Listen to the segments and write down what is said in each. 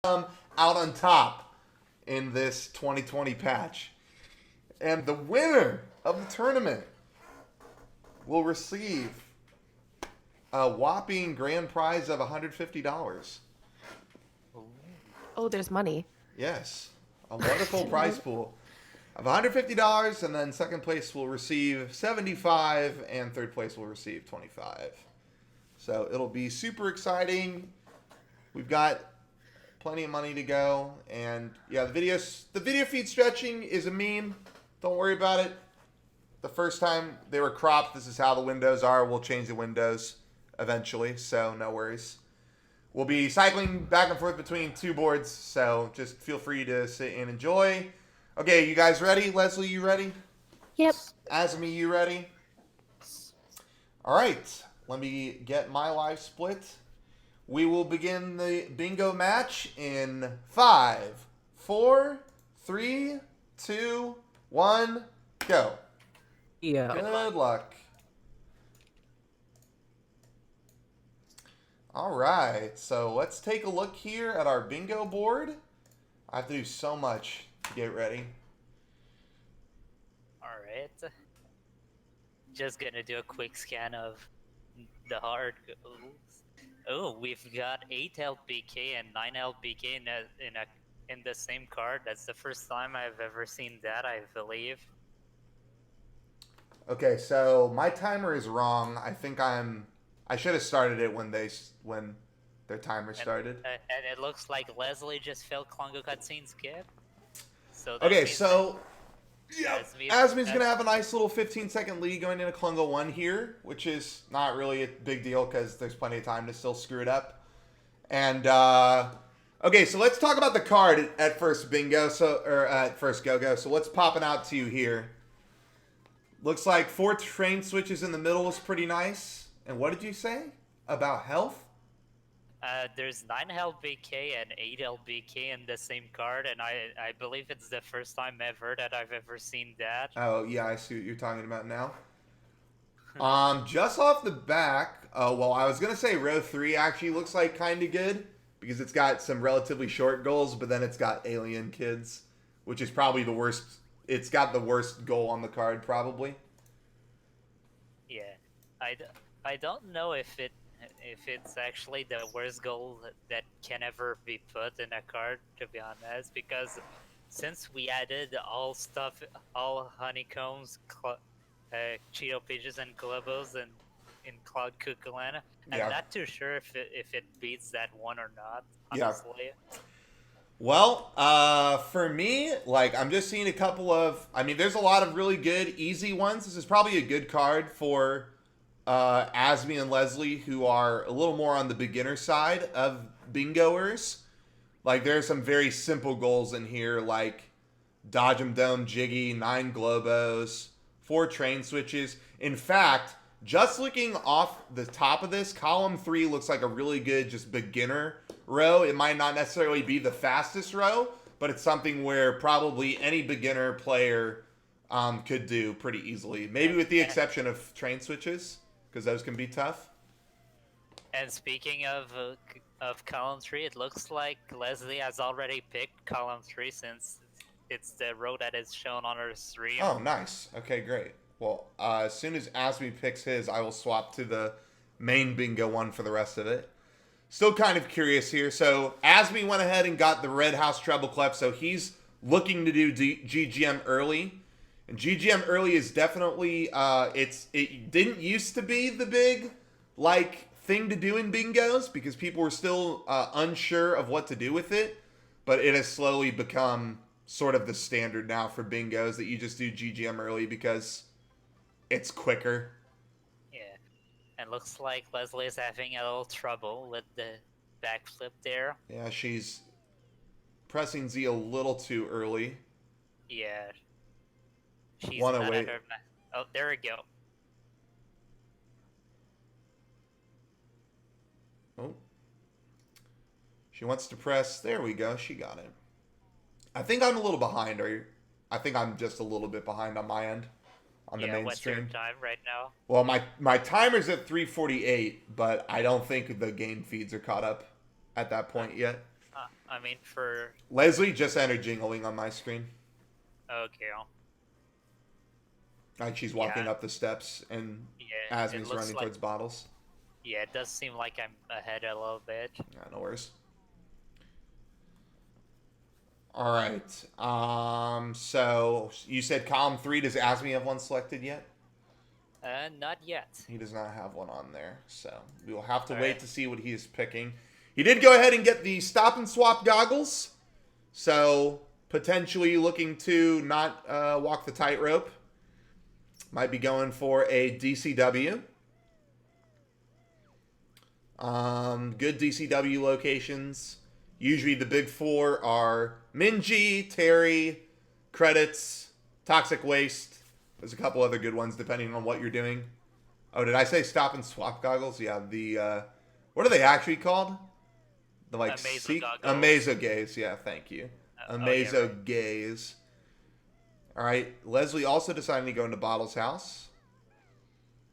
out on top in this 2020 patch. And the winner of the tournament will receive a whopping grand prize of $150. Oh, there's money. Yes, a wonderful prize pool of $150, and then second place will receive 75, and third place will receive 25. So it'll be super exciting. We've got plenty of money to go, and yeah, the video feed stretching is a meme. Don't worry about it. The first time they were cropped, this is how the windows are. We'll change the windows eventually, so no worries. We'll be cycling back and forth between two boards, so just feel free to sit and enjoy. Okay, you guys ready? Leslie, you ready? Yep. Azmi, you ready? All right, let me get my live split. We will begin the bingo match in 5, 4, 3, 2, 1, go. Yeah. Good luck. All right, so let's take a look here at our bingo board. I have to do so much to get ready. Alright. Just gonna do a quick scan of the hard goals. Oh, we've got 8 LPK and 9 LPK in the same card. That's the first time I've ever seen that, I believe. Okay, so my timer is wrong. I should have started it when their timer started. And it looks like Leslie just failed Klongo cutscene skip. So that Okay, means so yeah, Asmi's that- gonna have a nice little 15-second lead going into Klungo 1 here, which is not really a big deal because there's plenty of time to still screw it up. And okay, so let's talk about the card at first bingo, or at first go-go. So what's popping out to you here? Looks like 4 train switches in the middle is pretty nice. And what did you say about health? there's 9 LBK and 8 LBK in the same card, and I believe it's the first time ever that I've ever seen that. Oh, yeah, I see what you're talking about now. Just off the back, well, I was going to say row 3 actually looks like kind of good because it's got some relatively short goals, but then it's got alien kids, which is probably the worst. It's got the worst goal on the card, probably. Yeah, I don't know if it's actually the worst goal that can ever be put in a card, to be honest, because since we added all honeycombs, Cheeto Pages, and Globos in Cloud Cuckooland, Yeah. I'm not too sure if it beats that one or not, Yeah. honestly. Well, for me, like, I'm just seeing a couple of, I mean, there's a lot of really good, easy ones. This is probably a good card for Azmi and Leslie, who are a little more on the beginner side of bingoers. Like, there's some very simple goals in here, like Dodge 'em Dome Jiggy, 9 Globos, 4 train switches. In fact, just looking off the top of this, column 3 looks like a really good just beginner row. It might not necessarily be the fastest row, but it's something where probably any beginner player could do pretty easily. Maybe with the exception of train switches, because those can be tough. And speaking of column 3, it looks like Leslie has already picked column 3 since it's the row that is shown on her stream. Oh, nice. Okay, great. Well, as soon as Asmi picks his, I will swap to the main bingo one for the rest of it. Still kind of curious here. So Asmi went ahead and got the Red House Treble Clef, so he's looking to do GGM early. And GGM early is definitely, it didn't used to be the big, like, thing to do in bingos because people were still unsure of what to do with it. But it has slowly become sort of the standard now for bingos that you just do GGM early because it's quicker. Yeah, and looks like Leslie is having a little trouble with the backflip there. Yeah, she's pressing Z a little too early. Yeah, she's Wanna not wait. at her. Oh, there we go. Oh. She wants to press. There we go. She got it. I think I'm a little behind. I think I'm just a little bit behind on my end. On the Yeah, what's your mainstream. time right now? Well, my timer's at 3:48, but I don't think the game feeds are caught up at that point yet. I mean, for Leslie just entered jingling on my screen. okay, Like she's walking yeah, up the steps, and yeah, it Asmi's looks running like towards bottles. yeah, it does seem like I'm ahead a little bit. Yeah, no worries. All right. So you said column 3. Does Asmi have one selected yet? Not yet. He does not have one on there, so we will have to All wait right. to see what he is picking. He did go ahead and get the stop and swap goggles, so potentially looking to not walk the tightrope. Might be going for a DCW. Good DCW locations. Usually the big 4 are BINJ, Terry, Credits, Toxic Waste. There's a couple other good ones depending on what you're doing. Oh, did I say stop and swap goggles? Yeah, the what are they actually called? The like Amazo goggles. Amazo gaze. Yeah, thank you. Amazo yeah, right. gaze. All right, Leslie also deciding to go into Bottle's house.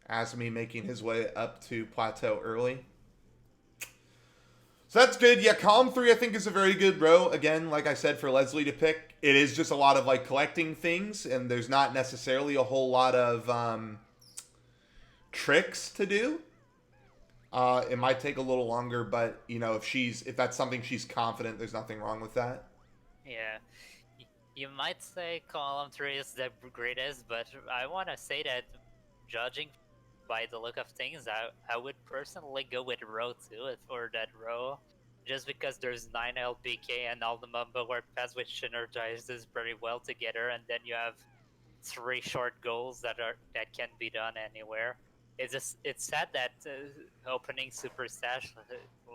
Asmi making his way up to Plateau early. So that's good. Yeah, column 3 I think is a very good row. Again, like I said, for Leslie to pick, it is just a lot of like collecting things, and there's not necessarily a whole lot of tricks to do. It might take a little longer, but you know, if that's something she's confident, there's nothing wrong with that. Yeah. You might say column 3 is the greatest, but I want to say that judging by the look of things, I would personally go with row 2 for that row. Just because there's 9 LBK and all the Mumbo Warp paths which synergizes pretty well together, and then you have 3 short goals that can be done anywhere. It's sad that opening Super Stash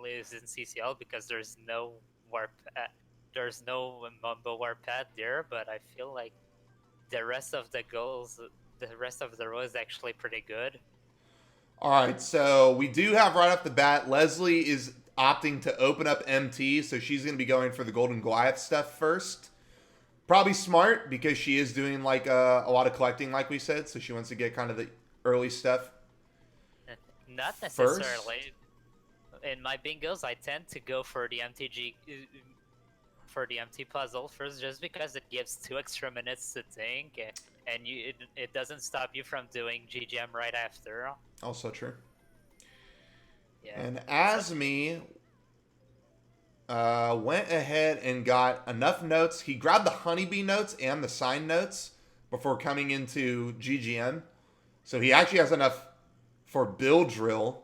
lives in CCL because there's no warp. There's no Mumbo Warp pad there, but I feel like the rest of the goals, the rest of the row is actually pretty good. All right, so we do have right off the bat, Leslie is opting to open up MT, so she's going to be going for the Golden Goliath stuff first. Probably smart because she is doing like a lot of collecting, like we said, so she wants to get kind of the early stuff. Not First? necessarily. In my bingos, I tend to go for the MTG for the MT puzzle first, just because it gives 2 extra minutes to think, and it doesn't stop you from doing GGM right after. Also true. Yeah. And Asmi went ahead and got enough notes. He grabbed the honeybee notes and the sign notes before coming into GGM. So he actually has enough for Bill Drill.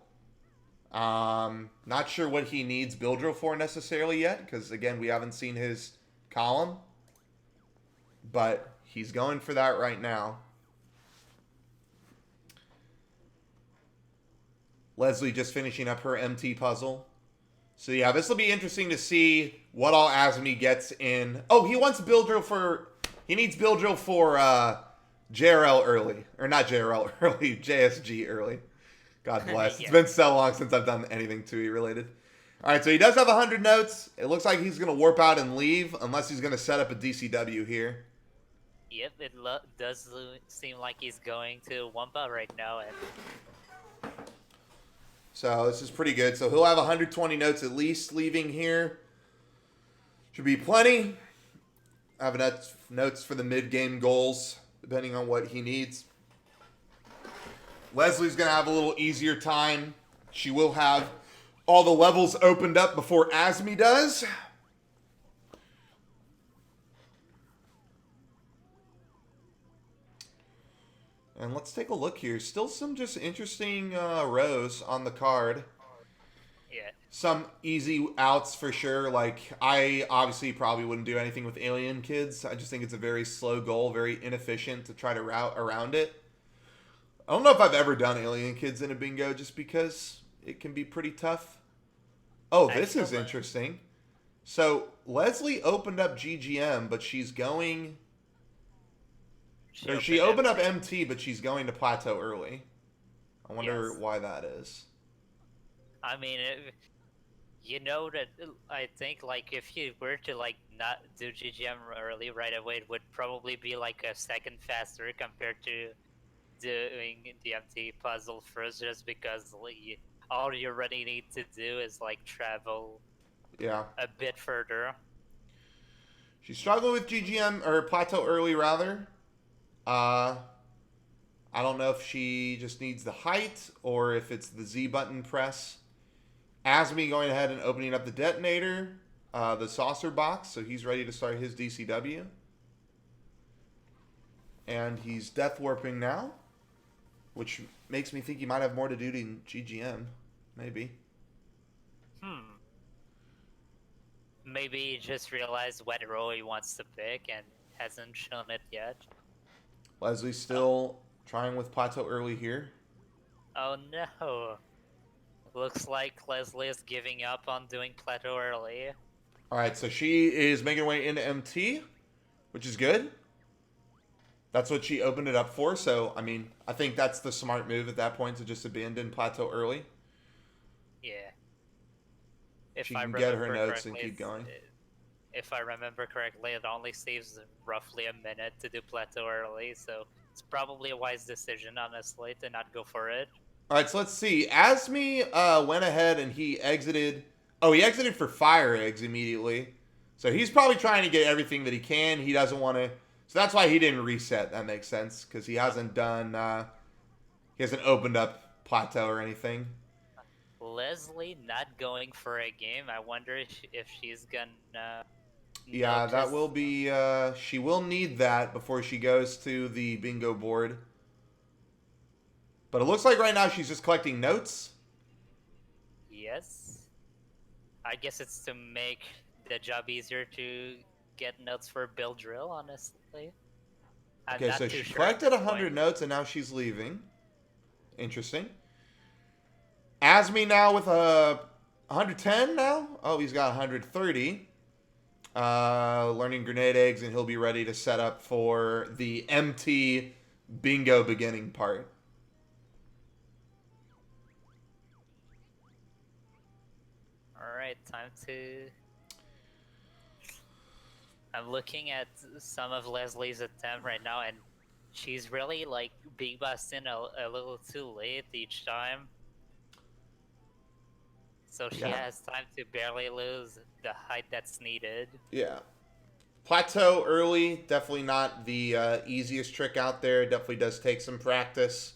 Not sure what he needs Bill Drill for necessarily yet, because again, we haven't seen his column. But he's going for that right now. Leslie just finishing up her MT puzzle. So yeah, this will be interesting to see what all Asmi gets in. Oh, he wants Bill Drill for... He needs Bill Drill for JRL early. Or not JRL early, JSG early. God bless. Yeah. It's been so long since I've done anything 2E related. All right, so he does have 100 notes. It looks like he's going to warp out and leave, unless he's going to set up a DCW here. Yep, it does seem like he's going to Wampa right now, and So this is pretty good. So he'll have 120 notes at least leaving here. Should be plenty. I have enough notes for the mid-game goals, depending on what he needs. Leslie's going to have a little easier time. She will have all the levels opened up before Asmi does. And let's take a look here. Still some just interesting rows on the card. yeah. Some easy outs for sure. Like, I obviously probably wouldn't do anything with Alien Kids. I just think it's a very slow goal, very inefficient to try to route around it. I don't know if I've ever done Alien Kids in a bingo just because it can be pretty tough. Oh, this is interesting. So, Leslie opened up GGM, but she's going... She opened up MT, but she's going to Plateau early. I wonder why that is. I mean, you know that I think like if you were to like not do GGM early right away, it would probably be like a second faster compared to doing the MT puzzle first, just because all you really need to do is like travel Yeah. a bit further. She's struggling with GGM, or plateau early, rather. Uh, I don't know if she just needs the height or if it's the Z button press. Azmi going ahead and opening up the detonator, the saucer box, so he's ready to start his DCW. And he's death warping now, which makes me think he might have more to do in GGM. Maybe. Maybe he just realized what row he wants to pick and hasn't shown it yet. Leslie's still trying with plateau early here. Oh no. Looks like Leslie is giving up on doing plateau early. All right, so she is making her way into MT, which is good. That's what she opened it up for. So, I mean, I think that's the smart move at that point, to just abandon plateau early. Yeah. If She I can get her remember notes and correctly, keep going. If I remember correctly, it only saves roughly a minute to do plateau early, so it's probably a wise decision, honestly, to not go for it. All right, so let's see. Azmi went ahead and he exited. Oh, he exited for fire eggs immediately. So he's probably trying to get everything that he can. He doesn't want to. So that's why he didn't reset. That makes sense, because he hasn't done. He hasn't opened up plateau or anything. Leslie not going for a game. I wonder if she's gonna. Yeah, that notice- will be. She will need that before she goes to the bingo board. But it looks like right now she's just collecting notes. Yes. I guess it's to make the job easier to get notes for build drill, honestly. I'm Okay, not so too she sure at collected this 100 point. notes and now she's leaving. Interesting. Azmi now with a 110 now. Oh, he's got 130. Learning grenade eggs, and he'll be ready to set up for the MT bingo beginning part. Alright, time to. I'm looking at some of Leslie's attempt right now, and she's really like big busting a little too late each time. So she Yeah. has time to barely lose the height that's needed. Yeah. Plateau early, definitely not the easiest trick out there. Definitely does take some practice.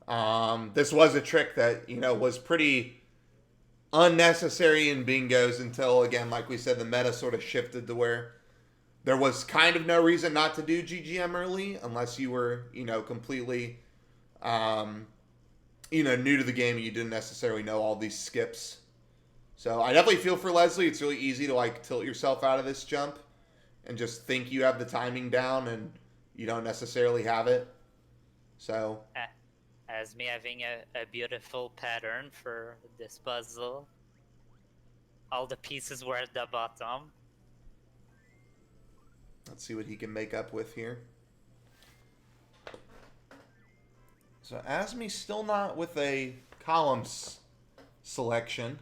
This was a trick that, was pretty unnecessary in bingos until, again, like we said, the meta sort of shifted to where there was kind of no reason not to do GGM early unless you were, completely, new to the game and you didn't necessarily know all these skips. So I definitely feel for Leslie. It's really easy to like tilt yourself out of this jump and just think you have the timing down and you don't necessarily have it. So As me having a beautiful pattern for this puzzle. All the pieces were at the bottom. let's see what he can make up with here. So Azmi's still not with a columns selection.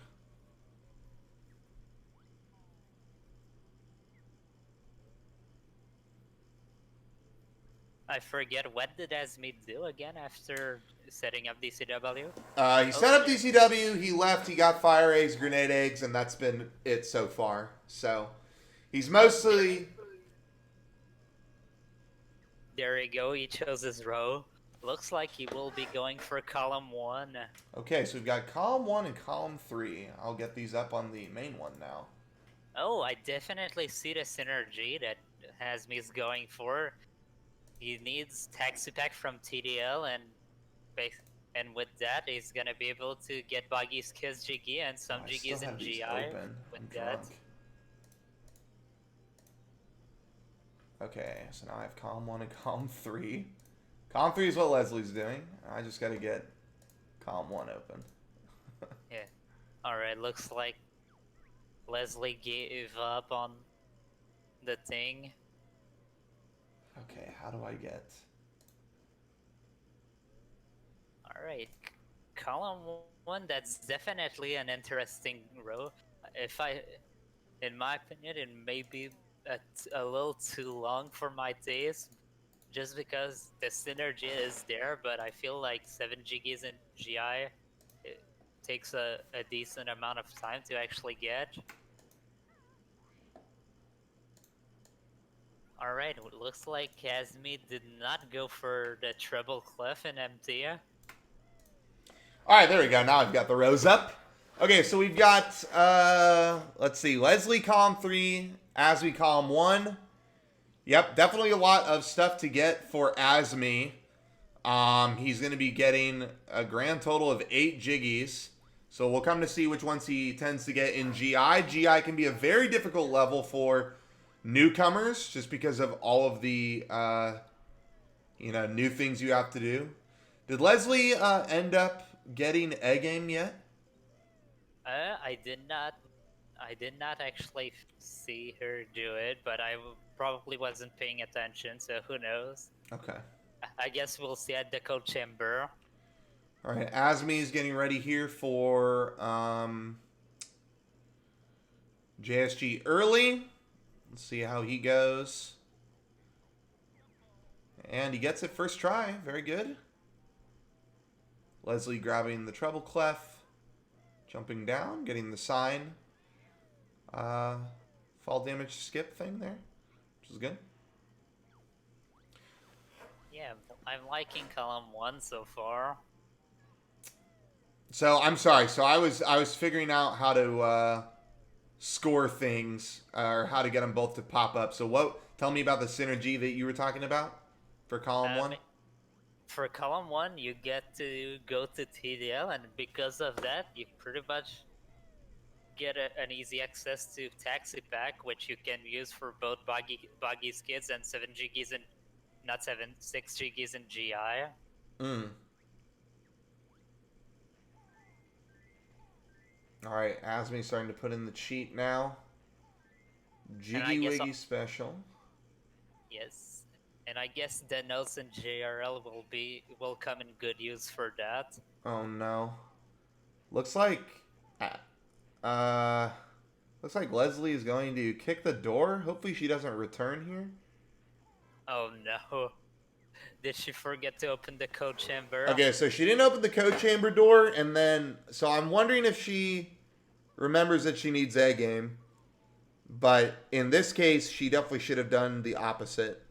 I forget, what did Azmi do again after setting up DCW? He set up DCW, he left, he got fire eggs, grenade eggs, and that's been it so far. So he's mostly... There we go, he chose his row. Looks like he will be going for column 1. Okay, so we've got column 1 and column 3. I'll get these up on the main one now. Oh, I definitely see the synergy that Azmi's going for. He needs taxi pack from TDL, and with that, he's gonna be able to get Buggy's Kiss Jiggy and some I still Jiggies in have these GI open. with I'm that. drunk. Okay, so now I have column 1 and column 3. Column 3 is what Leslie's doing. I just gotta get column 1 open. Yeah. Alright, looks like Leslie gave up on the thing. Okay, how do I get... Alright. Column 1, that's definitely an interesting row. In my opinion, it may be a little too long for my taste, just because the synergy is there, but I feel like 7 Jiggies in GI takes a decent amount of time to actually get. Alright, it looks like Azmi did not go for the treble clef in MT. All right, there we go. Now I've got the rows up. Okay, so we've got, let's see, Leslie column 3, Azmi column 1. Yep, definitely a lot of stuff to get for Azmi. He's going to be getting a grand total of 8 Jiggies. So we'll come to see which ones he tends to get in GI. GI can be a very difficult level for newcomers just because of all of the, new things you have to do. Did Leslie end up getting a game yet? I did not. I did not actually see her do it, but I probably wasn't paying attention, so who knows? Okay. I guess we'll see at the code chamber. All right, Azmi is getting ready here for JSG early. Let's see how he goes. And he gets it first try. Very good. Leslie grabbing the treble clef. Jumping down, getting the sign. Fall damage skip thing there, which is good. Yeah, I'm liking column 1 so far. So I'm sorry. So I was figuring out how to score things or how to get them both to pop up. So what? Tell me about the synergy that you were talking about for column 1. For column 1, you get to go to TDL, and because of that, you pretty much get an easy access to Taxi Pack, which you can use for both Buggy's kids and 7 Jiggies and not 7, 6 Jiggies in GI. All right, Azmi's starting to put in the cheat now. Jiggy Wiggy special. Yes. And I guess the notes in JRL will come in good use for that. Oh no. Looks like Leslie is going to kick the door. Hopefully she doesn't return here. Oh no. Did she forget to open the code chamber? Okay, so she didn't open the code chamber door, and then so I'm wondering if she remembers that she needs a game. But in this case, she definitely should have done the opposite.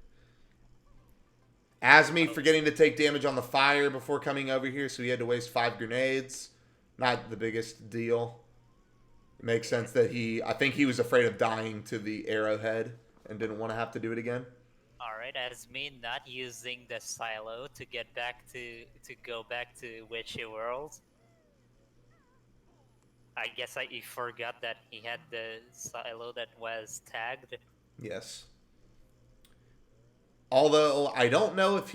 Azmi forgetting to take damage on the fire before coming over here, so he had to waste 5 grenades. Not the biggest deal. It makes sense that I think he was afraid of dying to the arrowhead and didn't want to have to do it again. Alright, Azmi not using the silo to get back to go back to Witchy World. I guess he forgot that he had the silo that was tagged. Yes. Although I don't know if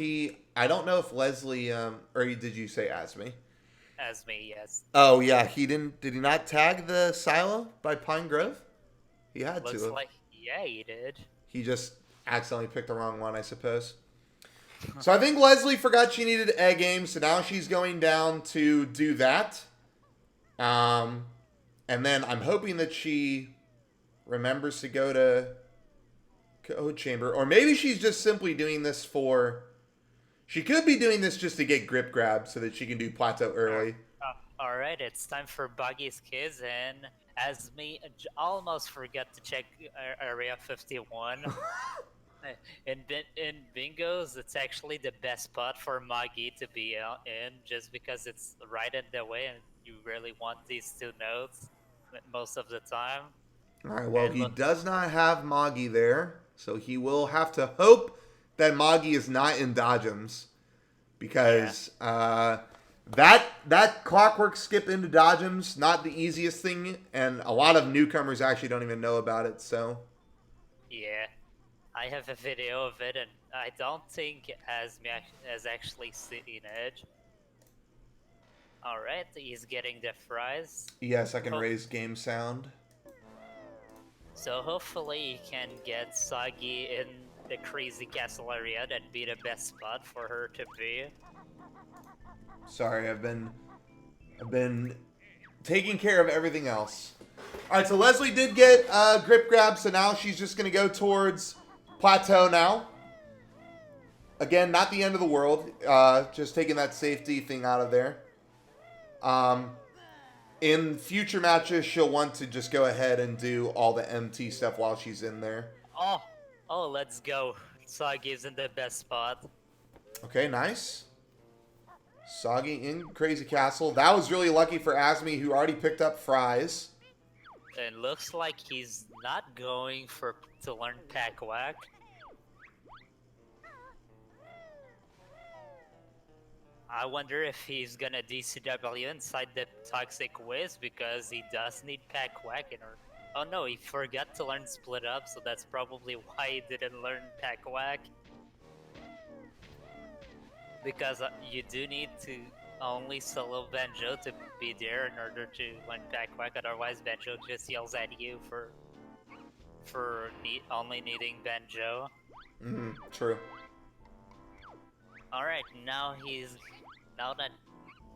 Leslie or did you say Azmi? Azmi, yes. Oh yeah, he didn't. Did he not tag the silo by Pine Grove? He had Looks to. like he did. He just accidentally picked the wrong one, I suppose. So I think Leslie forgot she needed a game, so now she's going down to do that. And then I'm hoping that she remembers to go to code chamber, or maybe she's just simply doing this for. She could be doing this just to get grip grab so that she can do plateau early. Alright, it's time for Buggy's kids, and Azmi almost forgot to check Area 51. in bingos, it's actually the best spot for Maggie to be in, just because it's right in the way and you really want these 2 nodes most of the time. Alright, well, he does not have Moggy there, so he will have to hope that Moggy is not in Dodgems, because that clockwork skip into Dodgems, not the easiest thing, and a lot of newcomers actually don't even know about it, so. Yeah, I have a video of it, and I don't think Azmi has actually seen it. Alright, he's getting the fries. Yes, I can raise game sound. So hopefully he can get Sagi in the crazy castle area. That'd be the best spot for her to be. Sorry, I've been taking care of everything else. All right, so Leslie did get grip grab, so now she's just going to go towards plateau now. Again, not the end of the world. Just taking that safety thing out of there. in future matches, she'll want to just go ahead and do all the MT stuff while she's in there. Oh, let's go. Sagi's in the best spot. Okay, nice. Soggy in Crazy Castle. That was really lucky for Azmi, who already picked up Fries. And looks like he's not going to learn Pack Whack. I wonder if he's gonna DCW inside the Toxic Waste because he does need Pack Whack in order. Oh no, he forgot to learn Split Up, so that's probably why he didn't learn Pack Whack. Because you do need to only solo Banjo to be there in order to learn Pack Whack, otherwise Banjo just yells at you for only needing Banjo. True. Alright, now that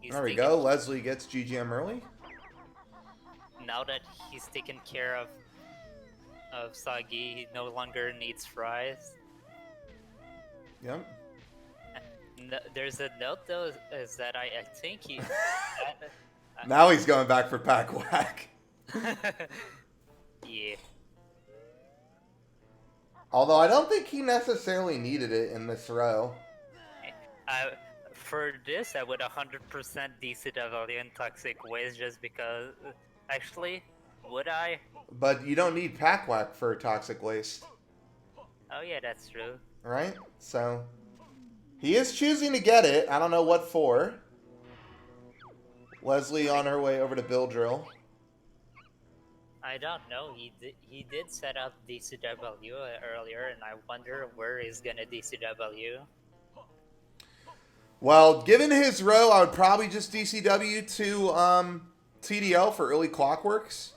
he's There we go. Leslie gets GGM early. Now that he's taken care of Sagi, he no longer needs Fries. Yep. No, there's a note though, is that I think he... Now he's going back for Pack Whack. Yeah. Although I don't think he necessarily needed it in this row. For this, I would 100% DCW in Toxic Waste just because... Actually, would I? But you don't need Pack Whack for Toxic Waste. Oh yeah, that's true. Right? So, he is choosing to get it. I don't know what for. Leslie on her way over to Bill Drill. I don't know. He did set up DCW earlier, and I wonder where he's gonna DCW. Well, given his row, I would probably just DCW to TDL for early Clockworks.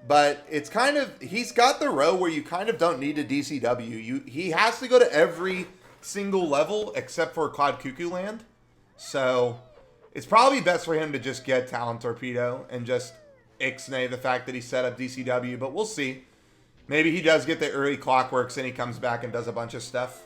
But it's kind of, he's got the row where you kind of don't need a DCW. He has to go to every single level except for Cloud Cuckoo Land. So it's probably best for him to just get Talent Torpedo and just ixnay the fact that he set up DCW. But we'll see. Maybe he does get the early Clockworks and he comes back and does a bunch of stuff.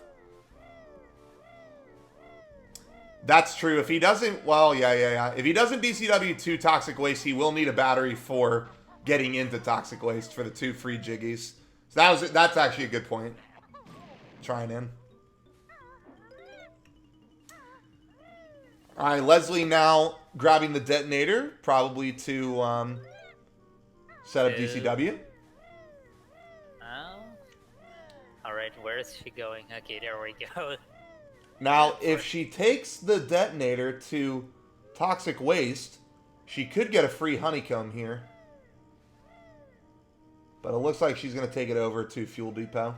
That's true. If he doesn't, well, yeah. If he doesn't DCW 2 Toxic Waste, he will need a battery for getting into Toxic Waste for the 2 free Jiggies. So that's actually a good point. Trying in. All right, Leslie now grabbing the detonator, probably to set up DCW. Oh. All right, where is she going? Okay, there we go. Now, if she takes the detonator to Toxic Waste, she could get a free honeycomb here. But it looks like she's going to take it over to Fuel Depot.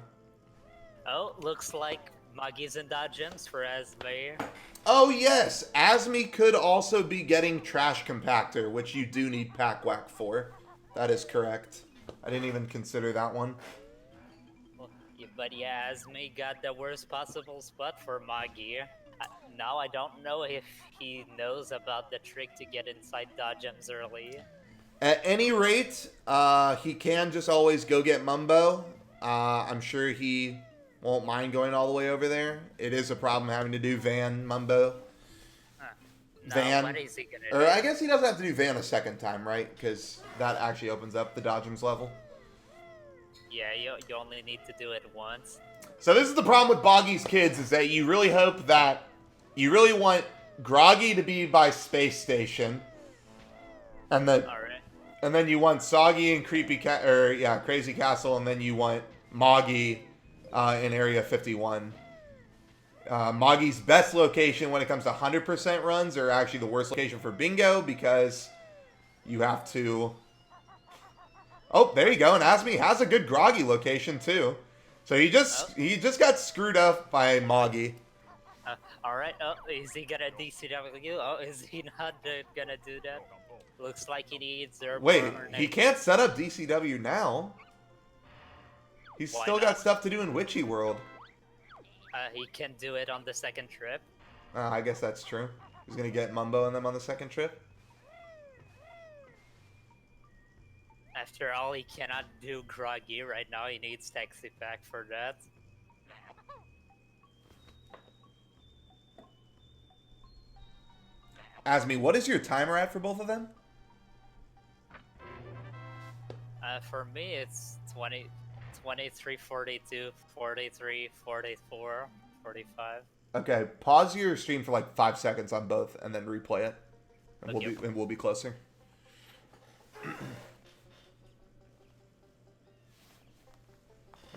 Oh, looks like Muggies and Dodgems for Azmi. Oh, yes. Azmi could also be getting Trash Compactor, which you do need Pack Whack for. That is correct. I didn't even consider that one. But yeah, Azmi got the worst possible spot for Magi. Now I don't know if he knows about the trick to get inside Dodgems early. At any rate, he can just always go get Mumbo. I'm sure he won't mind going all the way over there. It is a problem having to do Van Mumbo. No, Van. what is he gonna Or do? I guess he doesn't have to do Van a second time, right? Because that actually opens up the Dodgems level. Yeah, you only need to do it once. So this is the problem with Boggy's kids, is that you really hope that you really want Groggy to be by Space Station, and then All right. and then you want Soggy and Crazy Castle, and then you want Moggy in Area 51. Moggy's best location when it comes to 100% runs are actually the worst location for bingo because you have to. Oh, there you go. And Azmi has a good Groggy location too. So he just got screwed up by Moggy. All right. Oh, is he gonna DCW? Oh, is he not gonna do that? Looks like he needs their. Wait, he can't set up DCW now. He's Why still not? got stuff to do in Witchy World. He can do it on the second trip. I guess that's true. He's gonna get Mumbo and them on the second trip. After all, he cannot do Groggy right now. He needs Taxi Pack for that. Azmi, what is your timer at for both of them? For me, it's 20, 23, 42, 43, 44, 45. Okay, pause your stream for like 5 seconds on both, and then replay it, and Okay. we'll be closer.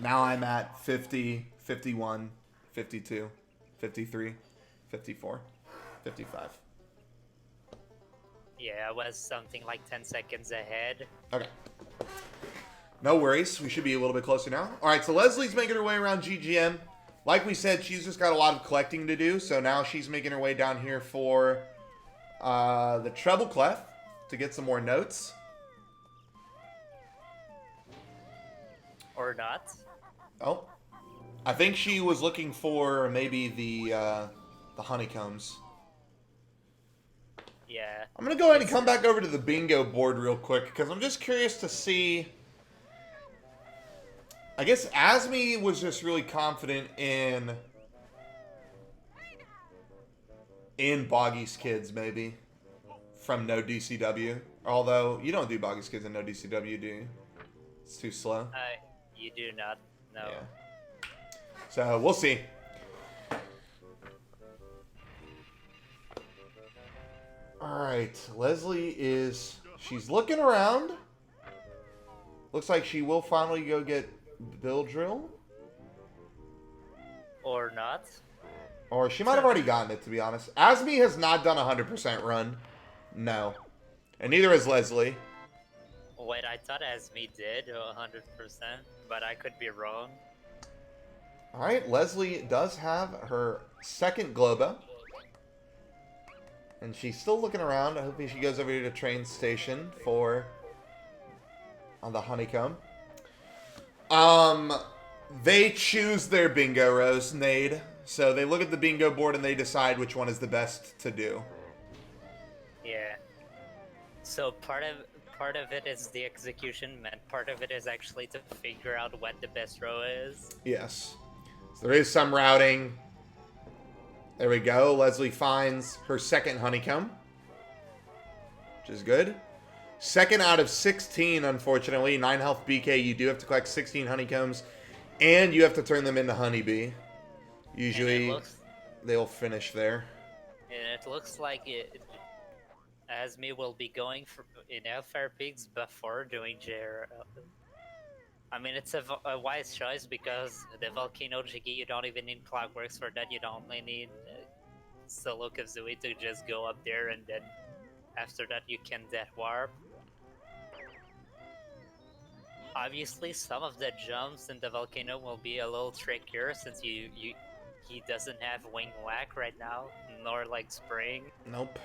Now I'm at 50, 51, 52, 53, 54, 55. Yeah, I was something like 10 seconds ahead. Okay. No worries. We should be a little bit closer now. All right, so Leslie's making her way around GGM. Like we said, she's just got a lot of collecting to do, so now she's making her way down here for the treble clef to get some more notes. Or not. Oh, I think she was looking for maybe the honeycombs. Yeah. I'm going to go ahead and come back over to the bingo board real quick, because I'm just curious to see... I guess Azmi was just really confident in Boggy's Kids, maybe, from no DCW. Although, you don't do Boggy's Kids and no DCW, do you? It's too slow. You do not know. Yeah. So, we'll see. Alright, Leslie is... She's looking around. Looks like she will finally go get Bill Drill. Or not. Or she might have already gotten it, to be honest. Azmi has not done a 100% run. No. And neither has Leslie. Wait, I thought Azmi did 100%, but I could be wrong. Alright, Leslie does have her second Globo. And she's still looking around. I hope she goes over to the train station for... on the honeycomb. They choose their bingo rows, Nade. So they look at the bingo board and they decide which one is the best to do. Yeah. So part of it is the execution, and part of it is actually to figure out what the best row is. Yes. So there is some routing. There we go. Leslie finds her second honeycomb, which is good. Second out of 16, unfortunately. 9 health BK. You do have to collect 16 honeycombs, and you have to turn them into honeybee. Usually, they'll finish there. And it looks like Azmi will be going for in Hellfire Peaks before doing JR. I mean, it's a wise choice because the Volcano Jiggy, you don't even need Clockworks for that. You don't only need Solo Kazooie to just go up there, and then after that you can Death Warp. Obviously, some of the jumps in the Volcano will be a little trickier since he doesn't have Wing Whack right now, nor like Spring. Nope.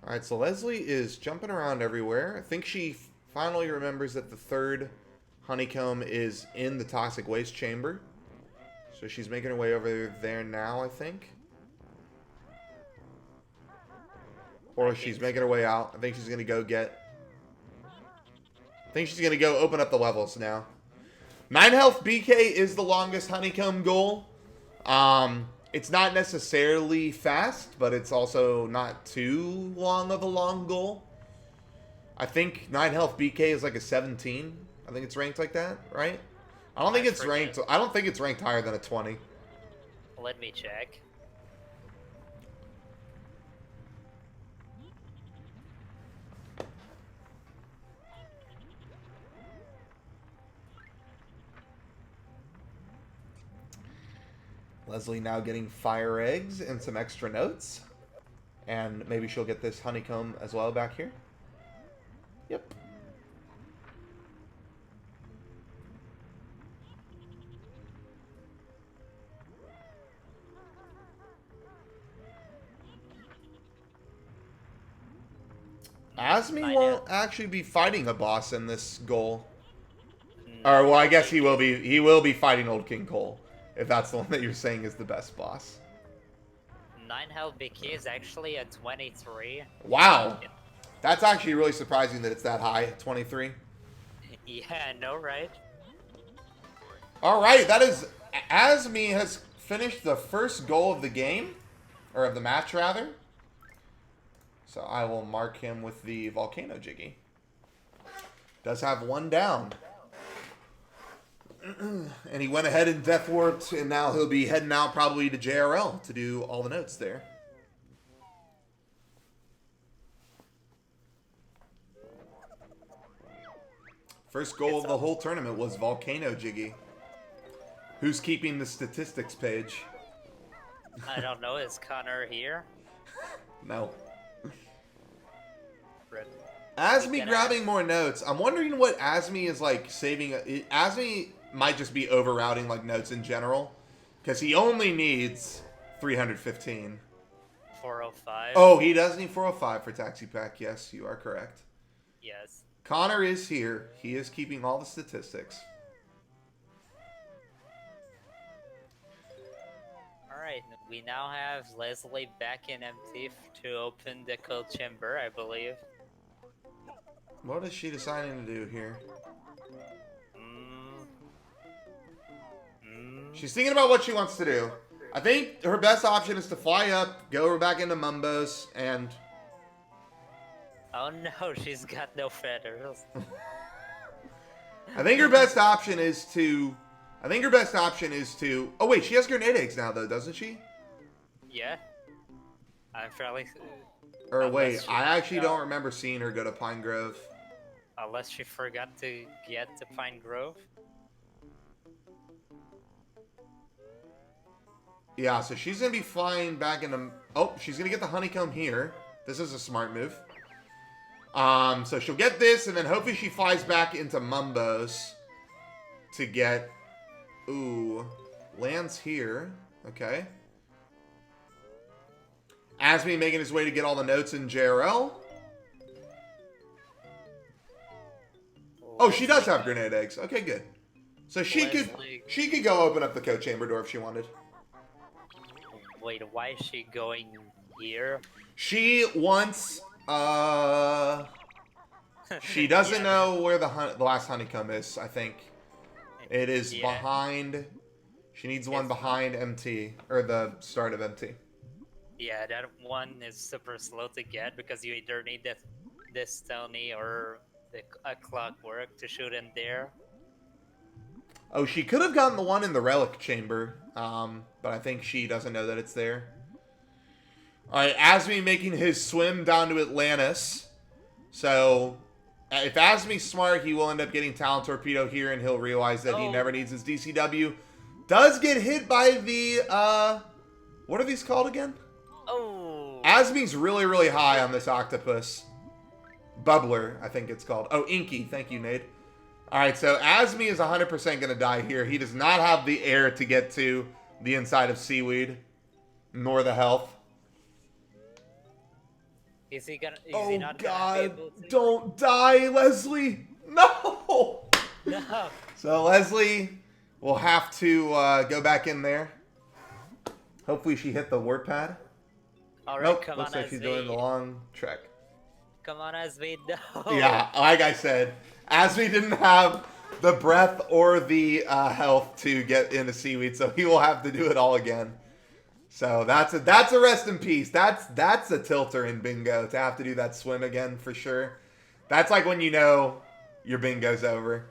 Alright, so Leslie is jumping around everywhere. I think she finally remembers that the third honeycomb is in the Toxic Waste Chamber. So she's making her way over there now, I think. Or she's making her way out. I think she's going to go get... I think she's going to go open up the levels now. 9 health BK is the longest honeycomb goal. It's not necessarily fast, but it's also not too long of a long goal. I think 9 health BK is like a 17. I think it's ranked like that, right? I don't think it's ranked. I don't think it's ranked higher than a 20. Let me check. Leslie now getting fire eggs and some extra notes. And maybe she'll get this honeycomb as well back here. Yep. Azmi won't actually be fighting a boss in this goal. Or, well, I guess he will be. He will be fighting Old King Cole, if that's the one that you're saying is the best boss. 9 health BK is actually a 23. Wow. That's actually really surprising that it's that high, 23. Yeah, I know, right? Alright, that is... Azmi has finished the first goal of the game. Or of the match, rather. So I will mark him with the Volcano Jiggy. Does have one down. And he went ahead and death warped, and now he'll be heading out probably to JRL to do all the notes there. First goal of the whole tournament was Volcano Jiggy. Who's keeping the statistics page? I don't know. Is Connor here? No. Rip. Azmi grabbing more notes. I'm wondering what Azmi is like saving. Azmi might just be overrouting like notes in general, because he only needs 315. 405. Oh, he does need 405 for Taxi Pack. Yes, you are correct. Yes. Connor is here. He is keeping all the statistics. Alright, we now have Leslie back in MT to open the code chamber, I believe. What is she deciding to do here? She's thinking about what she wants to do. I think her best option is to fly up, go back into Mumbos, and... Oh no, she's got no feathers. I think her best option is to... Oh wait, she has grenade eggs now though, doesn't she? Yeah. I'm fairly... Or wait, Unless she- I actually don't remember seeing her go to Pine Grove. Unless she forgot to get to Pine Grove. Yeah, so she's going to be flying back into... Oh, she's going to get the honeycomb here. This is a smart move. So she'll get this, and then hopefully she flies back into Mumbos to get... Ooh. Lands here. Okay. Azmi making his way to get all the notes in JRL. Oh, she does have grenade eggs. Okay, good. So she could go open up the code chamber door if she wanted. Wait, why is she going here? She wants, she doesn't know where the last honeycomb is, I think. It is behind, she needs one behind MT, or the start of MT. Yeah, that one is super slow to get because you either need this stony or a clockwork to shoot in there. Oh, she could have gotten the one in the relic chamber, but I think she doesn't know that it's there. Alright, Azmi making his swim down to Atlantis. So, if Azmi's smart, he will end up getting Talent Torpedo here, and he'll realize that he never needs his DCW. Does get hit by the, what are these called again? Oh! Azmi's really, really high on this octopus. Bubbler, I think it's called. Oh, Inky. Thank you, Nate. Alright, so Azmi is 100% going to die here. He does not have the air to get to the inside of Seaweed, nor the health. Is he not Oh, gonna be God. able to? Don't die, Leslie. No! No! So Leslie will have to go back in there. Hopefully she hit the warp pad. Alright, Nope, come looks on, like she's Azmi. doing the long trek. Come on, Azmi, no! Yeah, like I said, Azmi didn't have the breath or the health to get into Seaweed, so he will have to do it all again. So that's a rest in peace. That's a tilter in bingo to have to do that swim again for sure. That's like when you know your bingo's over.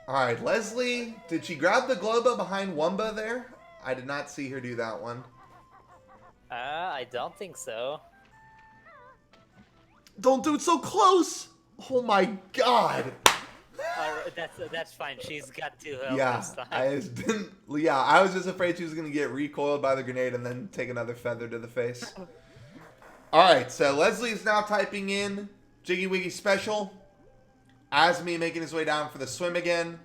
All right, Leslie, did she grab the Globo behind Wumba there? I did not see her do that one. I don't think so. Don't do it so close! Oh my God! That's fine. She's got 2 health Yeah, this time. I was just afraid she was gonna get recoiled by the grenade and then take another feather to the face. All right, so Leslie is now typing in Jiggy Wiggy Special. Azmi making his way down for the swim again.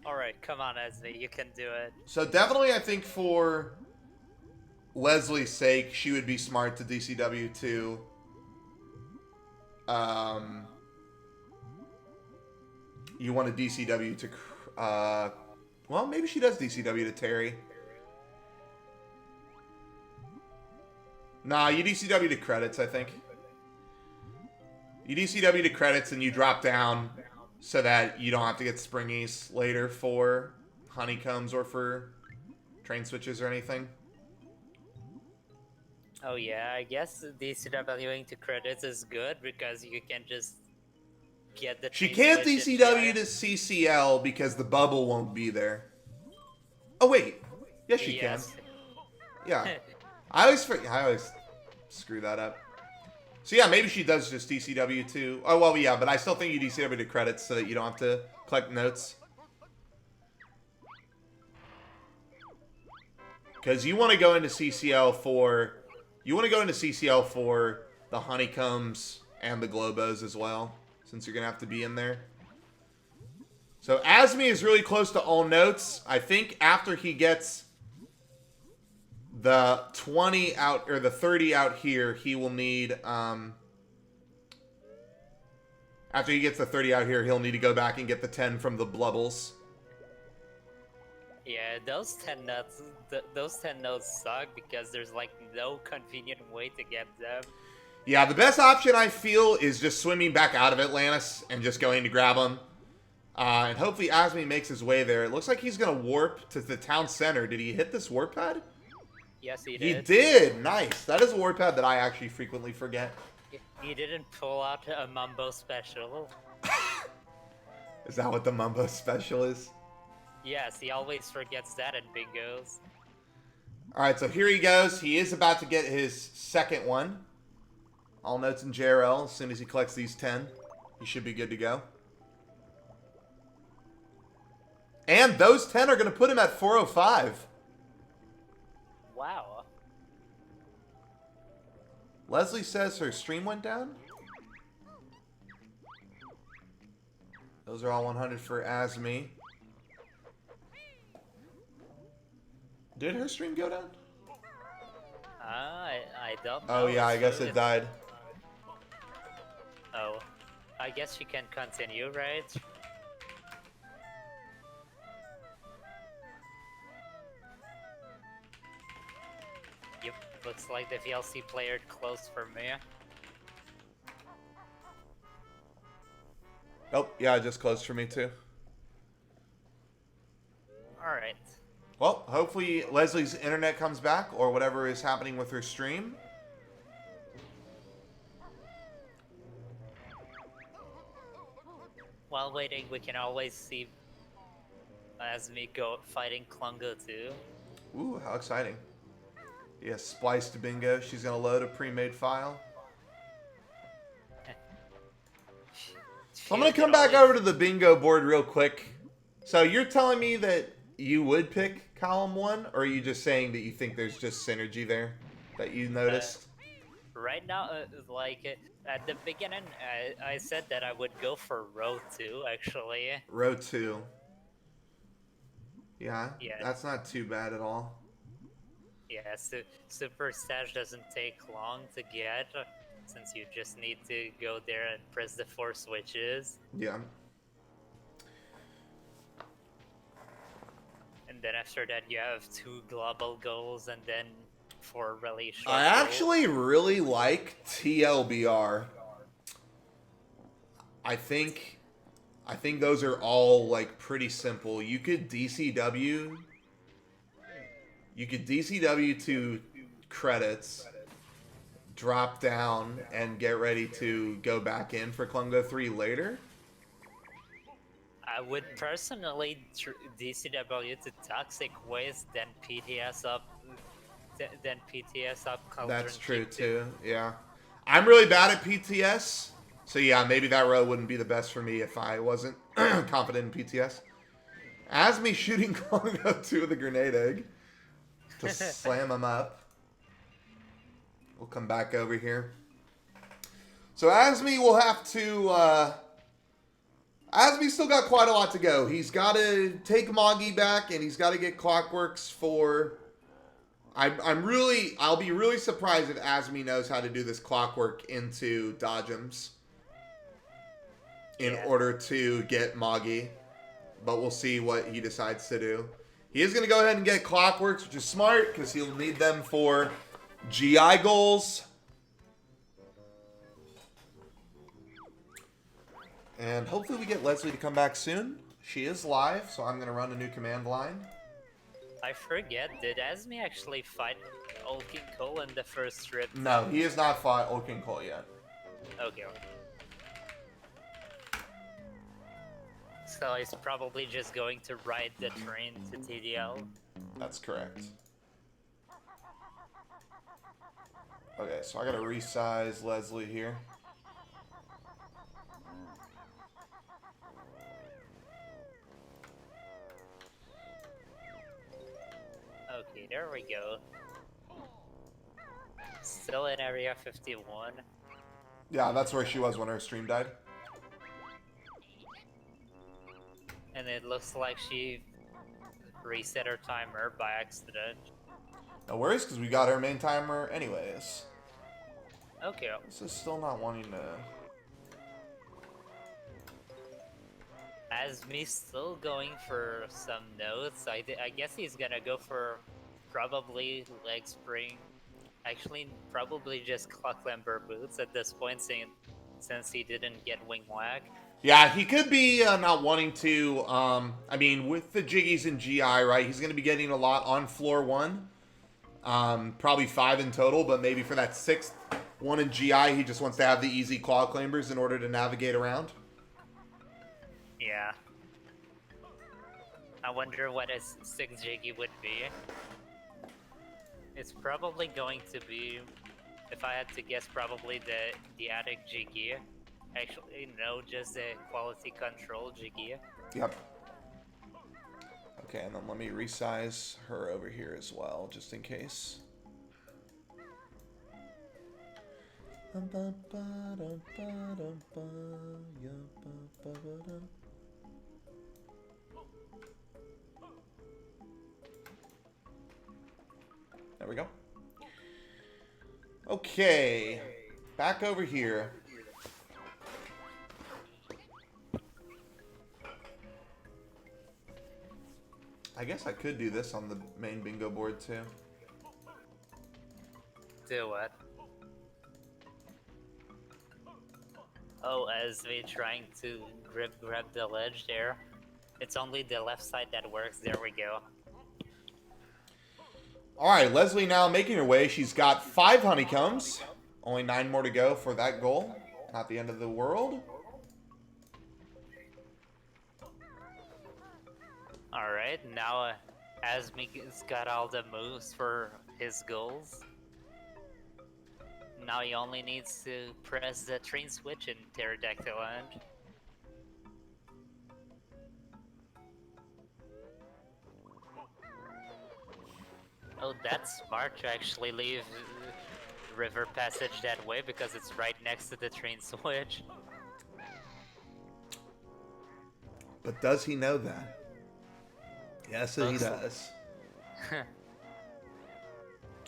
All right, come on, Azmi, you can do it. So definitely, I think for Leslie's sake, she would be smart to DCW to. You want to DCW to, well, maybe she does DCW to Terry. Nah, you DCW to credits, I think. You DCW to credits and you drop down so that you don't have to get springies later for honeycombs or for train switches or anything. Oh yeah, I guess DCWing to credits is good because you can just get the She chain can't switch in DCW GI. to CCL because the bubble won't be there. Oh wait, yes she can. Yes. Yeah, I always screw that up. So yeah, maybe she does just DCW too. Oh well, yeah, but I still think you DCW to credits so that you don't have to collect notes. Because you want to go into CCL for the honeycombs and the globos as well, since you're gonna have to be in there. So Azmi is really close to all notes. I think after he gets the 20 out or the 30 out here, he will need after he gets the 30 out here, he'll need to go back and get the 10 from the blubbles. Yeah, those 10 notes, those 10 notes suck because there's like no convenient way to get them. Yeah, the best option I feel is just swimming back out of Atlantis and just going to grab him. And hopefully Azmi makes his way there. It looks like he's going to warp to the town center. Did he hit this warp pad? Yes, he He did. did. Nice. That is a warp pad that I actually frequently forget. He didn't pull out a Mumbo special. Is that what the Mumbo special is? Yes, he always forgets that in bingos. Alright, so here he goes. He is about to get his second one. All notes in JRL. As soon as he collects these 10, he should be good to go. And those 10 are going to put him at 405. Wow. Leslie says her stream went down. Those are all 100 for Azmi. Did her stream go down? I don't know. Oh yeah, I guess if- it died. Oh, I guess you can continue, right? Yep, looks like the VLC player closed for me. Oh, yeah, it just closed for me too. Alright. Well, hopefully Leslie's internet comes back or whatever is happening with her stream. While waiting, we can always see Azmi go fighting Klungo too. Ooh, how exciting. Yeah, splice to bingo. She's going to load a pre-made file. So I'm going to come back over to the bingo board real quick. So you're telling me that you would pick column 1, or are you just saying that you think there's just synergy there that you noticed? Right now, at the beginning, I said that I would go for row 2, actually. Row 2. Yeah, Yeah. that's not too bad at all. Yeah, so Super Stash doesn't take long to get, since you just need to go there and press the 4 switches. Yeah. And then after that, you have 2 global goals, and then 4 really short I goals. actually really like TLBR. I think those are all like pretty simple. You could DCW to credits, drop down, and get ready to go back in for Klungo 3 later. I would personally DCW to Toxic Waste, then PTS up, Cauldron That's true Keep too, yeah. I'm really bad at PTS, so yeah, maybe that row wouldn't be the best for me if I wasn't confident in PTS. Azmi shooting Klungo 2 with a grenade egg to slam him up. We'll come back over here. So Azmi will have to... Azmi's still got quite a lot to go. He's got to take Moggy back, and he's got to get Clockworks for... I'll be really surprised if Azmi knows how to do this Clockwork into Dodgems in order to get Moggy. But we'll see what he decides to do. He is going to go ahead and get Clockworks, which is smart, because he'll need them for GI goals. And hopefully we get Leslie to come back soon. She is live, so I'm going to run a new command line. I forget, did Azmi actually fight Old King Cole in the first trip? No, he has not fought Old King Cole yet. Okay. So he's probably just going to ride the train to TDL. That's correct. Okay, so I gotta resize Leslie here. Okay, there we go. Still in Area 51. Yeah, that's where she was when her stream died. And it looks like she reset her timer by accident. No worries, because we got her main timer anyways. Okay. This is still not wanting to... Azmi's still going for some notes. I guess he's gonna go for probably leg spring. Actually, probably just clocklamber boots at this point, since he didn't get wing whack. Yeah, he could be not wanting to, I mean, with the Jiggies and GI, right, he's going to be getting a lot on floor 1. Probably 5 in total, but maybe for that 6th one in GI, he just wants to have the easy claw clambers in order to navigate around. Yeah. I wonder what a 6 Jiggy would be. It's probably going to be, if I had to guess, probably the Attic Jiggy. Actually, no, just a quality control Jiggy. Yep. Okay, and then let me resize her over here as well, just in case. There we go. Okay, back over here. I guess I could do this on the main bingo board too. Do what? Oh, as we trying to grab the ledge there. It's only the left side that works. There we go. Alright, Leslie now making her way. She's got 5 honeycombs. Only 9 more to go for that goal. Not the end of the world. Alright, now Azmi's got all the moves for his goals. Now he only needs to press the train switch in Pterodactyl Land. Oh, that's smart to actually leave River Passage that way because it's right next to the train switch. But does he know that? Yes, he does.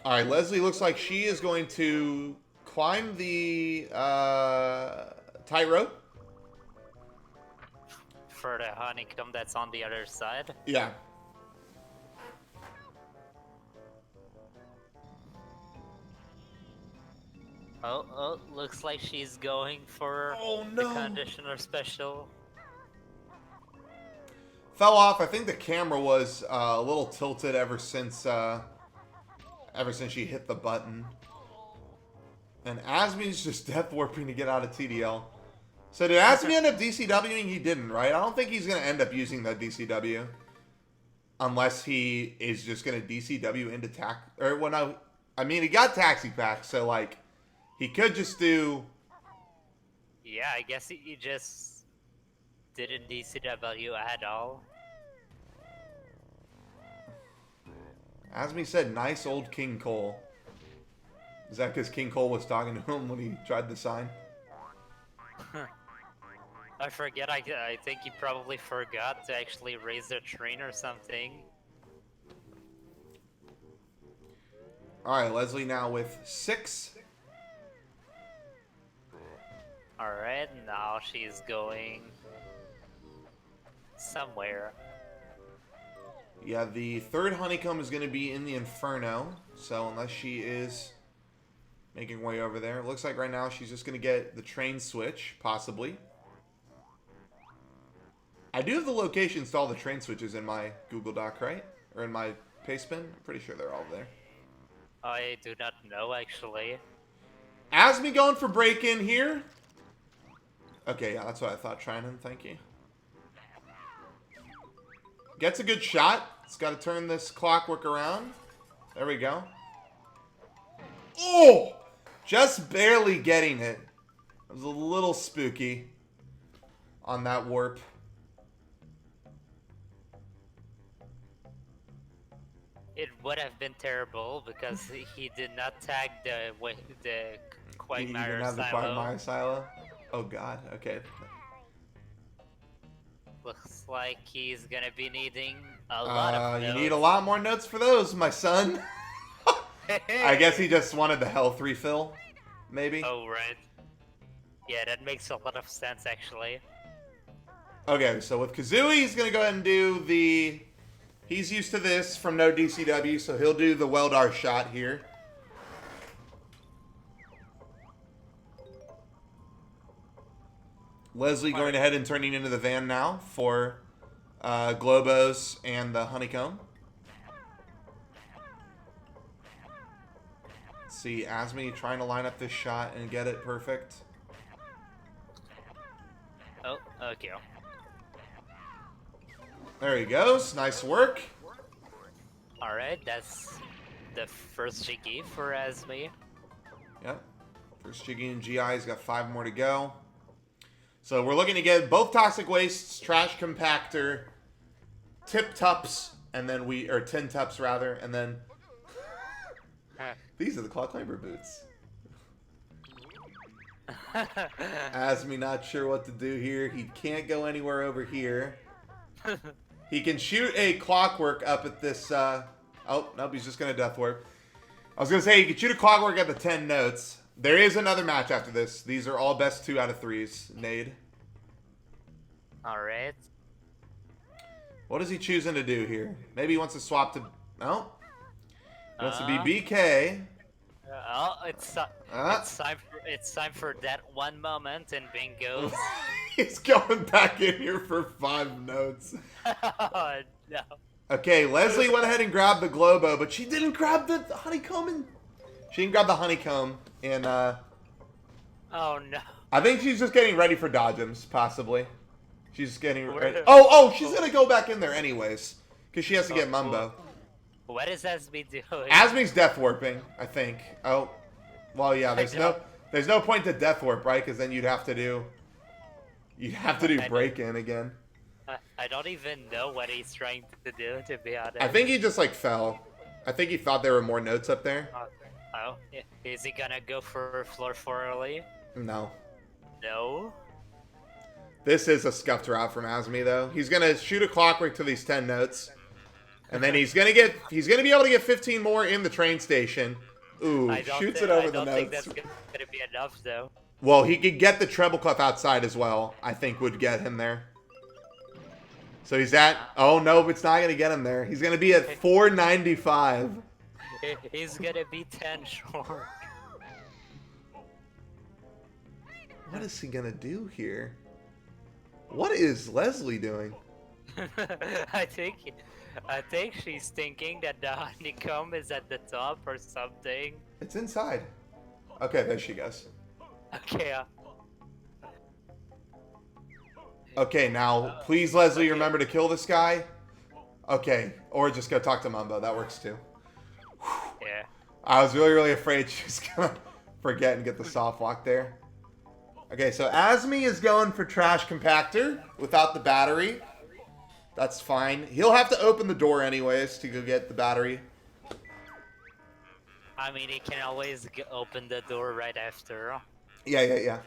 Alright, Leslie looks like she is going to climb the tightrope. For the honeycomb that's on the other side. Yeah. Oh, looks like she's going for the conditioner special. Fell off. I think the camera was a little tilted ever since she hit the button. And Azmi's just death warping to get out of TDL. So did Azmi end up DCWing? He didn't, right? I don't think he's going to end up using that DCW. Unless he is just going to DCW into I mean, he got Taxi Pack, so like, he could just do... Yeah, I guess he just didn't DCW at all. Azmi said, nice old King Cole. Is that because King Cole was talking to him when he tried the sign? I forget, I think he probably forgot to actually raise the train or something. Alright, Leslie now with 6. Alright, now she's going somewhere. Yeah, the 3rd honeycomb is going to be in the Inferno. So unless she is making way over there. It looks like right now she's just going to get the train switch, possibly. I do have the locations to all the train switches in my Google Doc, right? Or in my Paste bin? Pretty sure they're all there. I do not know, actually. Azmi going for break-in here. Okay, yeah, that's what I thought. Trinan, thank you. Gets a good shot. It's got to turn this clockwork around. There we go. Oh! Just barely getting it. It was a little spooky on that warp. It would have been terrible because he did not tag the You Quagmire didn't have the silo. Quagmire silo? Oh god, okay. Looks like he's gonna be needing a lot of You notes. need a lot more notes for those, my son. I guess he just wanted the health refill, maybe. Oh, right. Yeah, that makes a lot of sense, actually. Okay, so with Kazooie, he's going to go ahead and do the... He's used to this from no DCW, so he'll do the Weldar shot here. Leslie going ahead and turning into the van now for Globos and the Honeycomb. Let's see, Azmi trying to line up this shot and get it perfect. Oh, okay. There he goes. Nice work. Alright, that's the first Jiggy for Azmi. Yep. First Jiggy and GI's got 5 more to go. So we're looking to get both Toxic Wastes, Trash Compactor, Tip Tups, and then or Tin Tups rather, and then these are the Claw Climber boots. Azmi not sure what to do here. He can't go anywhere over here. He can shoot a Clockwork up at this, oh, nope, he's just going to Death Warp. I was going to say, he can shoot a Clockwork at the 10 notes. There is another match after this. These are all best 2 out of 3s, Nade. Alright. What is he choosing to do here? Maybe he wants to swap to, no. He wants to be BK. Oh, it's time for that one moment in Bingo. He's going back in here for 5 notes. Oh, no. Okay, Leslie went ahead and grabbed the Globo, but she didn't grab the honeycomb. She didn't grab the honeycomb, and oh no. I think she's just getting ready for Dodgems, possibly. She's just getting ready. Oh, she's gonna go back in there anyways, because she has to get Mumbo. What is Azmi doing? Azmi's death warping, I think. Oh, well, yeah. There's no point to death warp, right? Because then you'd have to do break in again. I don't even know what he's trying to do, to be honest. I think he just like fell. I think he thought there were more notes up there. Oh, is he gonna go for floor 4 early? No. No. This is a scuffed route from Azmi though. He's gonna shoot a Clockwork to these 10 notes. And then he's gonna be able to get 15 more in the train station. Ooh, shoots it over the notes. I don't think that's gonna be enough though. Well, he could get the treble clef outside as well. I think would get him there. So he's at. Oh no, it's not gonna get him there. He's gonna be at 495. He's gonna be 10 short. What is he gonna do here? What is Leslie doing? I think she's thinking that the honeycomb is at the top or something. It's inside. Okay, there she goes. Okay. Okay, now, please, Leslie, remember to kill this guy. Okay, or just go talk to Mumbo. That works too. Yeah. I was really, really afraid she was gonna forget and get the soft lock there. Okay, so Azmi is going for Trash Compactor without the battery. That's fine. He'll have to open the door anyways to go get the battery. I mean, he can always open the door right after. Yeah.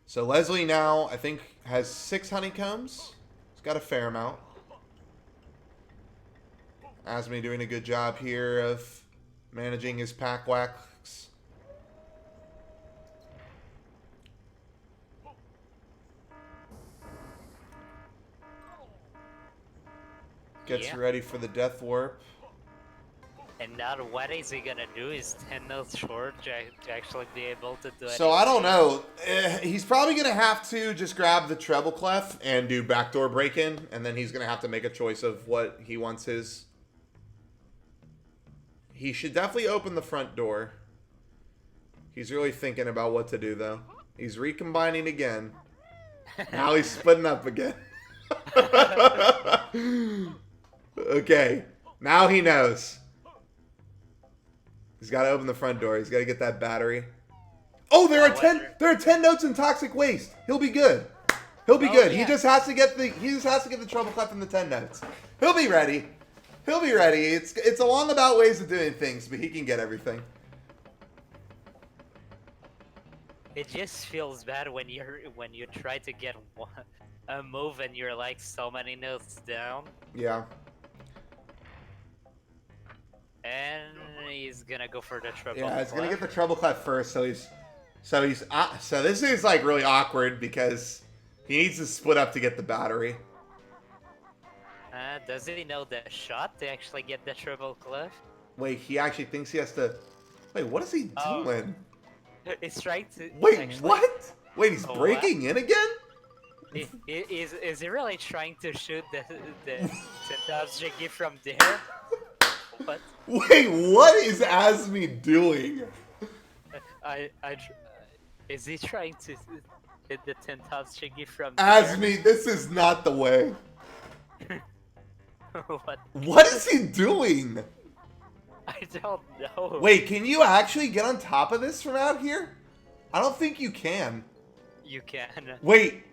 So Leslie now, I think, has 6 honeycombs. He's got a fair amount. Azmi doing a good job here of managing his pack wax. Gets ready for the death warp. And now what is he gonna do? Is 10 notes short to actually be able to do it. So I don't know. He's probably gonna have to just grab the treble clef and do backdoor break in, and then he's gonna have to make a choice of what he wants his. He should definitely open the front door. He's really thinking about what to do though. He's recombining again. Now he's splitting up again. Okay. Now he knows. He's got to open the front door. He's got to get that battery. Oh, there are 10 notes in toxic waste. He'll be good. He'll be good. Yeah. He just has to get the treble clef and the 10 notes. He'll be ready. He'll be ready. It's a long about ways of doing things, but he can get everything. It just feels bad when you try to get a move and you're like so many notes down. Yeah. And he's gonna go for the treble. Yeah, he's gonna get the treble clef first. So this is like really awkward because he needs to split up to get the battery. Does he know the shot to actually get the treble clef? Wait, he actually thinks he has to. Wait, what is he doing? He's trying to. Wait, actually... what? Wait, he's breaking in again? Is he really trying to shoot the 10,000 jiggy from there? What? Wait, what is Azmi doing? Is he trying to hit the 10,000 jiggy from Azmi, this is not the way. there? What? What is he doing? I don't know. Wait, can you actually get on top of this from out here? I don't think you can. You can. Wait,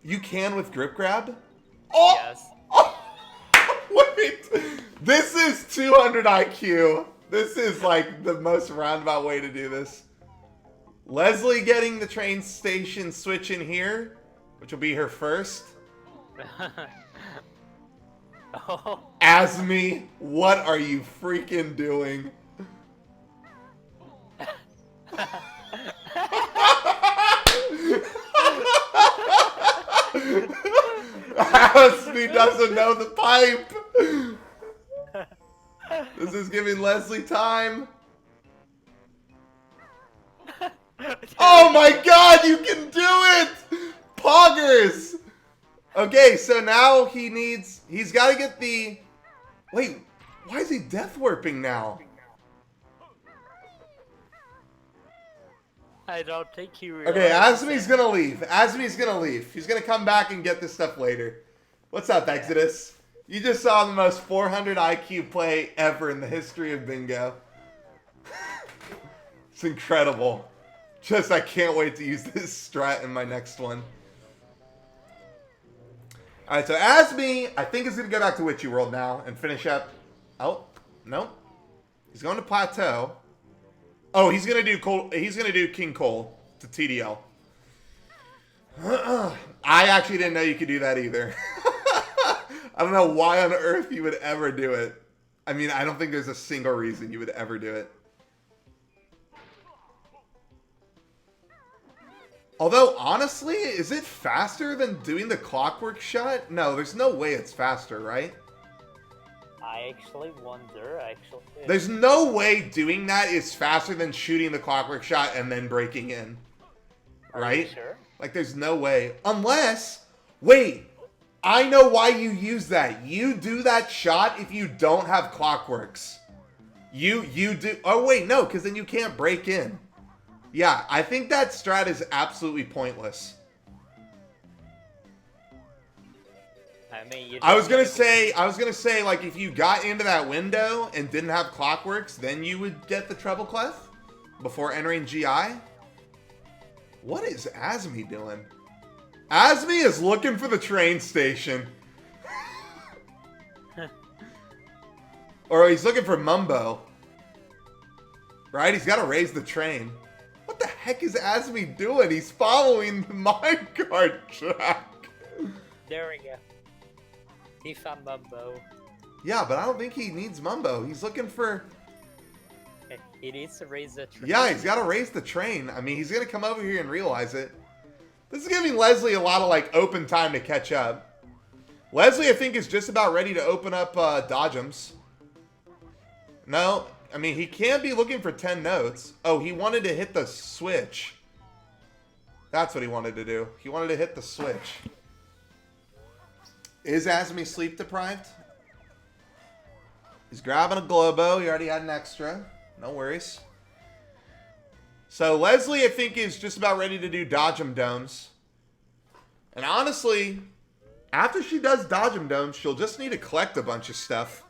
you can with grip grab? Oh! Yes. Wait, this is 200 IQ. This is like the most roundabout way to do this. Leslie getting the train station switch in here, which will be her first. Oh. Azmi, what are you freaking doing? Azmi doesn't know the pipe. This is giving Leslie time. Oh my god, you can do it! Poggers! Okay, so now he's got to get the... Wait, why is he death warping now? I don't think he realized. Okay, Azmi's gonna leave. Azmi's gonna leave. He's gonna come back and get this stuff later. What's up, Exodus? You just saw the most 400 IQ play ever in the history of bingo. It's incredible. Just, I can't wait to use this strat in my next one. Alright, so Azmi, I think is going to go back to Witchy World now and finish up. Oh, no. He's going to Plateau. Oh, he's going to do King Cole to TDL. I actually didn't know you could do that either. I don't know why on earth you would ever do it. I mean, I don't think there's a single reason you would ever do it. Although, honestly, is it faster than doing the clockwork shot? No, there's no way it's faster, right? I actually wonder, There's no way doing that is faster than shooting the clockwork shot and then breaking in. Right? Are you sure? Like, there's no way. Unless, wait, I know why you use that. You do that shot if you don't have clockworks. You do, oh wait, no, because then you can't break in. Yeah, I think that strat is absolutely pointless. I mean, I was gonna say, like, if you got into that window and didn't have clockworks, then you would get the treble clef before entering GI. What is Azmi doing? Azmi is looking for the train station. Or he's looking for Mumbo. Right? He's got to raise the train. What the heck is Azmi doing? He's following the minecart track. There we go. He found Mumbo. Yeah, but I don't think he needs Mumbo. He's looking for... He needs to raise the train. Yeah, he's got to raise the train. I mean, he's going to come over here and realize it. This is giving Leslie a lot of, like, open time to catch up. Leslie, I think, is just about ready to open up Dodgems. No, I mean, he can be looking for 10 notes. Oh, he wanted to hit the switch. That's what he wanted to do. He wanted to hit the switch. Is Azmi sleep deprived? He's grabbing a Globo. He already had an extra. No worries. So Leslie, I think, is just about ready to do Dodgem Domes. And honestly, after she does Dodgem Domes, she'll just need to collect a bunch of stuff.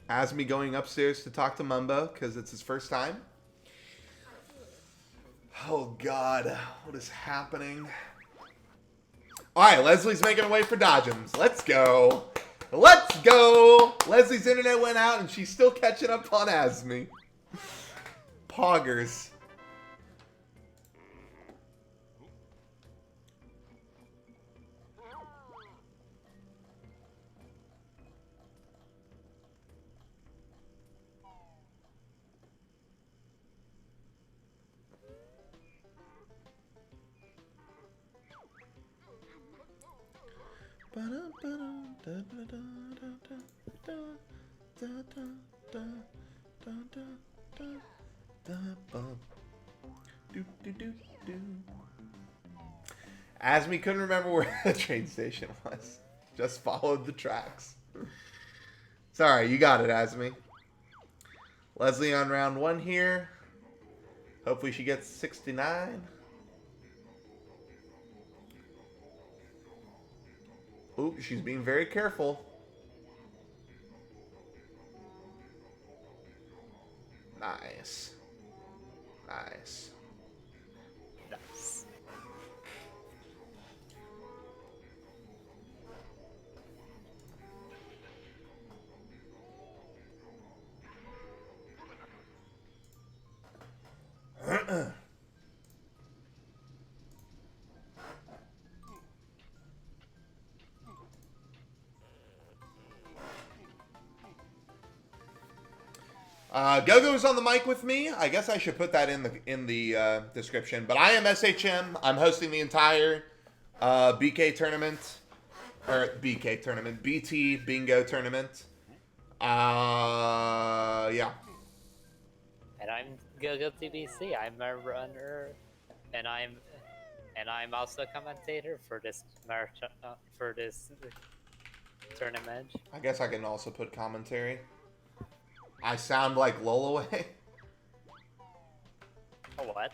Azmi going upstairs to talk to Mumbo because it's his first time. Oh, God. What is happening? All right, Leslie's making her way for Dodgems. Let's go. Let's go. Leslie's internet went out, and she's still catching up on Azmi. Poggers. Azmi couldn't remember where the train station was. Just followed the tracks. Sorry, you got it, Azmi. Leslie on round 1 here. Hopefully she gets 69. Ooh, she's being very careful. Nice. Nice. Nice. Gogo's on the mic with me. I guess I should put that in the description. But I am SHM. I'm hosting the entire BK tournament, or BK tournament, BT Bingo tournament. Yeah. And I'm Gogo TBC. I'm a runner, and I'm also a commentator for this marathon, for this tournament. I guess I can also put commentary. I sound like Lolaway. Oh, what?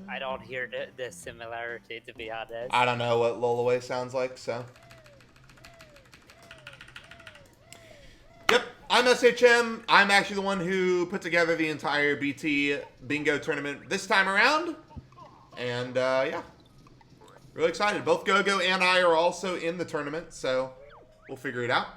I don't hear the similarity, to be honest. I don't know what Lolaway sounds like, so. Yep, I'm SHM. I'm actually the one who put together the entire BT Bingo tournament this time around. And, yeah. Really excited. Both Gogo and I are also in the tournament, so we'll figure it out.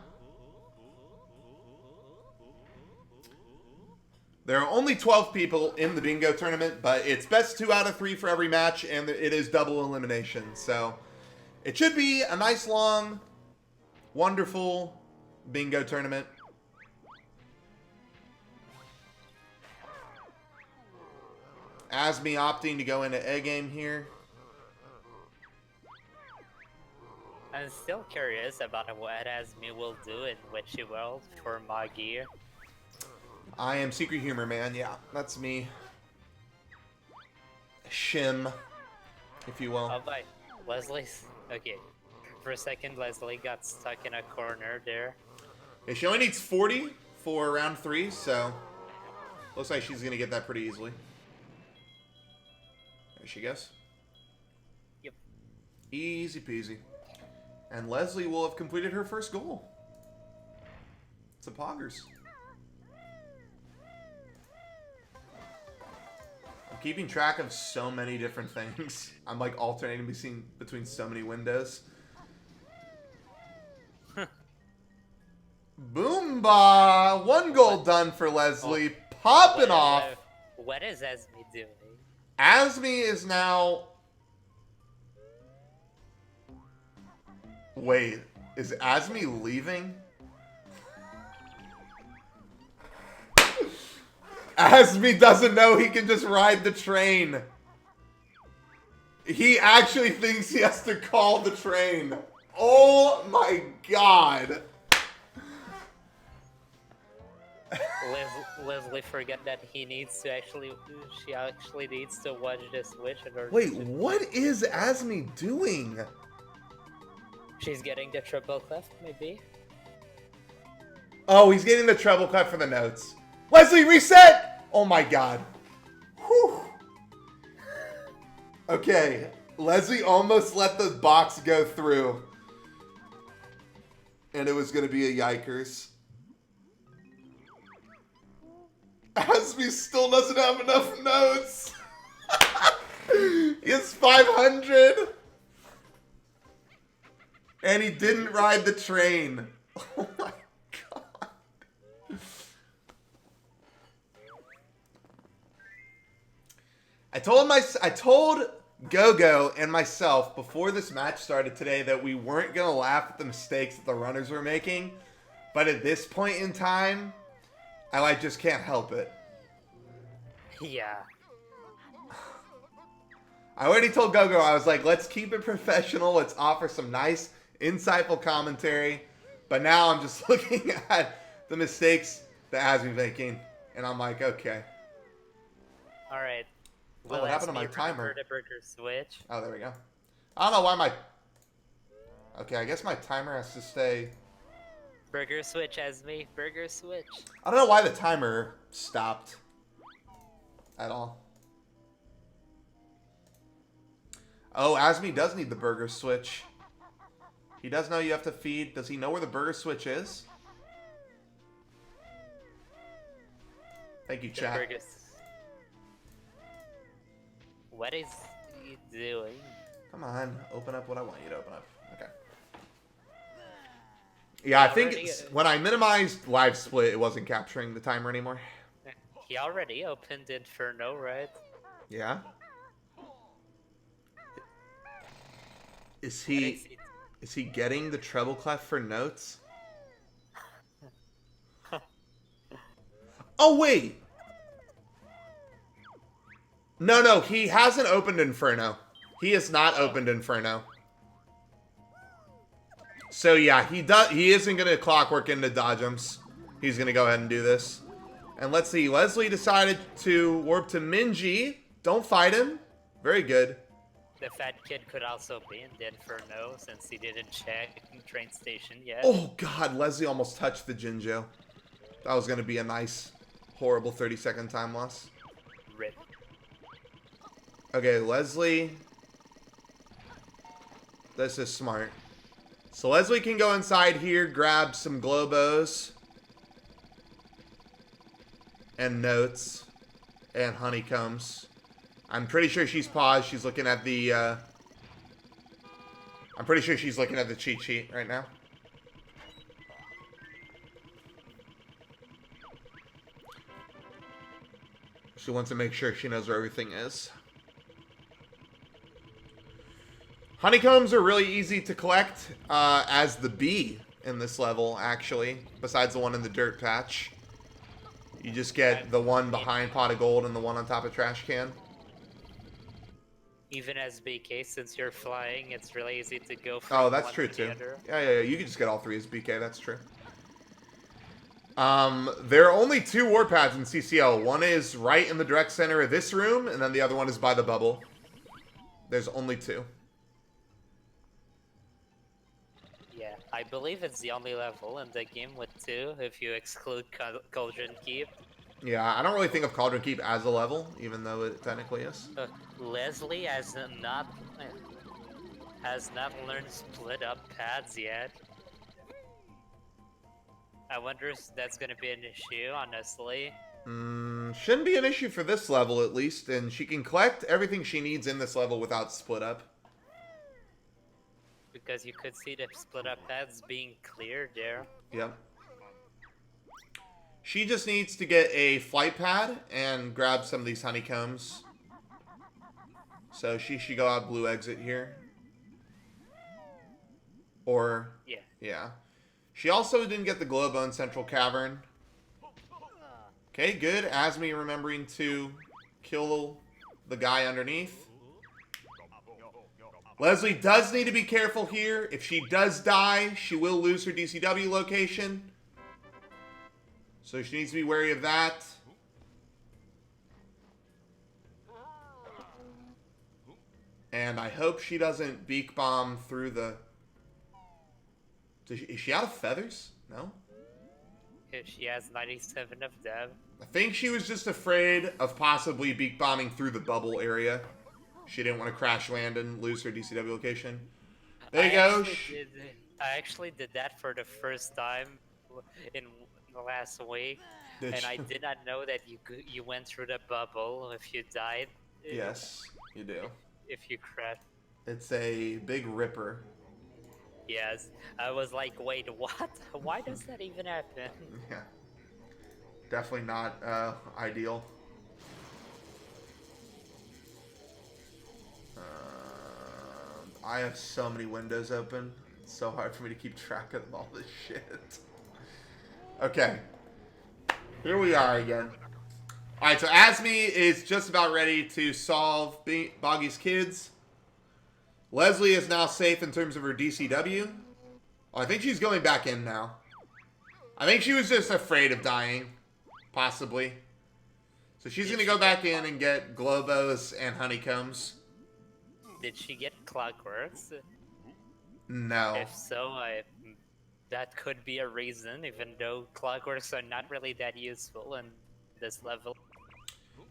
There are only 12 people in the bingo tournament, but it's best 2 out of 3 for every match, and it is double elimination. So it should be a nice, long, wonderful bingo tournament. Azmi opting to go into A game here. I'm still curious about what Azmi will do in Witchy World for Magi. I am Secret Humor Man, yeah, that's me. Shim, if you will. Oh, bye. Leslie's... Okay. For a second, Leslie got stuck in a corner there. Yeah, she only needs 40 for round 3, so looks like she's going to get that pretty easily. There she goes. Yep. Easy peasy. And Leslie will have completed her first goal. It's a poggers. I'm keeping track of so many different things. I'm like alternating between so many windows. Boomba! 1 goal done for Leslie. Popping off. What is Azmi doing? Azmi is now... Wait, is Azmi leaving? Azmi doesn't know he can just ride the train. He actually thinks he has to call the train. Oh my god. Leslie forget that she actually needs to watch the switch in order Wait, to... what is Azmi doing? She's getting the triple clef, maybe? Oh, he's getting the treble clef for the notes. Leslie, reset! Oh my god. Whew. Okay, Leslie almost let the box go through. And it was going to be a yikers. Azmi still doesn't have enough notes. He has 500. And he didn't ride the train. Oh my god. I told Go-Go and myself before this match started today that we weren't going to laugh at the mistakes that the runners were making. But at this point in time, I just can't help it. Yeah. I already told Go-Go, I was like, let's keep it professional. Let's offer some nice, insightful commentary. But now I'm just looking at the mistakes that Azmi's making. And I'm like, okay. Alright. Oh, what happened to my timer? The burger switch. Oh, there we go. I don't know why my... Okay, I guess my timer has to stay... Burger switch, Azmi. Burger switch. I don't know why the timer stopped. At all. Oh, Azmi does need the burger switch. He does know you have to feed. Does he know where the burger switch is? Thank you, chat. What is he doing? Come on, open up what I want you to open up. Okay. Yeah, I think when I minimized live split, it wasn't capturing the timer anymore. He already opened Inferno, right? Yeah. Is he getting the treble clef for notes? Oh wait. No, he hasn't opened Inferno. He has not opened Inferno. So yeah, he isn't gonna clockwork into dodgems. He's gonna go ahead and do this. And let's see, Leslie decided to warp to Minji. Don't fight him. Very good. The fat kid could also be in the Inferno since he didn't check the train station yet. Oh god, Leslie almost touched the Jinjo. That was gonna be a nice, horrible 30-second time loss. Rip. Okay, Leslie. This is smart. So Leslie can go inside here, grab some Globos. And notes. And honeycombs. I'm pretty sure she's paused. She's looking at the, I'm pretty sure she's looking at the cheat sheet right now. She wants to make sure she knows where everything is. Honeycombs are really easy to collect as the bee in this level, actually. Besides the one in the dirt patch. You just get the one behind pot of gold and the one on top of trash can. Even as BK, since you're flying, it's really easy to go from Oh, that's one true to too. the other. Yeah. You can just get all three as BK. That's true. There are only 2 warpads in CCL. One is right in the direct center of this room, and then the other one is by the bubble. There's only 2. Yeah, I believe it's the only level in the game with 2, if you exclude Cauldron Keep. Yeah, I don't really think of Cauldron Keep as a level, even though it technically is. Leslie has not learned split up pads yet. I wonder if that's gonna be an issue, honestly. Shouldn't be an issue for this level, at least, and she can collect everything she needs in this level without split up. Because you could see the split up pads being cleared there. Yep. She just needs to get a flight pad and grab some of these honeycombs. So she should go out blue exit here. Or, yeah. She also didn't get the globe on Central Cavern. Okay, good. Azmi remembering to kill the guy underneath. Leslie does need to be careful here. If she does die, she will lose her DCW location. So she needs to be wary of that. And I hope she doesn't beak bomb through the... Is she out of feathers? No? She has 97 of them. I think she was just afraid of possibly beak bombing through the bubble area. She didn't want to crash land and lose her DCW location. There you go. I actually did that for the first time in the last week, and I did not know that you went through the bubble if you died. Yes, you do. If you crashed. It's a big ripper. Yes, I was like, wait, what? Why does that even happen? Yeah. Definitely not ideal. I have so many windows open. It's so hard for me to keep track of all this shit. Okay. Here we are again. Alright, so Azmi is just about ready to solve Boggy's kids. Leslie is now safe in terms of her DCW. Oh, I think she's going back in now. I think she was just afraid of dying. Possibly. So she's going to go back in and get Globos and Honeycombs. Did she get Clockworks? No. If so, that could be a reason, even though Clockworks are not really that useful in this level.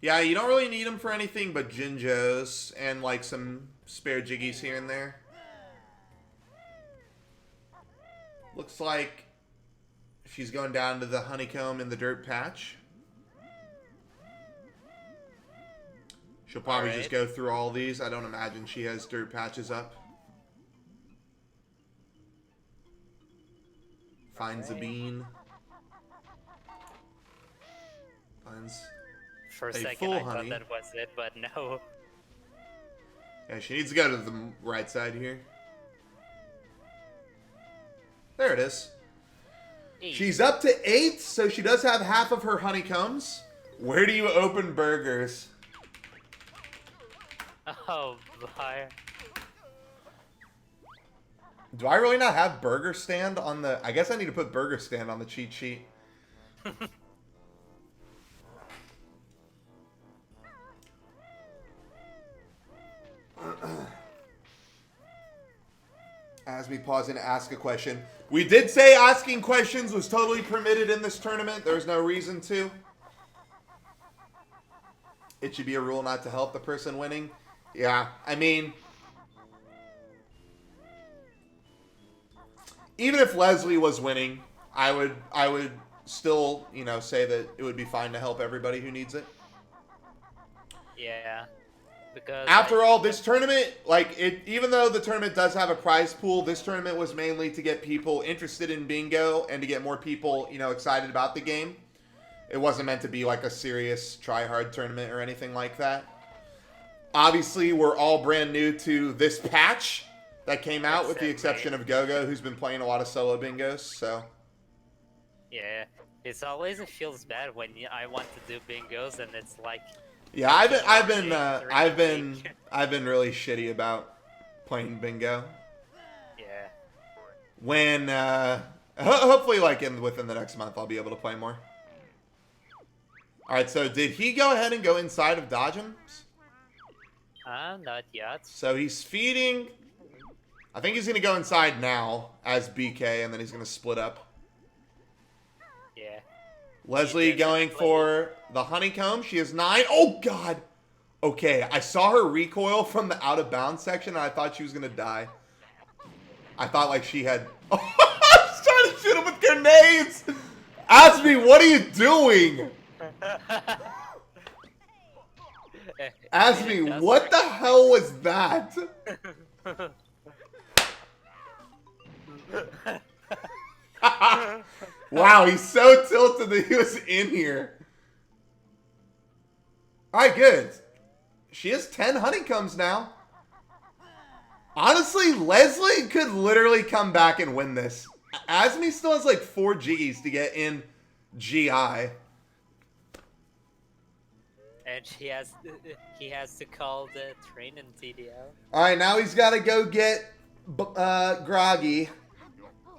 Yeah, you don't really need them for anything but Jinjos and like some spare Jiggies here and there. Looks like she's going down to the Honeycomb in the dirt patch. She'll probably just go through all these. I don't imagine she has dirt patches up. Finds a bean. Finds For a second, full I honey. thought that was it, but no. Yeah, she needs to go to the right side here. There it is. 8. She's up to 8, so she does have half of her honeycombs. Where do you open burgers? Oh, boy. Do I really not have burger stand on the... I guess I need to put burger stand on the cheat sheet. As we pause and ask a question. We did say asking questions was totally permitted in this tournament. There's no reason to. It should be a rule not to help the person winning. Yeah, I mean... Even if Leslie was winning, I would still, you know, say that it would be fine to help everybody who needs it. Yeah. Because After all, this tournament, like, even though the tournament does have a prize pool, this tournament was mainly to get people interested in bingo and to get more people, you know, excited about the game. It wasn't meant to be like a serious try-hard tournament or anything like that. Obviously, we're all brand new to this patch that came out, with the exception of Gogo, who's been playing a lot of solo bingos, so... Yeah, it feels bad when I want to do bingos and it's like... Yeah, I've been really shitty about playing bingo. Yeah. When hopefully like within the next month I'll be able to play more. All right, so did he go ahead and go inside of Dodgems? Not yet. So he's feeding. I think he's gonna go inside now as BK, and then he's gonna split up. Yeah. Leslie going for the honeycomb. She has 9. Oh, God. Okay, I saw her recoil from the out-of-bounds section, and I thought she was going to die. I thought, like, she had... Oh, I was trying to shoot him with grenades! Azmi, what are you doing? Azmi, what the hell was that? Wow, he's so tilted that he was in here. Alright, good. She has 10 honeycombs now. Honestly, Leslie could literally come back and win this. Azmi still has like 4 G's to get in GI. and he has to call the train in TDL. All right, now he's got to go get Groggy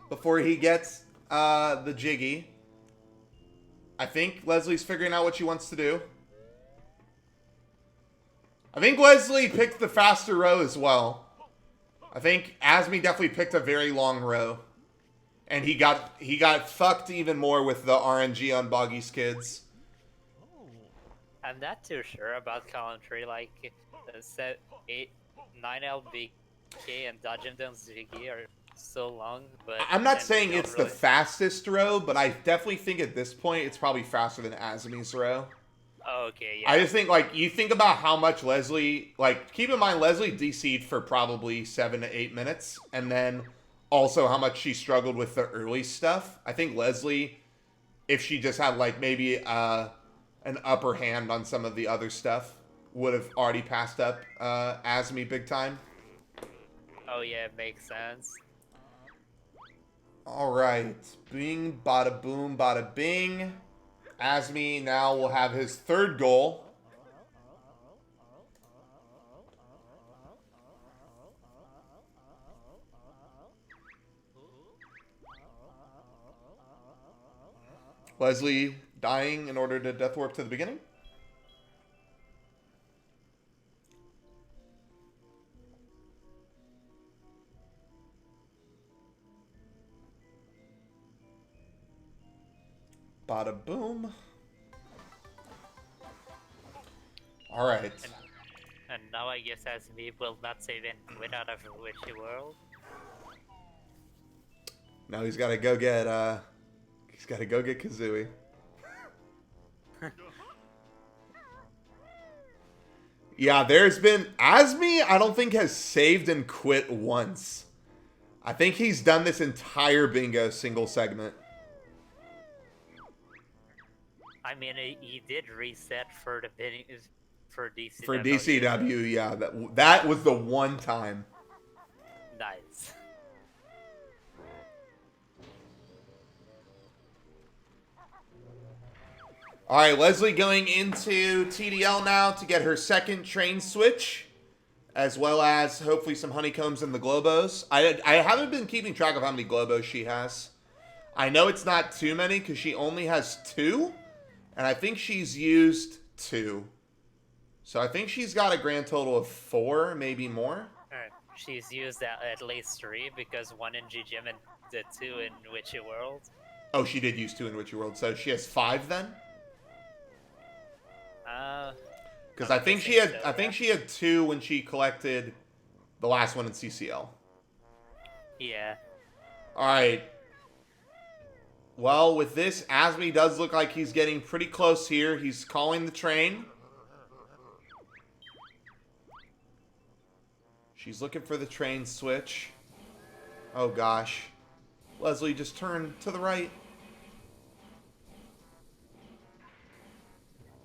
before he gets the Jiggy. I think Leslie's figuring out what she wants to do. I think Leslie picked the faster row as well. I think Azmi definitely picked a very long row. And he got fucked even more with the RNG on Boggy's kids. I'm not too sure about commentary, like set 9 LBK and Dodge and Ziggy are so long, but I'm not and saying we don't it's really... the fastest row, but I definitely think at this point it's probably faster than Azmi's row. Oh, okay, yeah. I just think, like, you think about how much Leslie, like, keep in mind Leslie DC'd for probably 7 to 8 minutes, and then also how much she struggled with the early stuff. I think Leslie, if she just had, like, maybe an upper hand on some of the other stuff, would have already passed up Azmi big time. Oh, yeah, it makes sense. All right. Bing, bada boom, bada bing. Azmi now will have his third goal. Leslie dying in order to death warp to the beginning. Bada boom. All right. And now I guess Azmi will not save and quit out of a witchy world. Now he's got to go get Kazooie. Yeah, there's been Azmi, I don't think has saved and quit once. I think he's done this entire bingo single segment. I mean, he did reset for for DCW. For DCW, yeah, that was the one time. Nice. All right, Leslie going into TDL now to get her second train switch, as well as hopefully some honeycombs in the Globos. I haven't been keeping track of how many Globos she has. I know it's not too many because she only has 2, and I think she's used 2. So I think she's got a grand total of 4, maybe more. She's used at least 3 because 1 in G-Gym and the 2 in Witchy World. Oh, she did use 2 in Witchy World, so she has 5 then? Because I think she had 2 when she collected the last one in CCL. Yeah. All right. Well, with this, Azmi does look like he's getting pretty close here. He's calling the train. She's looking for the train switch. Oh, gosh. Leslie, just turn to the right.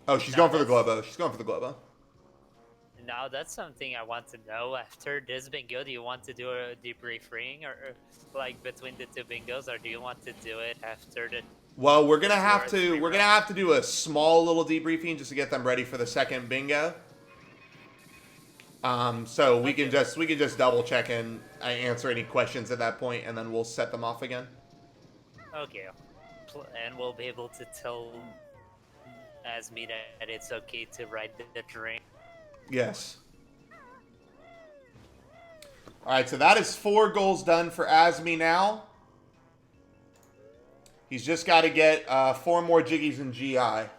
Oh, she's going for the Globo. She's going for the Globo. Now, that's something I want to know. After this bingo, do you want to do a debriefing or like between the 2 bingos, or do you want to do it after the... Well, we're gonna have to do a small little debriefing just to get them ready for the second bingo. So we can just double check and answer any questions at that point, and then we'll set them off again. Okay, and we'll be able to tell Azmi that it's okay to ride the train. Yes. All right, so that is 4 goals done for Azmi now. He's just got to get 4 more Jiggies in GI.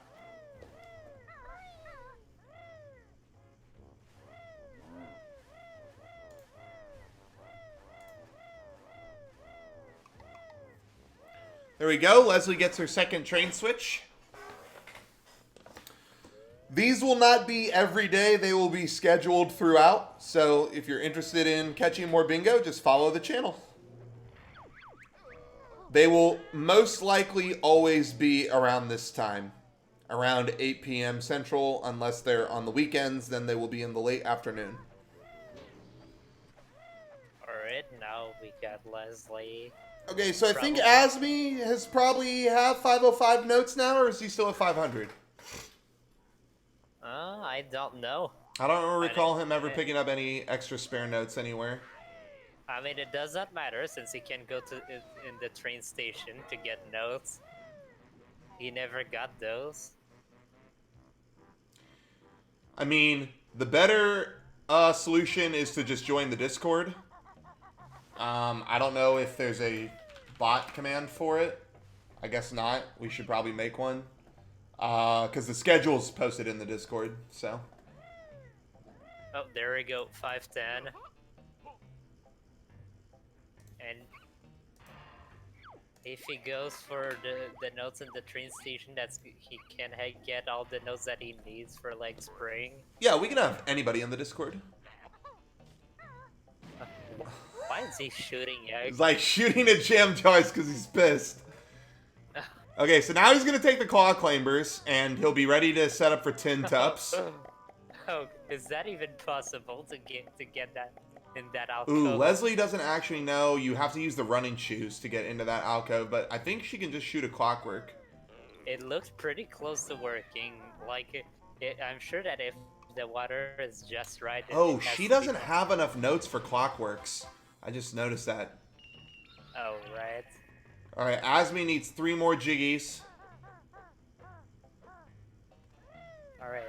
There we go. Leslie gets her second train switch. These will not be every day. They will be scheduled throughout. So if you're interested in catching more bingo, just follow the channel. They will most likely always be around this time. Around 8 p.m. Central. Unless they're on the weekends, then they will be in the late afternoon. Alright, now we got Leslie. Okay, so I think Azmi has probably have 505 notes now, or is he still at 500? I don't know. I don't recall him ever I- picking up any extra spare notes anywhere. I mean, it does not matter since he can go to in the train station to get notes. He never got those. I mean, the better solution is to just join the Discord. I don't know if there's a bot command for it. I guess not. We should probably make one. Because the schedule's posted in the Discord, so. Oh, there we go, 510. And if he goes for the notes in the train station, he can get all the notes that he needs for like spring. Yeah, we can have anybody in the Discord. Why is he shooting out? He's like shooting at jam jars because he's pissed. Okay, so now he's going to take the claw clambers, and he'll be ready to set up for tin tups. Oh, is that even possible to get that in that alcove? Ooh, Leslie doesn't actually know. You have to use the running shoes to get into that alcove, but I think she can just shoot a clockwork. It looks pretty close to working. Like, I'm sure that if the water is just right... Oh, she doesn't have enough notes for clockworks. I just noticed that. Oh, right. Alright, Azmi needs 3 more jiggies. Alright.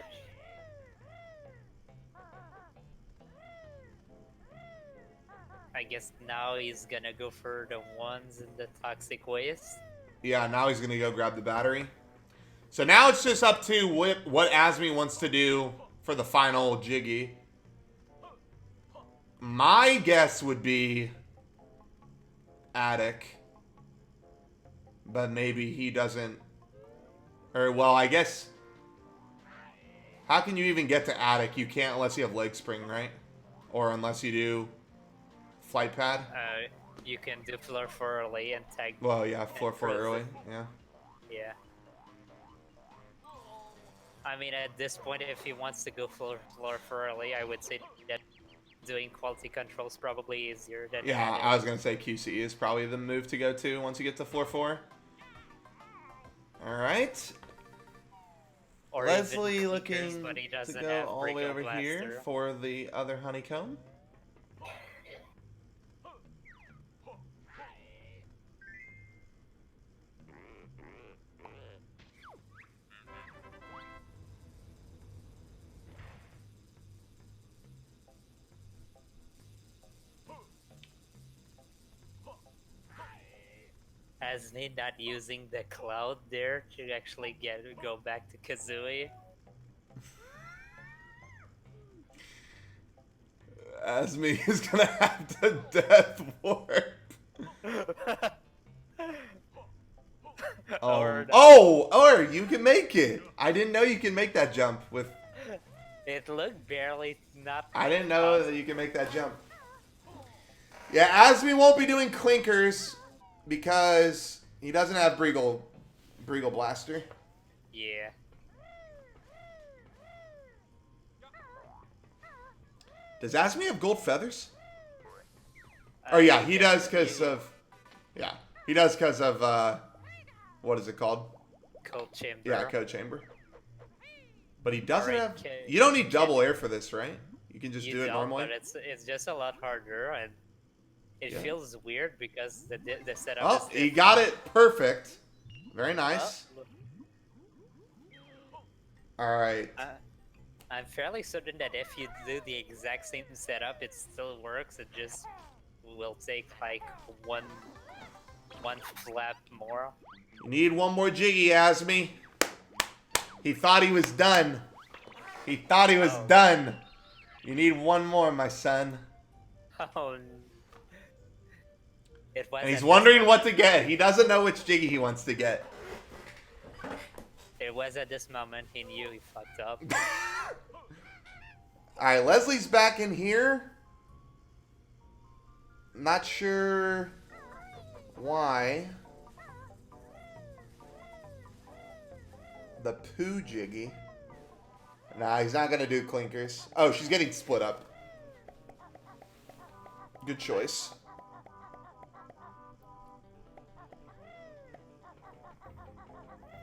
I guess now he's gonna go for the ones in the toxic waste. Yeah, now he's going to go grab the battery. So now it's just up to what Azmi wants to do for the final jiggy. My guess would be attic. But maybe he doesn't. Or, well, I guess. How can you even get to attic? You can't unless you have leg spring, right? Or unless you do flight pad. You can do floor 4 early and tag. Well, yeah, floor 4 early. Yeah. Yeah. I mean, at this point, if he wants to go floor 4 early, I would say that doing quality control is probably easier than. Yeah, I was gonna say QC is probably the move to go to once you get to floor 4. All right. Or Leslie even looking clickers, but he to doesn't go have all the way Breakout over here Blaster. for the other honeycomb. As me not using the cloud there to actually go back to Kazooie. Azmi is gonna have to death warp. Or you can make it. I didn't know you can make that jump with. It looked barely not. I didn't know that you can make that jump. Yeah, Azmi won't be doing clinkers because he doesn't have Breagle Blaster. Yeah. Does Azmi have gold feathers? Oh yeah, he does because of. Yeah, he does because of. What is it called? Cold chamber. Yeah, code chamber. But he doesn't Alright, have. You don't need double air for this, right? You can just do it normally. But it's just a lot harder, and it feels weird because the setup. Oh, he got it perfect. Very nice. All right. I'm fairly certain that if you do the exact same setup, it still works. It just will take like one flap more. You need one more jiggy, Azmi. He thought he was done. He thought he was done. You need one more, my son. Oh. And he's wondering what to get. He doesn't know which jiggy he wants to get. It was at this moment he knew he fucked up. Alright, Leslie's back in here. Not sure why. The poo jiggy. Nah, he's not gonna do clinkers. Oh, she's getting split up. Good choice.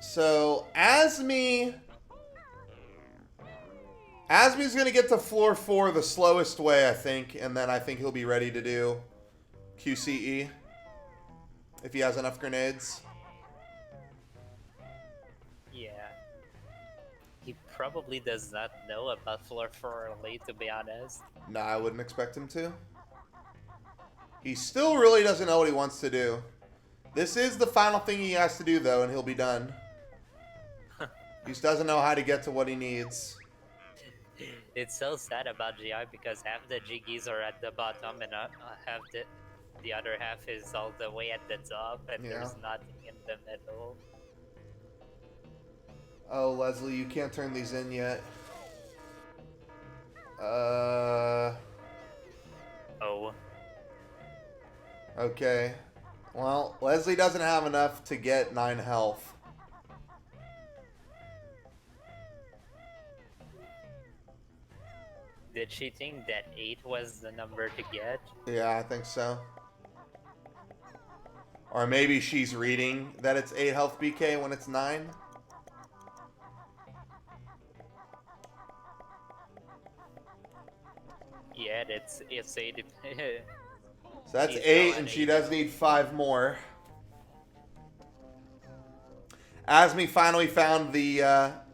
So, Azmi Azmi's going to get to floor 4 the slowest way, I think. And then I think he'll be ready to do QCE. If he has enough grenades. Yeah. He probably does not know about floor 4 early, to be honest. Nah, I wouldn't expect him to. He still really doesn't know what he wants to do. This is the final thing he has to do, though, and he'll be done. He just doesn't know how to get to what he needs. It's so sad about GI because half the Jiggies are at the bottom and half the other half is all the way at the top, and Yeah. there's nothing in the middle. Oh, Leslie, you can't turn these in yet. Oh. Okay. Well, Leslie doesn't have enough to get 9 health. Did she think that 8 was the number to get? Yeah, I think so. Or maybe she's reading that it's 8 health BK when it's 9. Yeah, it's 8. So that's She's 8, still and at she 8. does need 5 more. Azmi finally found the,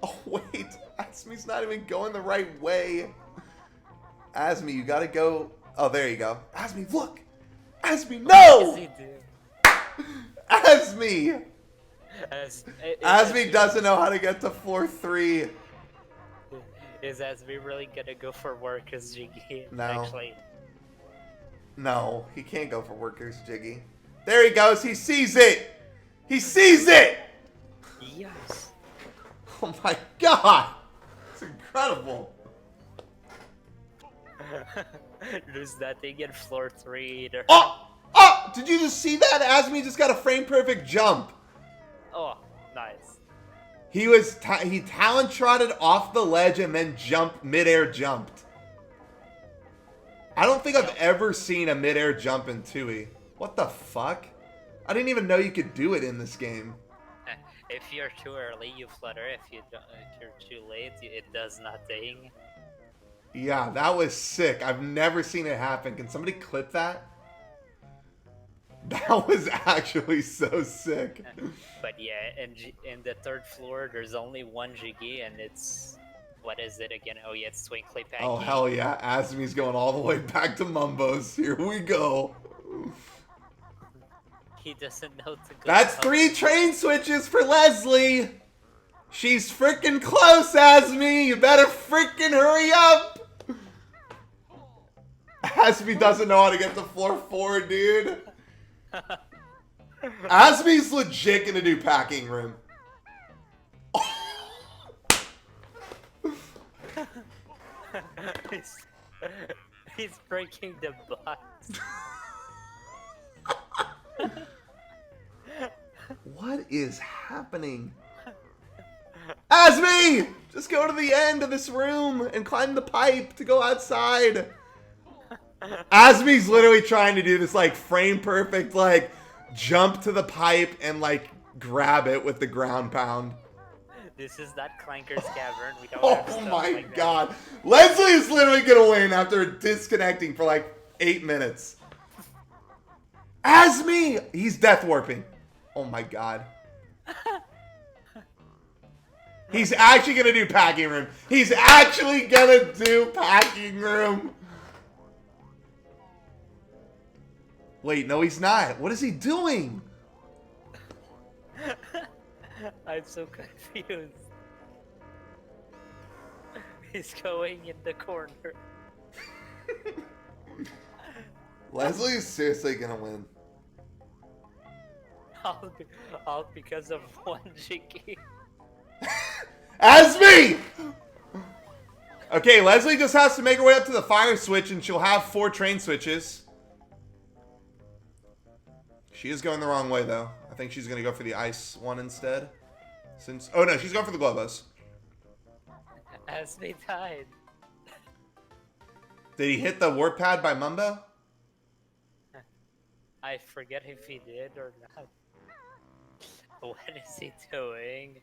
Oh, wait. Azmi's not even going the right way. Azmi, you gotta go... Oh, there you go. Azmi, look! Azmi, What does no! he do? Azmi! Is Azmi doesn't know how to get to floor 3. Is Azmi really gonna go for workers, Jiggy? No. Actually. No, he can't go for workers, Jiggy. There he goes. He sees it. He sees it. Yes. Oh my god. It's incredible. There's nothing in floor 3 either. Oh! Oh! Did you just see that? Azmi just got a frame perfect jump. Oh, nice. He talent trotted off the ledge and then midair jumped. I don't think I've ever seen a midair jump in 2E. What the fuck? I didn't even know you could do it in this game. If you're too early, you flutter. If you're too late, it does nothing. Yeah, that was sick. I've never seen it happen. Can somebody clip that? That was actually so sick. But yeah, in the 3rd floor, there's only one Jiggy, and it's... What is it again? Oh yeah, it's Twinkly Pancake. Oh, hell yeah. Azmi's going all the way back to Mumbo's. Here we go. He doesn't know to go. That's up. 3 train switches for Leslie. She's freaking close, Azmi. You better freaking hurry up. Azmi doesn't know how to get to floor 4, dude. Azmi's legit gonna do packing room. He's breaking the box. What is happening? Azmi! Just go to the end of this room and climb the pipe to go outside. Azmi's literally trying to do this like frame perfect like jump to the pipe and like grab it with the ground pound. This is not Clanker's Cavern. We don't have Oh stuff my like god. Leslie is literally gonna win after disconnecting for like 8 minutes. Azmi! He's death warping. Oh my god. He's actually gonna do packing room. He's actually gonna do packing room. Wait, no he's not. What is he doing? that. I'm so confused. He's going in the corner. Leslie is seriously gonna win. All because of one Jiggy. Azmi! Okay, Leslie just has to make her way up to the fire switch and she'll have 4 train switches. She is going the wrong way though. I think she's gonna go for the ice one instead. Oh no, she's going for the globos. Azmi died. Did he hit the warp pad by Mumbo? I forget if he did or not. What is he doing?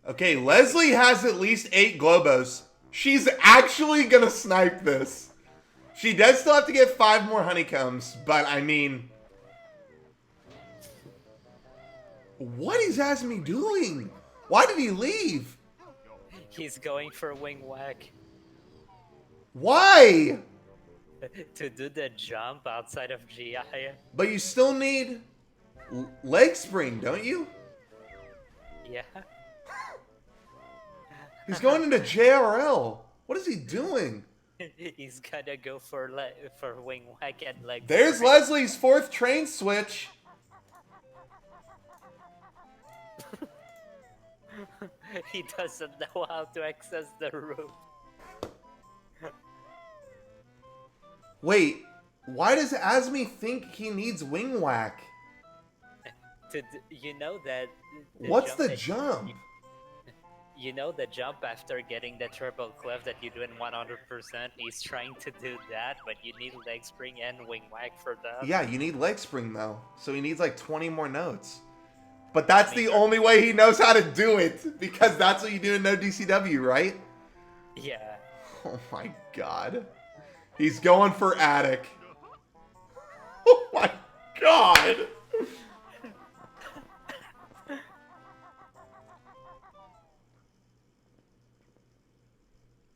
Okay, Leslie has at least 8 Globos. She's actually gonna snipe this. She does still have to get 5 more honeycombs, but I mean... What is Azmi doing? Why did he leave? He's going for wing whack Why? to do the jump outside of GI. But you still need leg spring, don't you? Yeah. He's going into JRL. What is he doing? He's gonna go for wing whack and leg. There's spring. Leslie's 4th train switch. He doesn't know how to access the room. Wait, why does Azmi think he needs wing whack? You know that. What's the jump? You know the jump after getting the triple cliff that you do in 100%? He's trying to do that, but you need leg spring and wing whack for that. Yeah, you need leg spring though. So he needs like 20 more notes. But that's the only way he knows how to do it. Because that's what you do in no DCW, right? Yeah. Oh my god. He's going for attic. Oh my god.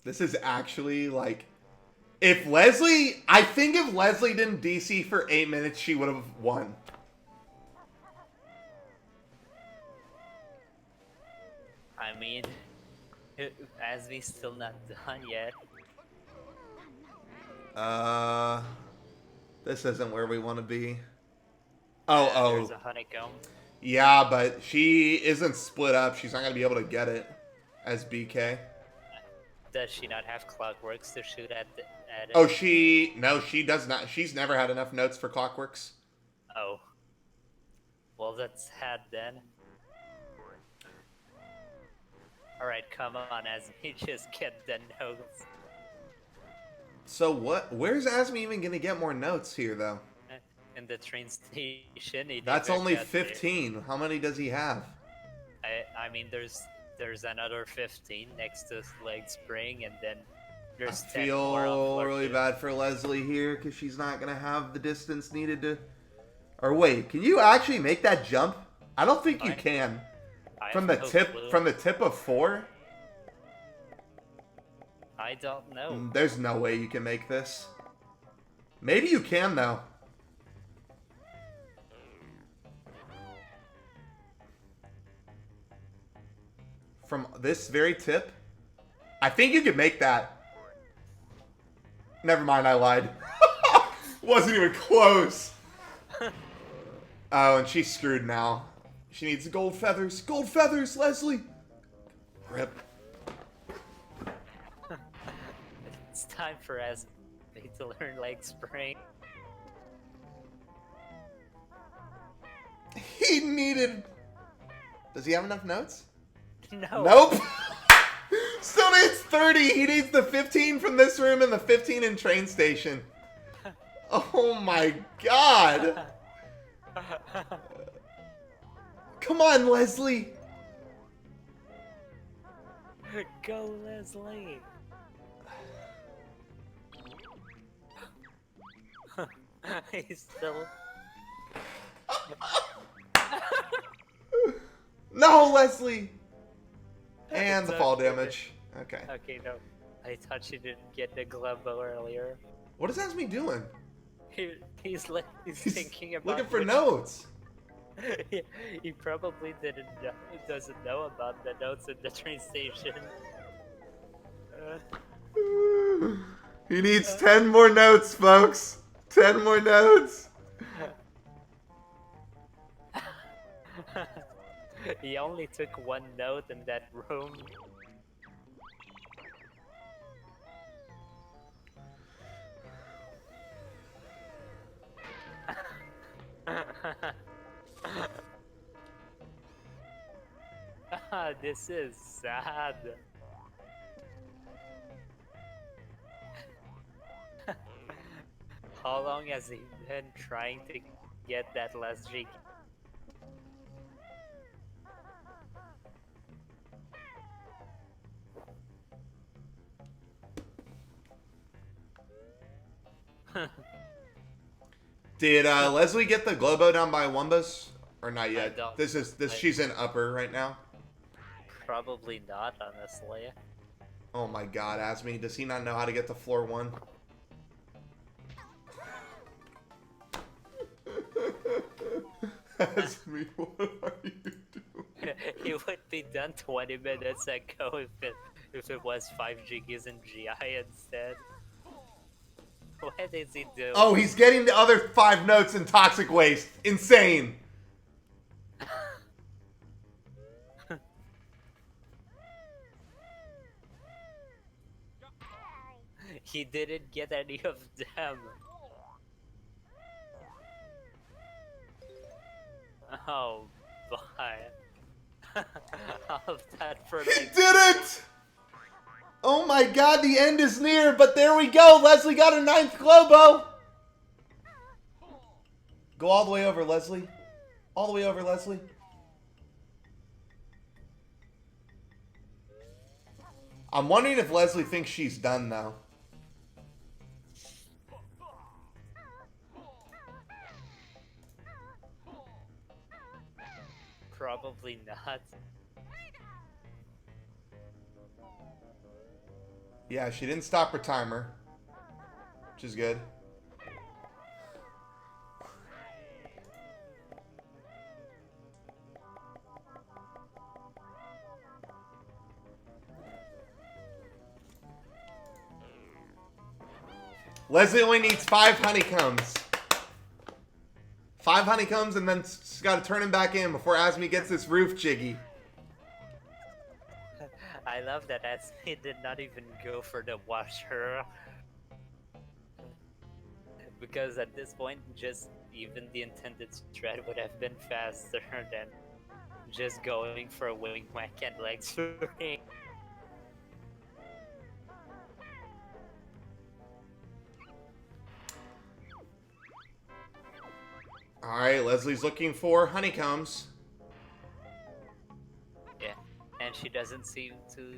This is actually like... I think if Leslie didn't DC for 8 minutes, she would have won. I mean, Azmi's still not done yet. This isn't where we want to be. There's a honeycomb. Yeah, but she isn't split up. She's not going to be able to get it as BK. Does she not have clockworks to shoot at it? Oh, no, she does not. She's never had enough notes for Clockworks. Oh. Well, that's sad then. Alright, come on, Azmi, just get the notes. So where's Azmi even gonna get more notes here, though? In the train station. That's only 15. How many does he have? I mean, there's another 15 next to leg spring, and then there's 10 more. I feel really bad for Leslie here, because she's not gonna have the distance needed to... Or wait, can you actually make that jump? I don't think you can. From the tip of 4? I don't know. There's no way you can make this. Maybe you can, though. From this very tip? I think you could make that. Never mind, I lied. Wasn't even close. Oh, and she's screwed now. She needs gold feathers. Gold feathers, Leslie! Rip. It's time for Azmi to learn leg spring. He needed... Does he have enough notes? No. Nope! Still needs 30! He needs the 15 from this room and the 15 in train station. Oh my god! Come on, Leslie! Go, Leslie! He's still... No, Leslie! And It's the fall okay. damage. Okay. Okay, no. I thought you didn't get the Glumbo earlier. What is Azmi doing? He's thinking about looking for which- notes. He probably doesn't know about the notes in the train station. He needs 10 more notes, folks. 10 more notes. He only took 1 note in that room. This is sad. How long has he been trying to get that last G? Did Leslie get the Globo down by Wumbus? Or not yet? don't. She's in upper right now. Probably not, honestly. Oh my god, Azmi, does he not know how to get to floor 1? Azmi, what are you doing? It would be done 20 minutes ago if it was 5 jiggies in GI instead. What is he doing? Oh, he's getting the other 5 notes in Toxic Waste. Insane. He didn't get any of them. Oh, boy. All of that for He like... didn't! Oh my god, the end is near, but there we go. Leslie got her 9th Globo. Go all the way over, Leslie. All the way over, Leslie. I'm wondering if Leslie thinks she's done, though. Probably not. Yeah, she didn't stop her timer, which is good. Leslie only needs 5 honeycombs. 5 honeycombs, and then she's got to turn him back in before Azmi gets this roof jiggy. I love that Azmi did not even go for the washer. Because at this point, just even the intended strat would have been faster than just going for a wing whack and leg swing. Alright, Leslie's looking for honeycombs. Yeah, and she doesn't seem to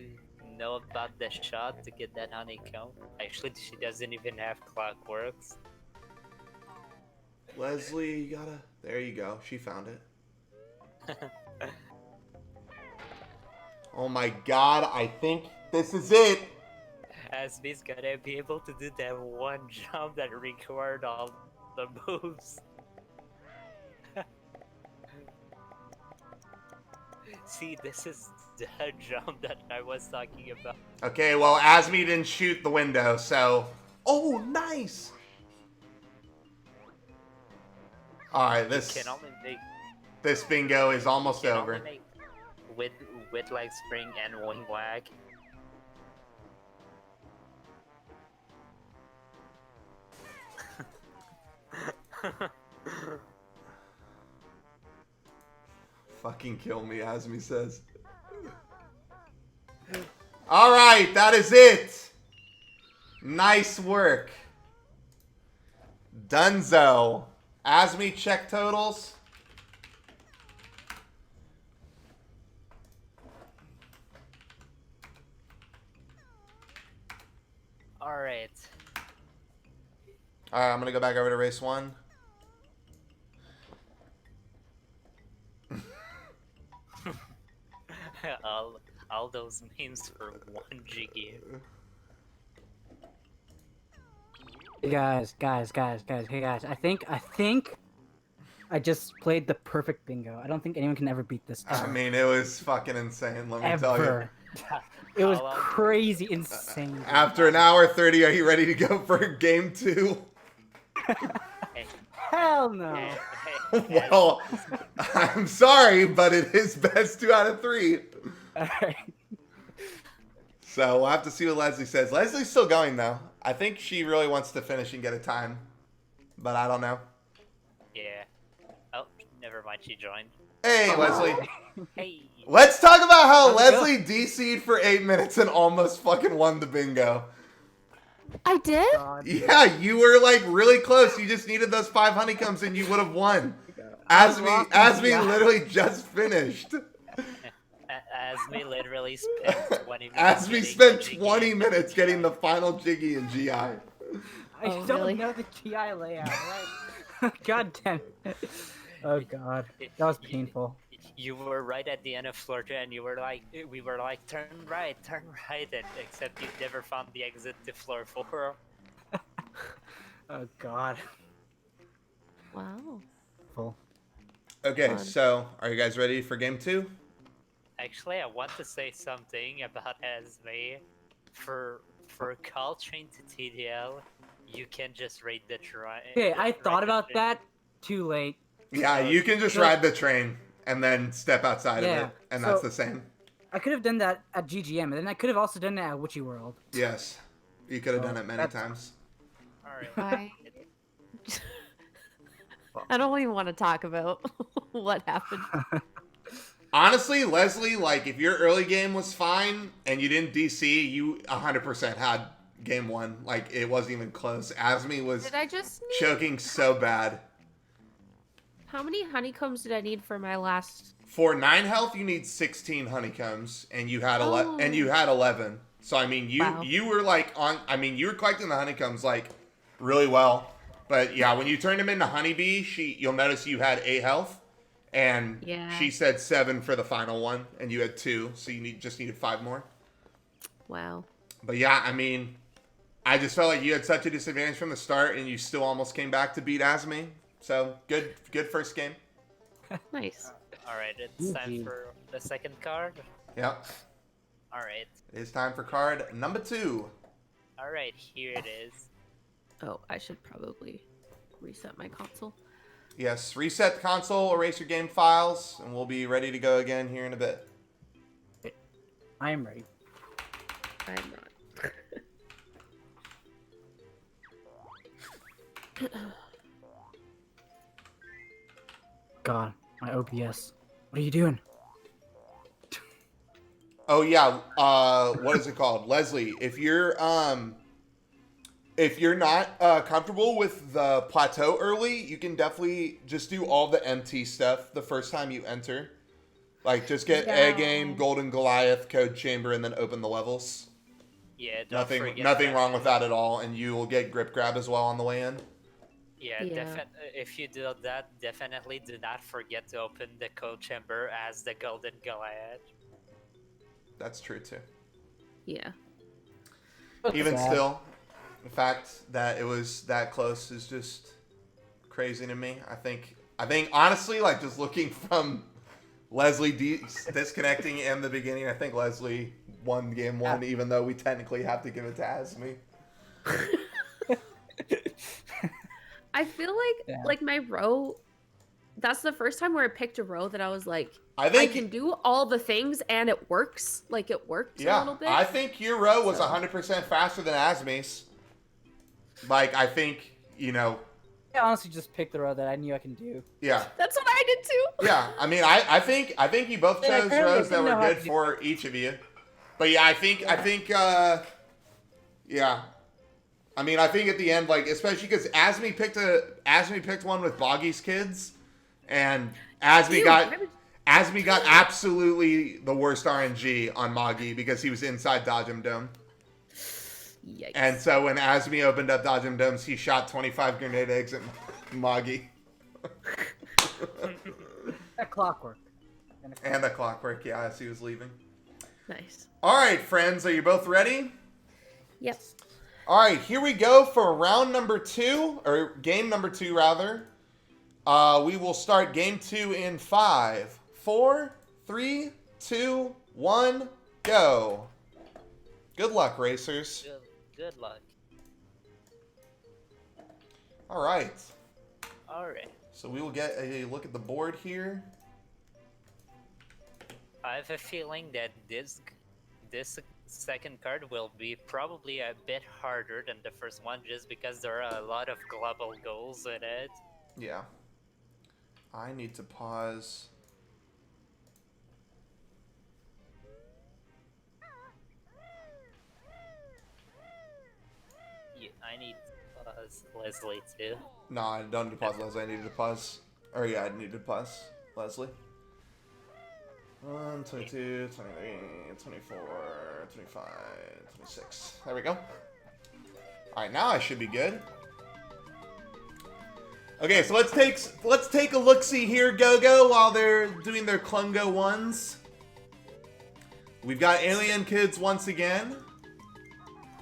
know about the shot to get that honeycomb. Actually, she doesn't even have clockworks. Leslie, you gotta... There you go. She found it. Oh my god, I think this is it. Azmi's gonna be able to do that one jump that required all the moves. See, this is the jump that I was talking about. Okay, well, Azmi didn't shoot the window, so... Oh, nice! Alright, this Can only make bingo is almost can over. only make with like spring and wing whack. Fucking kill me, Azmi says. Alright, that is it! Nice work. Dunzo. Azmi, check totals. Alright. Alright, I'm gonna go back over to race 1. all those memes for 1 jiggy. Hey guys. Hey guys, I think I just played the perfect bingo. I don't think anyone can ever beat this. I mean, it was fucking insane, let me tell you. Ever. It was How long? crazy, insane. After an hour 30, are you ready to go for game 2? Hey, Hell no. hey, Well, I'm sorry, but it is best 2 out of 3. Alright. So we'll have to see what Leslie says. Leslie's still going, though. I think she really wants to finish and get a time. But I don't know. yeah. Oh, never mind, she joined. Hey, Leslie. Hey. Let's talk about how How's it Leslie DC'd for 8 minutes and almost fucking won the bingo. I did? Yeah, you were like really close. You just needed those 5 honeycombs and you would have won. Azmi literally just finished. Azmi literally spent 20 minutes. Azmi getting spent the jiggy 20 and minutes getting the GI. final jiggy in GI. I Oh, don't really? know the GI layout. Right? God damn it. Oh god, that was painful. You were right at the end of floor 2, and we were like, turn right, and except you never found the exit to floor 4. Oh god. Wow. Full. Okay, Fun. so are you guys ready for game 2? Actually, I want to say something about Azmi. For call train to TDL, you can just rate the train. Okay, I thought about that. Too late. Yeah, Oh, you can just so- ride the train and then step outside of Yeah, it, and so- that's the same. I could have done that at GGM, and then I could have also done that at Witchy World. Yes, you could have Oh, done it many that's- times. Alright. I don't even want to talk about what happened. Honestly, Leslie, like, if your early game was fine and you didn't DC, you 100% had game 1. Like, it wasn't even close. Azmi was Did I just need... choking so bad. How many honeycombs did I need for my last... For 9 health, you need 16 honeycombs, and you had Oh. 11. So I mean, Wow. you were like you were collecting the honeycombs like really well. But yeah, when you turned him into honeybee, you'll notice you had 8 health, and Yeah. she said 7 for the final one, and you had 2, so you just needed 5 more. Wow. But yeah, I mean, I just felt like you had such a disadvantage from the start, and you still almost came back to beat Azmi. So good first game. Nice. Alright, it's time GG. for the second card. Yep. Alright. It is time for card number 2. Alright, here it is. Oh, I should probably reset my console. Yes, reset the console, erase your game files, and we'll be ready to go again here in a bit. I am ready. I'm not. God, my OBS. What are you doing? Oh yeah, what is it called? Leslie, if you're not comfortable with the plateau early, you can definitely just do all the MT stuff the first time you enter. Like, just get Yeah. A-Game, Golden Goliath, Code Chamber, and then open the levels. Yeah, don't forget Nothing that. wrong with that at all, and you will get Grip Grab as well on the way in. Yeah, Yeah. if you do that, definitely do not forget to open the code chamber as the Golden Goliath. That's true too. Yeah. Even Sad. still, the fact that it was that close is just crazy to me. I think honestly, like, just looking from Leslie disconnecting in the beginning, I think Leslie won game 1, even though we technically have to give it to Azmi. I feel Yeah. like my row, that's the first time where I picked a row that I was like, I I think can do all the things and it works. Like, it worked a yeah, little bit. I think your row was So- 100% faster than Azmi's. Like, I think, I honestly just picked the road that I knew I can do. yeah. That's what I did too. Yeah, I mean, I think you both Yeah, chose apparently rows that didn't were know how good to do for each of you. But yeah, I think yeah. I mean, I think at the end, like, especially because Azmi picked one with Boggy's kids, and Azmi Ew, got I was- absolutely the worst RNG on Moggy because he was inside Dodgem Dome. Yikes. And so when Azmi opened up Dodgem Domes, he shot 25 grenade eggs at Moggy. That clockwork. And the clockwork, yeah, as he was leaving. Nice. All right, friends, are you both ready? Yep. All right, here we go for round number 2, or game number 2, rather. We will start game 2 in 5, 4, 3, 2, 1, go. Good luck, racers. Good luck. All right, Alright. so we will get a look at the board here. I have a feeling that this second card will be probably a bit harder than the first one just because there are a lot of global goals in it. Yeah. I need to pause. Yeah, I need Leslie too. No, I don't need to pause, Leslie. I needed to pause. Or yeah, I needed to pause, Leslie. 1, 22, 23, 24, 25, 26. There we go. All right, now I should be good. Okay, so let's take a look-see here, Go-Go, while they're doing their Klungo ones. We've got Alien Kids once again.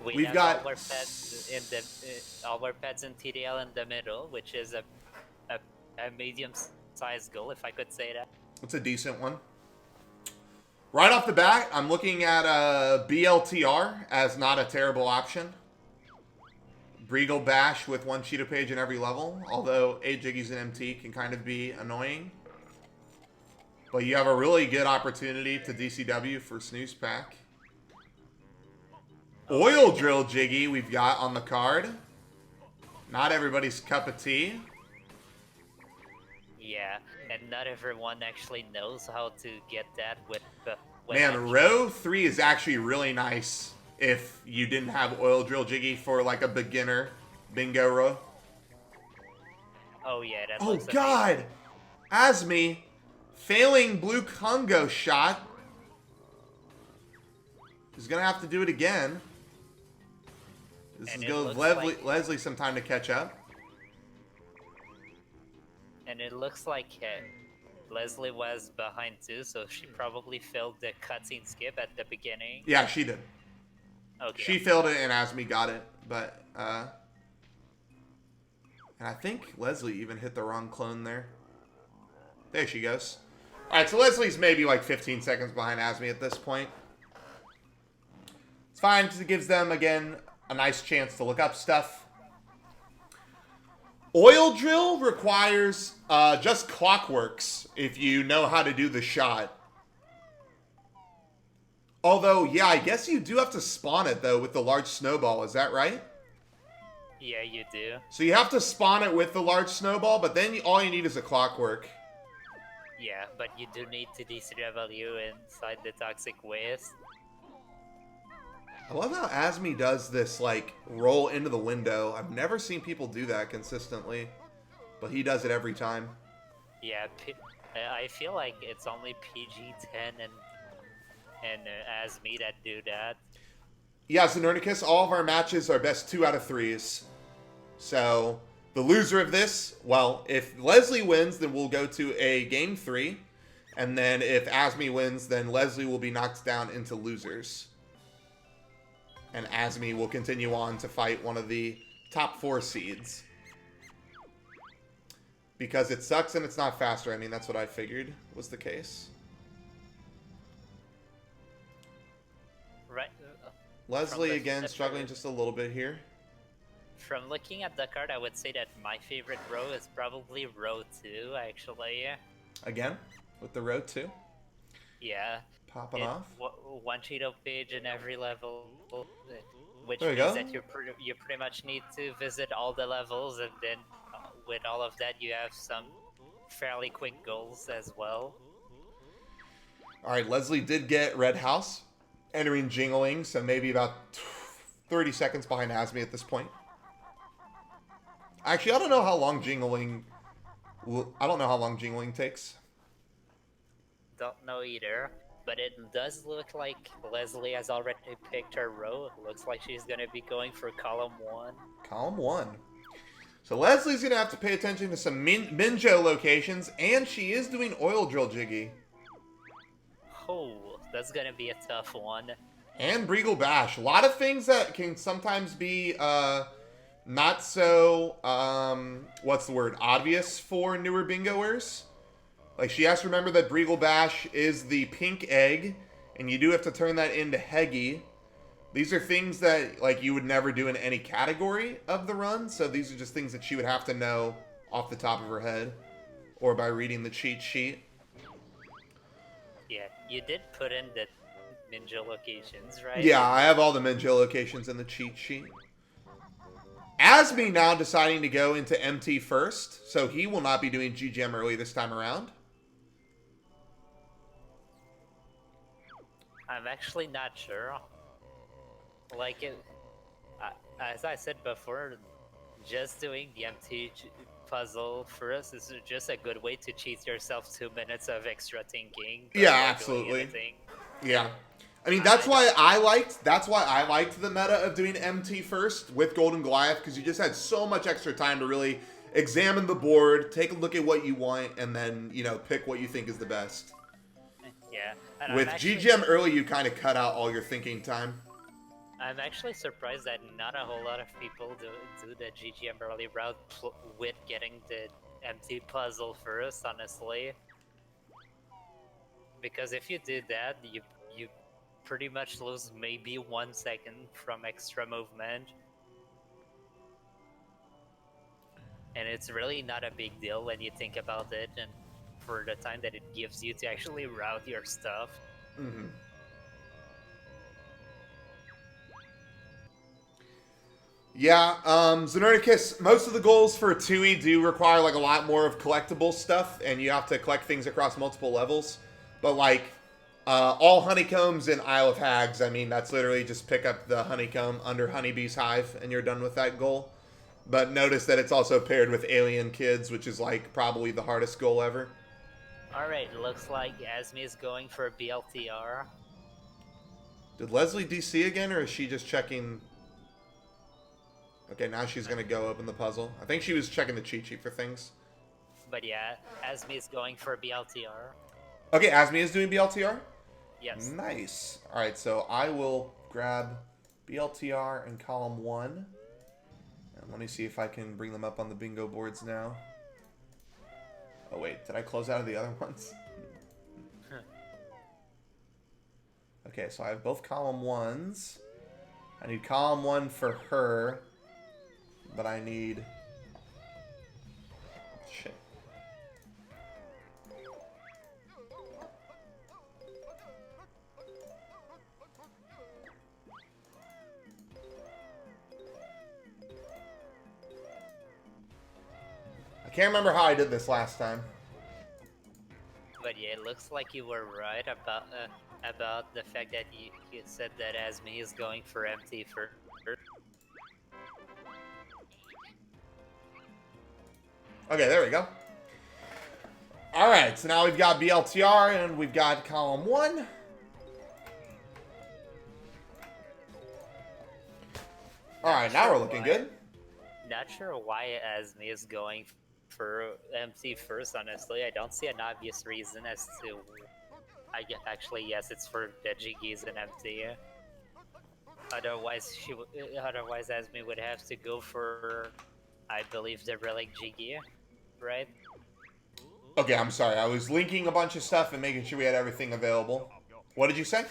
We've have got all our pets in the all our pets in TDL in the middle, which is a medium-sized goal, if I could say that. It's a decent one. Right off the bat, I'm looking at BLTR as not a terrible option. Breagle Bash with 1 Cheetah Page in every level, although 8 Jiggies and MT can kind of be annoying. But you have a really good opportunity to DCW for Snooze Pack. Oil Drill Jiggy we've got on the card. Not everybody's cup of tea. Yeah, and not everyone actually knows how to get that with Man, row 3 is actually really nice if you didn't have Oil Drill Jiggy for like a beginner bingo row. Oh yeah, that Oh looks god! Azmi, failing blue Congo shot. He's gonna have to do it again. This And is it gonna give looks Leslie some time to catch up. And it looks like Leslie was behind too, so she probably failed the cutscene skip at the beginning. Yeah, she did. Okay. She failed it and Azmi got it, but and I think Leslie even hit the wrong clone there. There she goes. Alright, so Leslie's maybe like 15 seconds behind Azmi at this point. It's fine, because it gives them, again, a nice chance to look up stuff. Oil Drill requires just clockworks if you know how to do the shot. Although, yeah, I guess you do have to spawn it, though, with the large snowball. Is that right? Yeah, you do. So you have to spawn it with the large snowball, but then all you need is a clockwork. Yeah, but you do need to DCW inside the toxic waste. I love how Azmi does this, like, roll into the window. I've never seen people do that consistently, but he does it every time. Yeah, I feel like it's only PG-10 and Azmi that do that. Yeah, so Nernicus, all of our matches are best 2 out of 3s. So, the loser of this, well, if Leslie wins, then we'll go to a game 3. And then if Azmi wins, then Leslie will be knocked down into losers. And Azmi will continue on to fight one of the top 4 seeds. Because it sucks and it's not faster. I mean, that's what I figured was the case. Right. Leslie, again, struggling just a little bit here. From looking at the card, I would say that my favorite row is probably row 2, actually. Again, with the road 2. Yeah. Popping off. 1 Cheeto page in every level, which There we means go. that you pretty much need to visit all the levels, and then with all of that, you have some fairly quick goals as well. All right, Leslie did get Red House, entering Jingling, so maybe about 30 seconds behind Azmi at this point. Actually, I don't know how long Jingling takes. Don't know either, but it does look like Leslie has already picked her row. It looks like she's going to be going for column 1. Column 1. So Leslie's going to have to pay attention to some Minjo locations, and she is doing Oil Drill Jiggy. Oh, that's going to be a tough one. And Breagle Bash. A lot of things that can sometimes be not so, obvious for newer bingoers. Like, she has to remember that Breagle Bash is the pink egg, and you do have to turn that into Heggy. These are things that, like, you would never do in any category of the run, so these are just things that she would have to know off the top of her head, or by reading the cheat sheet. Yeah, you did put in the ninja locations, right? Yeah, I have all the Minjo locations in the cheat sheet. Azmi now deciding to go into MT first, so he will not be doing GGM early this time around. I'm actually not sure. Like, as I said before, just doing the MT puzzle for us is just a good way to cheat yourself 2 minutes of extra thinking. Yeah, before doing absolutely. anything. Yeah. I mean, that's why I liked the meta of doing MT first with Golden Goliath, because you just had so much extra time to really examine the board, take a look at what you want, and then, you know, pick what you think is the best. Yeah. And With GGM early, you kind of cut out all your thinking time. I'm actually surprised that not a whole lot of people do the GGM early route with getting the MT puzzle first, honestly. Because if you did that, you pretty much lose maybe 1 second from extra movement. And it's really not a big deal when you think about it, and for the time that it gives you to actually route your stuff. Mm-hmm. Yeah, Xenernicus, most of the goals for 2E do require like a lot more of collectible stuff, and you have to collect things across multiple levels. But like, all honeycombs in Isle of Hags, I mean, that's literally just pick up the honeycomb under Honeybee's Hive, and you're done with that goal. But notice that it's also paired with Alien Kids, which is like probably the hardest goal ever. Alright, looks like Azmi is going for a BLTR. Did Leslie DC again, or is she just checking... Okay, now she's going to go open the puzzle. I think she was checking the cheat sheet for things. But yeah, Azmi is going for a BLTR. Okay, Azmi is doing BLTR? Yes. Nice. Alright, so I will grab BLTR in column 1. And let me see if I can bring them up on the bingo boards now. Oh wait, did I close out of the other ones? Okay, so I have both column 1s. I need column 1 for her. But I need... Shit. I can't remember how I did this last time. But yeah, it looks like you were right about the fact that you said that Azmi is going for MT first. Okay, there we go. Alright, so now we've got BLTR and we've got column 1. Alright, now we're looking good. Not sure why Azmi is going for MT first, honestly. I don't see an obvious reason as to... Actually, yes, it's for the Jiggies and MT. Otherwise, Azmi would have to go for, I believe, the Relic Jiggy, right? Okay, I'm sorry. I was linking a bunch of stuff and making sure we had everything available. What did you say?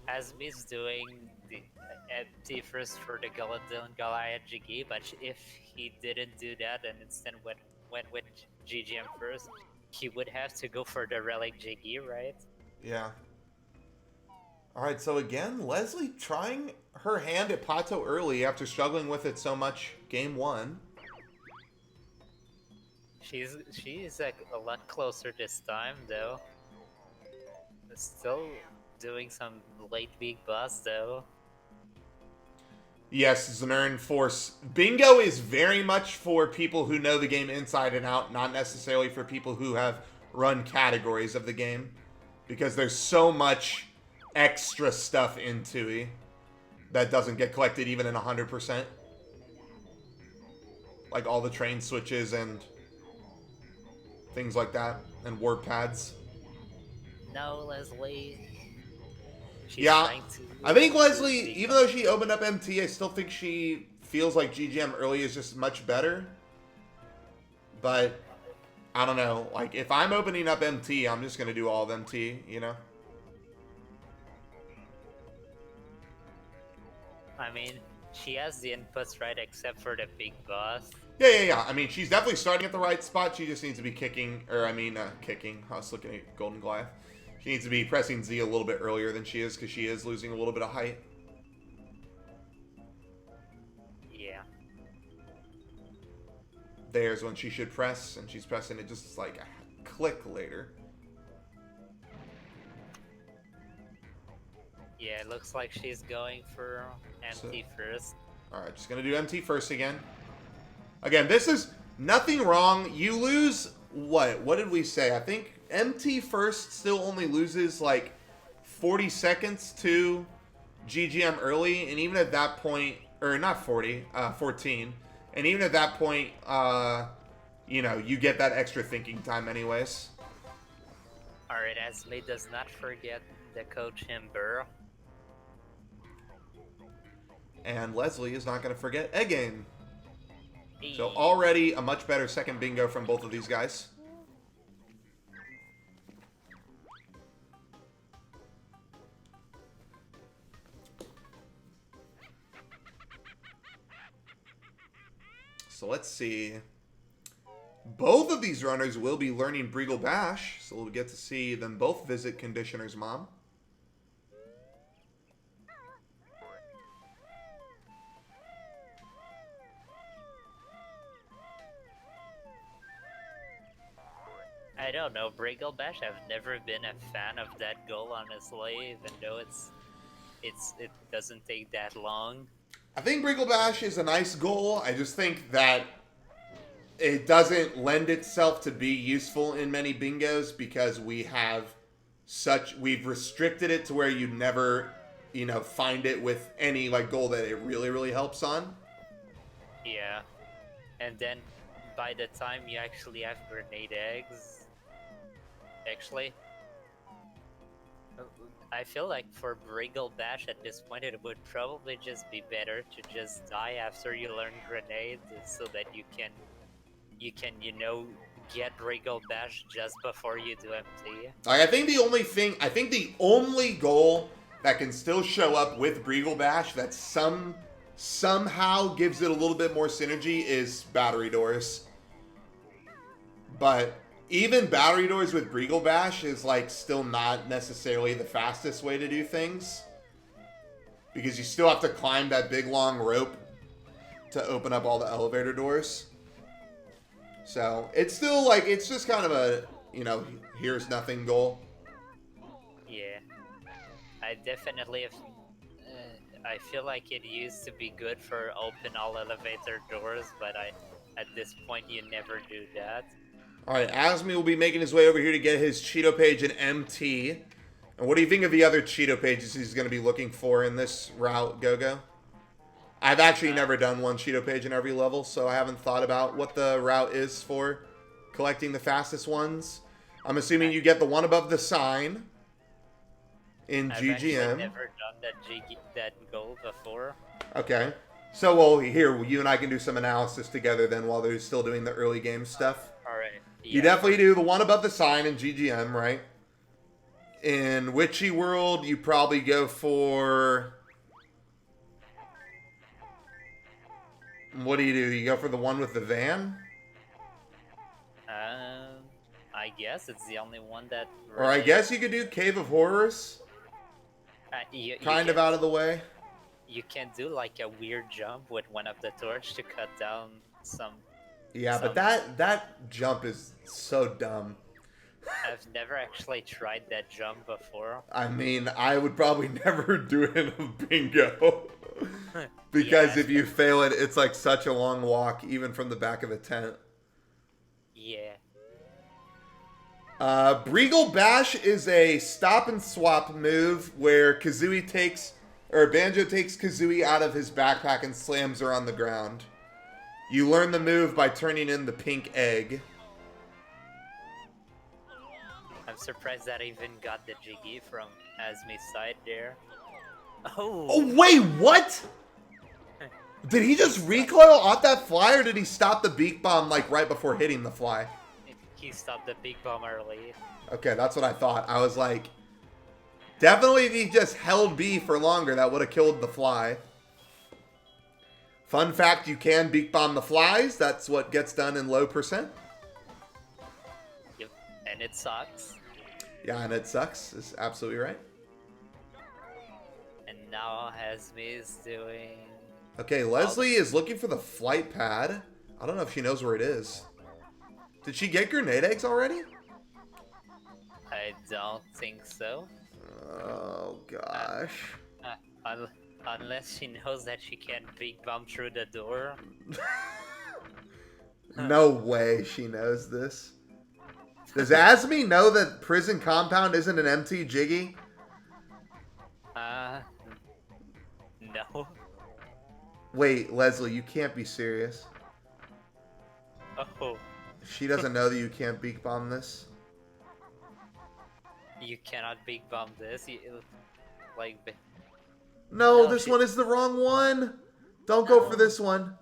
Azmi's doing the MT first for the Golden Goliath Jiggy, but if he didn't do that and instead went with GGM first, he would have to go for the Relic Jiggy, right? Yeah. Alright, so again, Leslie trying her hand at Plateau early after struggling with it so much game 1. She's a lot closer this time, though. Still doing some late big boss, though. Yes, Zanern Force. Bingo is very much for people who know the game inside and out, not necessarily for people who have run categories of the game. Because there's so much extra stuff in 2E that doesn't get collected even in 100%. Like all the train switches and things like that, and word pads. No, Leslie. She's Yeah, trying to I think Leslie, even though she opened up MT, I still think she feels like GGM early is just much better. But, I don't know, like, if I'm opening up MT, I'm just going to do all of MT, you know? I mean, she has the inputs right, except for the big boss. Yeah. I mean, she's definitely starting at the right spot. She just needs to be kicking. I was looking at Golden Goliath. She needs to be pressing Z a little bit earlier than she is, because she is losing a little bit of height. Yeah. There's when she should press, and she's pressing it just like a click later. Yeah, it looks like she's going for MT first. Alright, just going to do MT first again. Again, this is nothing wrong. You lose, what? What did we say? I think MT first still only loses like 40 seconds to GGM early, and even at that point, or not 40, 14, and even at that point, you know, you get that extra thinking time anyways. Alright, Azmi does not forget the coach Himber. And Leslie is not going to forget a game. So already a much better second bingo from both of these guys. So let's see. Both of these runners will be learning Breagle Bash, so we'll get to see them both visit Conditioner's mom. I don't know, Breagle Bash, I've never been a fan of that goal, honestly, even though it doesn't take that long. I think Breagle Bash is a nice goal. I just think that it doesn't lend itself to be useful in many bingos because we've restricted it to where you never, you know, find it with any like goal that it really, really helps on. Yeah. And then by the time you actually have grenade eggs, actually, I feel like for Breagle Bash at this point it would probably just be better to just die after you learn grenades so that you can, you know, get Breagle Bash just before you do MT. Like, I think the only goal that can still show up with Breagle Bash that somehow gives it a little bit more synergy is Battery Doors. But even Battery Doors with Breagle Bash is like still not necessarily the fastest way to do things. Because you still have to climb that big long rope to open up all the elevator doors. So it's still like, it's just kind of a, you know, here's nothing goal. Yeah. I definitely have, I feel like it used to be good for open all elevator doors, but at this point you never do that. Alright, Azmi will be making his way over here to get his Cheeto page in MT. And what do you think of the other Cheeto pages he's going to be looking for in this route, Gogo? I've actually never done one Cheeto page in every level, so I haven't thought about what the route is for collecting the fastest ones. I'm assuming you get the one above the sign in I've GGM. actually never done that goal before. Okay. So, well, here, you and I can do some analysis together then while they're still doing the early game stuff. Alright. Yeah. You definitely do the one above the sign in GGM, right? In Witchy World, you probably go for... What do? You go for the one with the van? I guess it's the only one that... Or I guess you could do Cave of Horrors. Kind of out of the way. You can do like a weird jump with one of the torch to cut down some... Yeah, but that jump is so dumb. I've never actually tried that jump before. I mean, I would probably never do it in a bingo. Because Yeah. if you fail it, it's like such a long walk, even from the back of the tent. Yeah. Breagle Bash is a stop and swap move where Banjo takes Kazooie out of his backpack and slams her on the ground. You learn the move by turning in the pink egg. I'm surprised that I even got the Jiggy from Azmi's side there. Oh! Oh, wait, what? Did he just recoil off that fly, or did he stop the beak bomb like right before hitting the fly? He stopped the big bomb early. Okay, that's what I thought. I was like, definitely if he just held B for longer, that would have killed the fly. Fun fact, you can beak bomb the flies. That's what gets done in low %. Yep. And it sucks. Yeah, and it sucks. It's absolutely right. And now Azmi is doing... Okay, Leslie is looking for the flight pad. I don't know if she knows where it is. Did she get grenade eggs already? I don't think so. Oh, gosh. Unless she knows that she can big bomb through the door. No way she knows this. Does Azmi know that prison compound isn't an empty Jiggy? Wait, Leslie, you can't be serious. Oh, She doesn't know that you can't beak bomb this. you cannot big bomb this. Like, No, No, this she- one is the wrong one. Don't go for No. this one.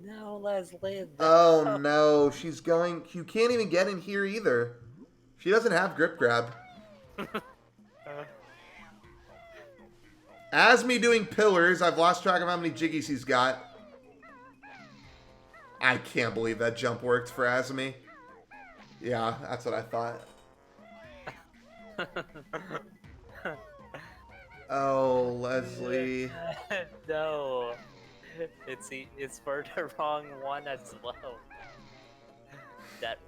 no, Leslie. Oh no, she's going. You can't even get in here either. She doesn't have grip grab. Azmi doing pillars. I've lost track of how many jiggies he's got. I can't believe that jump worked for Azmi. Yeah, that's what I thought. Oh, Leslie. No, it's for the wrong one as well. That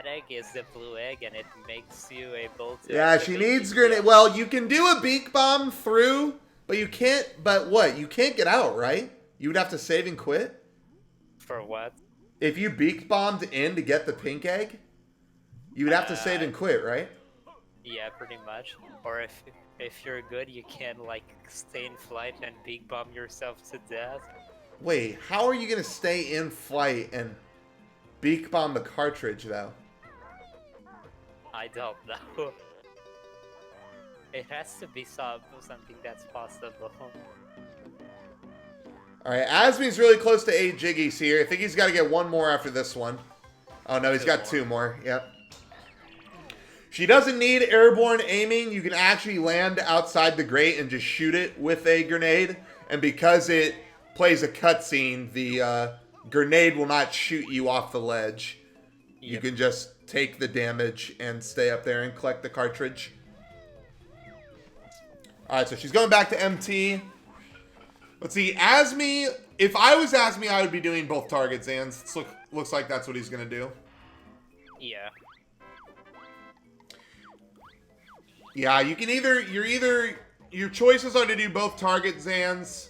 egg is the blue egg, and it makes you able to. Yeah, she needs grenade. Well, you can do a beak bomb through, but you can't. But what? You can't get out, right? You would have to save and quit. For what? If you beak bombed in to get the pink egg, you would have to save and quit, right? Yeah, pretty much. Or if you're good, you can like stay in flight and big bomb yourself to death. Wait, how are you gonna stay in flight and beak bomb the cartridge though? I don't know. It has to be something that's possible. All right, Azmi's really close to 8 jiggies here. I think he's got to get one more after this one. Oh no, he's got 2 more. Yep. She doesn't need airborne aiming. You can actually land outside the grate and just shoot it with a grenade. And because it plays a cutscene, the grenade will not shoot you off the ledge. You Yep. can just take the damage and stay up there and collect the cartridge. Alright, so she's going back to MT. Let's see, Azmi, if I was Azmi, I would be doing both target Zans. Looks like that's what he's going to do. Yeah. Yeah, you can your choices are to do both target Zans,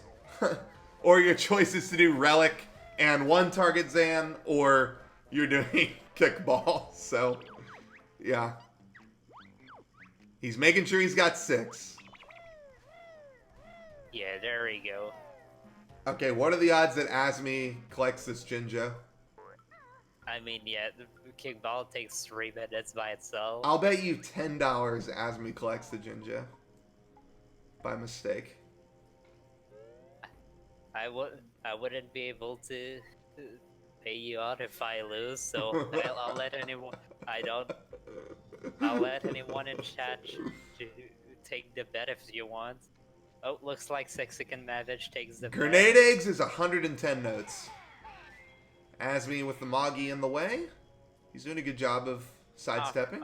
or your choice is to do Relic and 1 target Zan, or you're doing Kickball. So, yeah. He's making sure he's got 6. Yeah, there we go. Okay, what are the odds that Azmi collects this Jinjo? I mean, yeah, the kickball takes 3 minutes by itself. I'll bet you $10 Azmi collects the Jinjo. By mistake. I wouldn't be able to pay you out if I lose, so I'll let anyone. I'll let anyone in chat to take the bet if you want. Oh, looks like 6-second Mavage takes the Grenade bet. eggs is 110 notes. Azmi with the Moggy in the way. He's doing a good job of sidestepping.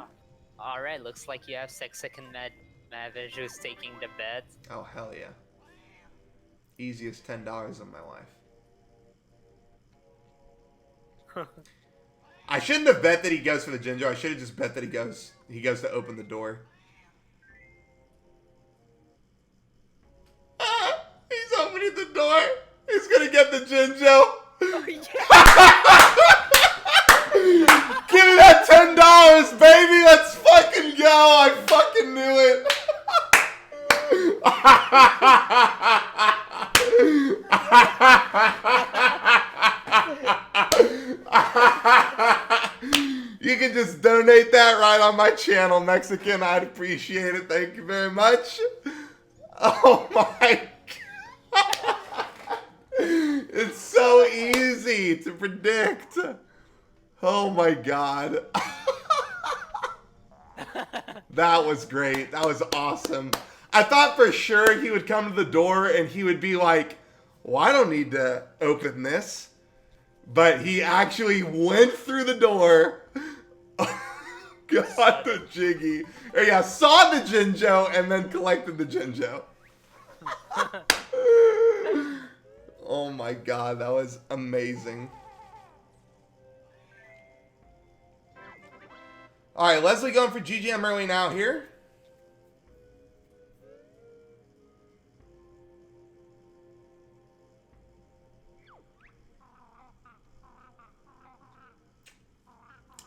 Alright, looks like you have 6-second Mavage who's taking the bet. Oh, hell yeah. Easiest $10 of my life. I shouldn't have bet that he goes for the Jinjo. I should have just bet that he goes to open the door. Ah, he's opening the door. He's gonna get the Jinjo. Oh, yeah. Give me that $10, baby. Let's fucking go. I fucking knew it. You can just donate that right on my channel, Mexican. I'd appreciate it. Thank you very much. Oh my God. It's so easy to predict. Oh my God. That was great. That was awesome. I thought for sure he would come to the door and he would be like, well, I don't need to open this. But he actually went through the door, got the Jiggy, or yeah, saw the Jinjo, and then collected the Jinjo. Oh my God, that was amazing. All right, Leslie going for GGM early now here.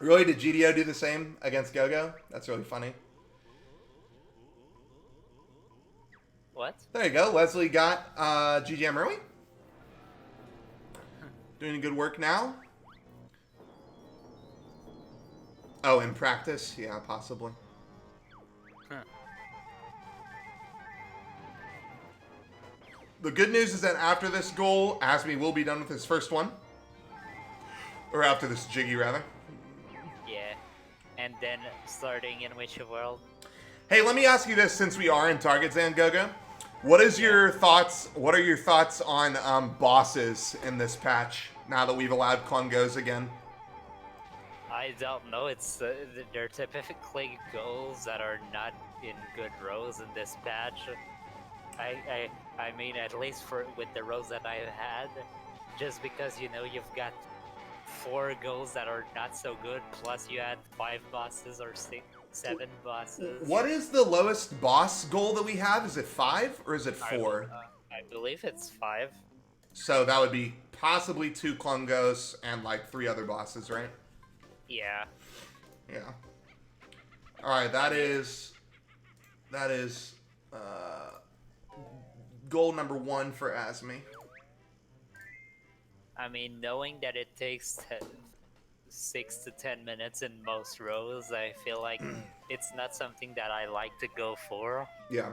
Really, did GDO do the same against GoGo? That's really funny. What? There you go. Leslie got GGM early. Doing good work now. Oh, in practice? Yeah, possibly. Huh. The good news is that after this goal, Azmi will be done with his first one. Or after this Jiggy, rather. Yeah. And then starting in which world? Hey, let me ask you this, since we are in Target Zangoga. What is your thoughts? What are your thoughts on bosses in this patch? Now that we've allowed Klungos again. I don't know. It's they're typically goals that are not in good rows in this patch. I mean, at least with the rows that I've had, just because you've got 4 goals that are not so good, plus you had 5 bosses or 7 bosses. What is the lowest boss goal that we have? Is it 5 or is it 4? I believe it's 5. So that would be possibly 2 Klungos and like 3 other bosses, right? Yeah. Yeah. All right, that is goal number 1 for Azmi. I mean, knowing that it takes 6 to 10 minutes in most rows, I feel like it's not something that I like to go for. Yeah.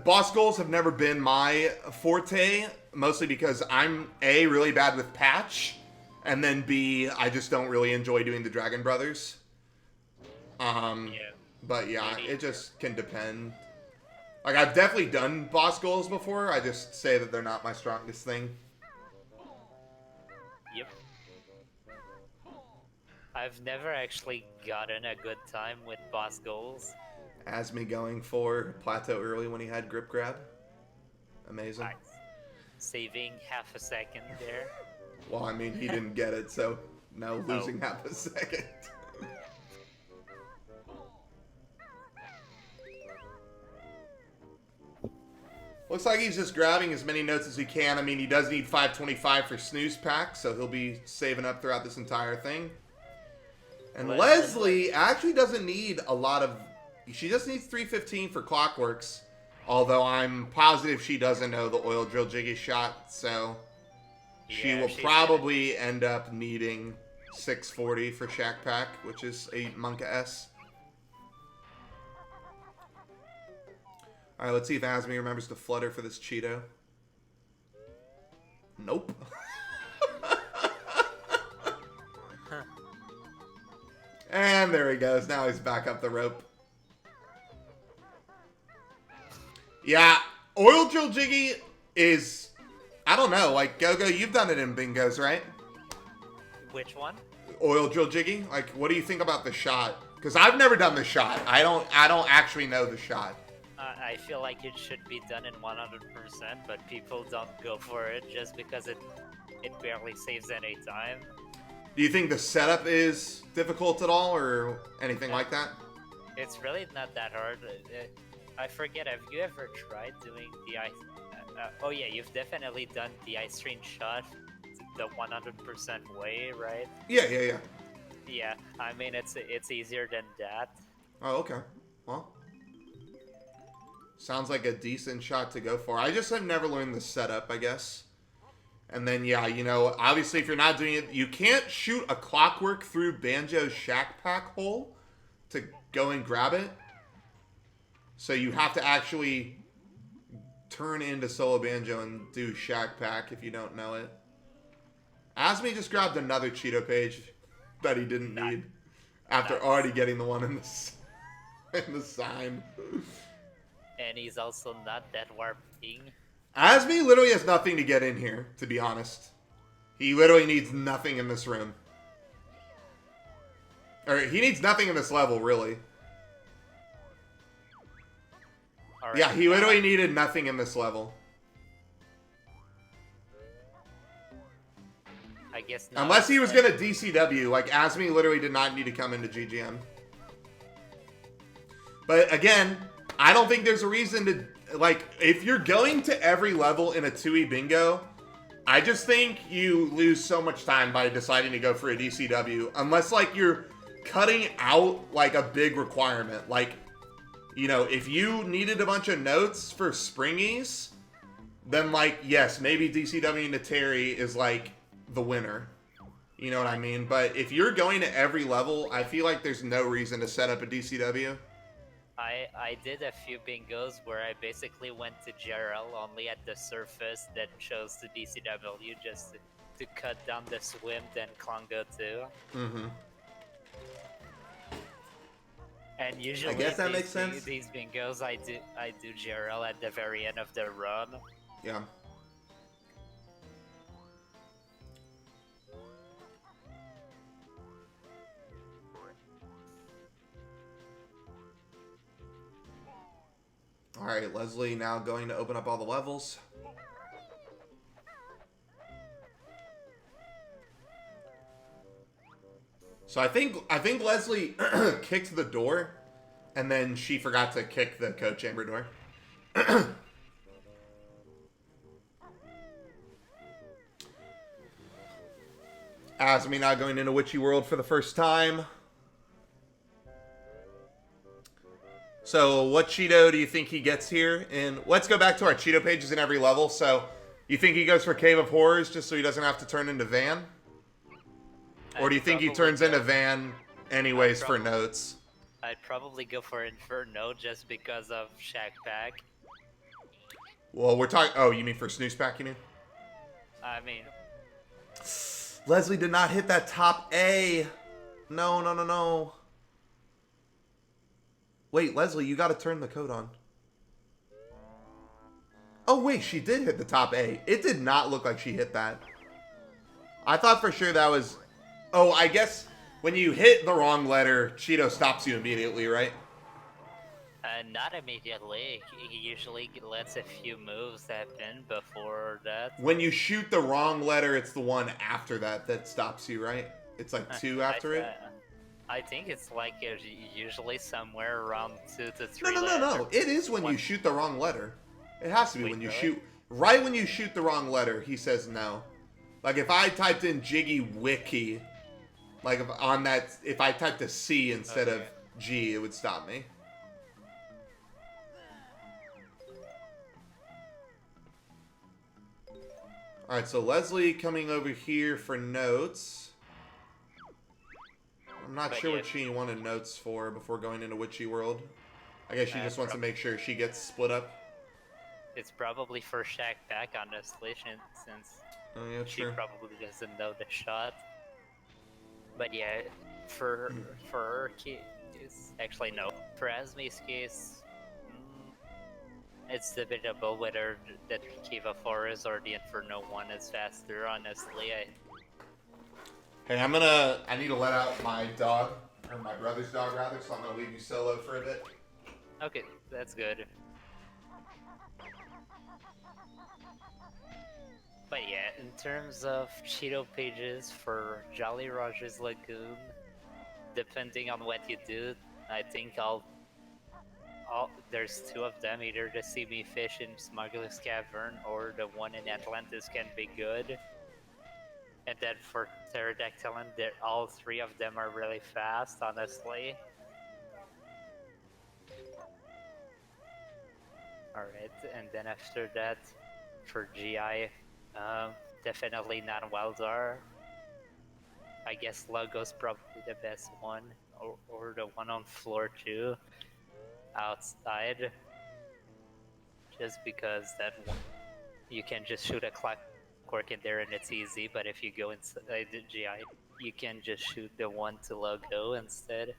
Boss goals have never been my forte, mostly because I'm A, really bad with patch, and then B, I just don't really enjoy doing the Dragon Brothers. Yeah. But yeah, it just can depend. Like, I've definitely done boss goals before, I just say that they're not my strongest thing. Yep. I've never actually gotten a good time with boss goals. Azmi going for plateau early when he had grip grab. Amazing. Nice. Saving half a second there. Well, I mean, he didn't get it, so no, losing half a second. Looks like he's just grabbing as many notes as he can. I mean, he does need 525 for snooze pack, so he'll be saving up throughout this entire thing. And Leslie actually doesn't need a lot of... She just needs 315 for Clockworks, although I'm positive she doesn't know the oil drill jiggy shot, so she will probably end up needing 640 for Shack Pack, which is a Monka S. Alright, let's see if Azmi remembers to flutter for this Cheeto. Nope. And there he goes. Now he's back up the rope. Yeah, oil drill jiggy is, I don't know, like, Gogo, you've done it in bingos, right? Which one? Oil drill jiggy? Like, what do you think about the shot? Because I've never done the shot. I don't actually know the shot. I feel like it should be done in 100%, but people don't go for it just because it barely saves any time. Do you think the setup is difficult at all, or anything like that? It's really not that hard. I forget, have you ever tried doing the ice... oh yeah, you've definitely done the ice stream shot the 100% way, right? Yeah. Yeah, I mean, it's easier than that. Oh, okay. Well, sounds like a decent shot to go for. I just have never learned the setup, I guess. And then, yeah, obviously if you're not doing it, you can't shoot a Clockwork through Banjo's Shack Pack hole to go and grab it. So you have to actually turn into Solo Banjo and do Shack Pack if you don't know it. Azmi just grabbed another Cheeto page that he didn't need after already getting the one in the sign. And he's also not that warping. Azmi literally has nothing to get in here, to be honest. He literally needs nothing in this room. Or he needs nothing in this level, really. Right. Yeah, he literally needed nothing in this level. I guess not. Unless he was going to DCW, like Azmi literally did not need to come into GGM. But again, I don't think there's a reason to, like, if you're going to every level in a 2E bingo, I just think you lose so much time by deciding to go for a DCW. Unless, like, you're cutting out, like, a big requirement. Like, you know, if you needed a bunch of notes for Springies, then, like, yes, maybe DCW Nateri is, like, the winner. You know what I mean? But if you're going to every level, I feel like there's no reason to set up a DCW. I did a few bingos where I basically went to JRL only at the surface, then chose the DCW just to cut down the swim, then Klongo too. Mm-hmm. And usually, I guess that makes sense. These bingos, I do JRL at the very end of the run. Yeah. All right, Leslie now going to open up all the levels. So I think Leslie kicked the door, and then she forgot to kick the code chamber door. Azmi not going into Witchy World for the first time. So what Cheeto do you think he gets here? And let's go back to our Cheeto pages in every level. So you think he goes for Cave of Horrors just so he doesn't have to turn into Van? Or do you think he turns into Van anyways for notes? I'd probably go for Inferno just because of Shack Pack. Well, we're talking... Oh, you mean for Snooze Pack, you mean? I mean... Leslie did not hit that top A. No, no, no, no. Wait, Leslie, you gotta turn the code on. Oh, wait, she did hit the top A. It did not look like she hit that. I thought for sure that was... Oh, I guess when you hit the wrong letter, Cheeto stops you immediately, right? Not immediately. He usually lets a few moves happen before that. When you shoot the wrong letter, it's the one after that that stops you, right? It's like 2 after it? I think it's like usually somewhere around 2 to 3 No. letters. It is when you shoot the wrong letter. It has to be when you shoot... Right when you shoot the wrong letter, he says no. Like, if I typed in Jiggy Wiki, like, if I typed a C instead of G, it would stop me. Alright, so Leslie coming over here for notes. I'm not sure what she wanted notes for before going into Witchy World. I guess she just wants to make sure she gets split up. It's probably for Shack Pack, honestly, since she probably doesn't know the shot. But yeah, for her case, actually no. For Azmi's case, it's debatable whether the Cave of Horrors or the Inferno one is faster, honestly. Hey, I need to let out my dog, or my brother's dog rather, so I'm gonna leave you solo for a bit. Okay, that's good. But yeah, in terms of Cheeto pages for Jolly Roger's Lagoon, depending on what you do, I think there's 2 of them, either the Sea Me Fish in Smuggler's Cavern or the one in Atlantis can be good. And then for Pterodactylon, all 3 of them are really fast, honestly. Alright, and then after that, for GI, definitely not Wildar. I guess Logo's probably the best one, or the one on floor 2, outside. Just because that one, you can just shoot a clockwork in there and it's easy, but if you go inside the GI, you can just shoot the one to Logo instead.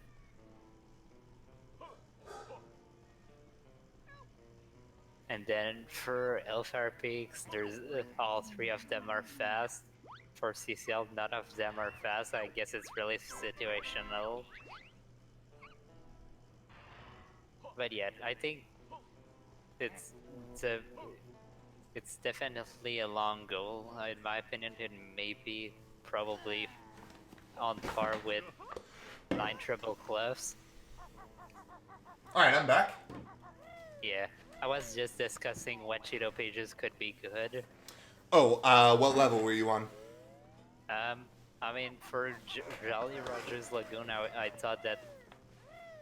And then for Elfire Peaks, there's all 3 of them are fast. For CCL, none of them are fast. I guess it's really situational. But yeah, I think it's definitely a long goal. In my opinion, it may be probably on par with 9 Triple Cliffs. Alright, I'm back. Yeah. I was just discussing what Cheeto pages could be good. Oh, what level were you on? I mean, for Jolly Roger's Lagoon, I thought that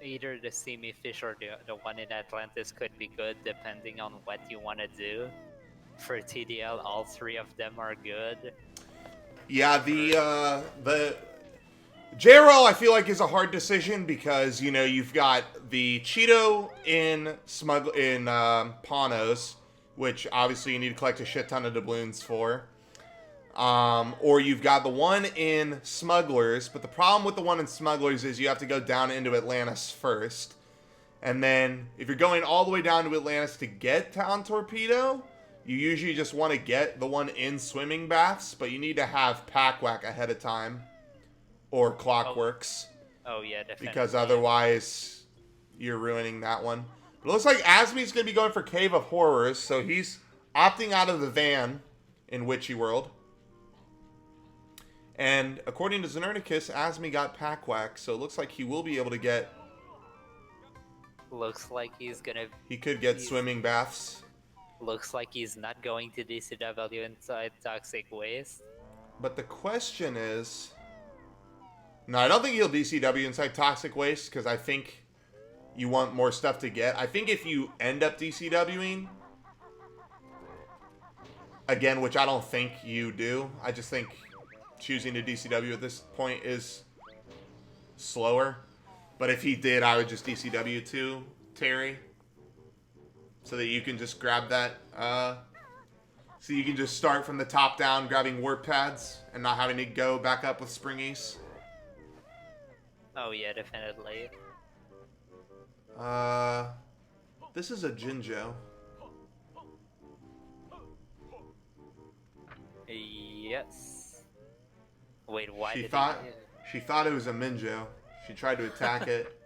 either the Simi Fish or the one in Atlantis could be good depending on what you want to do. For TDL, all three of them are good. Yeah, the JRL I feel like is a hard decision because you've got the Cheeto in Panos, which obviously you need to collect a shit ton of doubloons for. Or you've got the one in Smugglers, but the problem with the one in Smugglers is you have to go down into Atlantis first. And then, if you're going all the way down to Atlantis to get Town Torpedo, you usually just want to get the one in Swimming Baths, but you need to have Pack Whack ahead of time. Or Clockworks. Oh yeah, definitely. Because otherwise, you're ruining that one. But it looks like Azmi's going to be going for Cave of Horrors, so he's opting out of the van in Witchy World. And according to Xenernicus, Azmi got Pack Whack, so it looks like he will be able to get... Looks like he's gonna... He could get Swimming Baths. Looks like he's not going to DCW inside Toxic Waste. But the question is... No, I don't think he'll DCW inside Toxic Waste, because I think you want more stuff to get. I think if you end up DCWing... Again, which I don't think you do. I just think... choosing to DCW at this point is slower. But if he did, I would just DCW too, Terry. So that you can just grab that. So you can just start from the top down grabbing warp pads and not having to go back up with Springies. Oh yeah, definitely. This is a Jinjo. Yes. Wait, why She did thought it was a Minjo. She tried to attack it.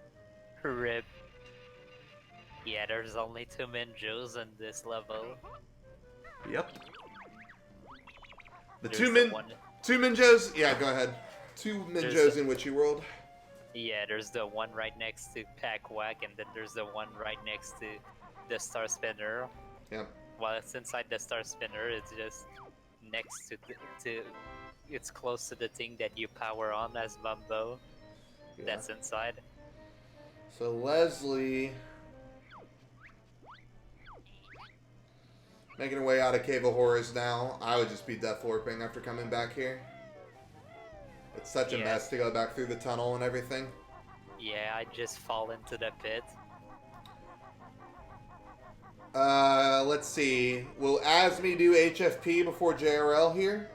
Rip. Yeah, there's only 2 Minjos in this level. Yep. The There's two Minjos. Yeah, go ahead. 2 Minjos in Witchy World. Yeah, there's the one right next to Pack Whack, and then there's the one right next to the Star Spinner. Yep. While it's inside the Star Spinner, it's just next to it's close to the thing that you power on as Mumbo. Yeah. That's inside. So Leslie making her way out of Cave of Horrors now. I would just be Death Warping after coming back here. It's such a mess to go back through the tunnel and everything. Yeah, I just fall into the pit. Let's see. Will Azmi do HFP before JRL here?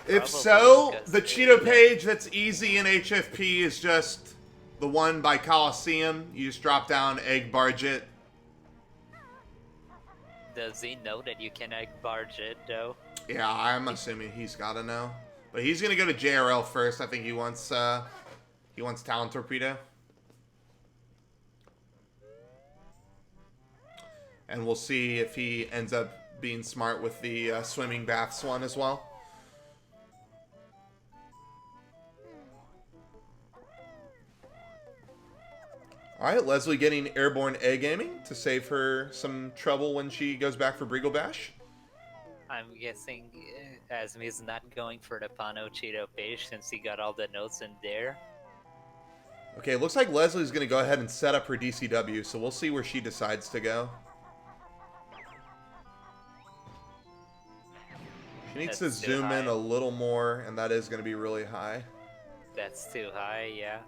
If so, the Cheeto page that's easy in HFP is just the one by Coliseum. You just drop down, egg barge it. Does he know that you can egg barge it, though? Yeah, I'm assuming he's gotta know. But he's gonna go to JRL first. I think he wants Talon Torpedo. And we'll see if he ends up being smart with the Swimming Baths one as well. Alright, Leslie getting Airborne Egg Aiming to save her some trouble when she goes back for Briegel Bash. I'm guessing Azmi's not going for the Pano Cheeto page since he got all the notes in there. Okay, it looks like Leslie's going to go ahead and set up her DCW, so we'll see where she decides to go. She needs to zoom in a little more, and that is going to be really high. That's too high, yeah.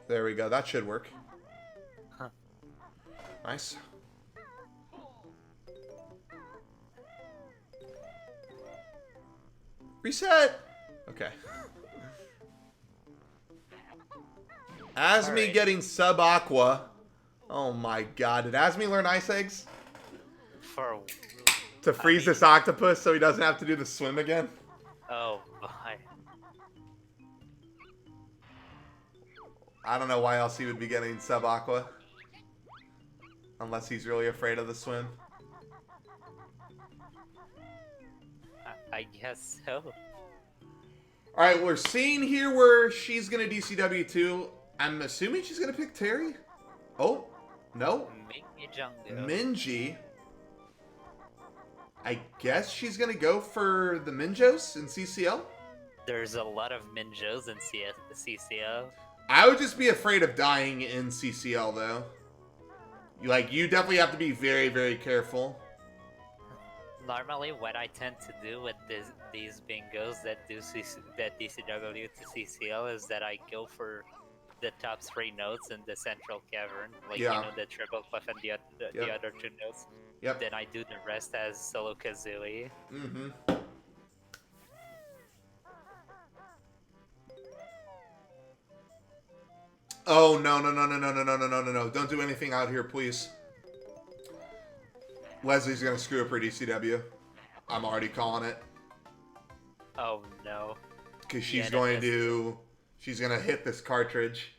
There we go. That should work. Huh. Nice. Reset! Okay. Azmi getting sub-aqua. Oh my god. Did Azmi learn Ice Eggs? To freeze this octopus so he doesn't have to do the swim again? Oh my. I don't know why else he would be getting sub-aqua. Unless he's really afraid of the swim. I guess so. Alright, we're seeing here where she's going to DCW too. I'm assuming she's going to pick Terry. Oh, no. Minji. I guess she's going to go for the Minjos in CCL. there's a lot of Minjos in CCL. I would just be afraid of dying in CCL though. You definitely have to be very, very careful. Normally, what I tend to do with these bingos that do that DCW to CCL is that I go for the top 3 notes in the central cavern, like Yeah. you know, the triple clef and the Yep. other 2 notes. Yep. Then I do the rest as solo Kazooie. Mm-hmm. Oh, no, no, no, no, no, no, no, no, no, no, no. Don't do anything out here, please. Leslie's gonna screw up her DCW. I'm already calling it. Oh no. Because she's Yeah, going to... She's gonna hit this cartridge.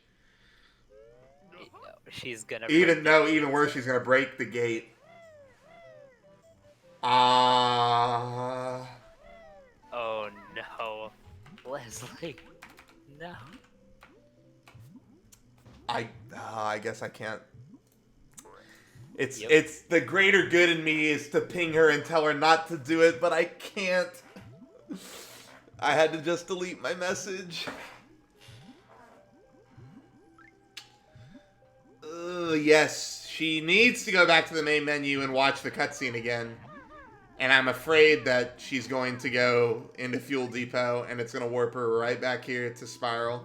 She's gonna Even worse, she's gonna break the gate. Oh no. Leslie. No. I guess I can't. It's Yep. it's the greater good in me is to ping her and tell her not to do it, but I can't. I had to just delete my message. Yes, she needs to go back to the main menu and watch the cutscene again. And I'm afraid that she's going to go into Fuel Depot and it's going to warp her right back here to Spiral.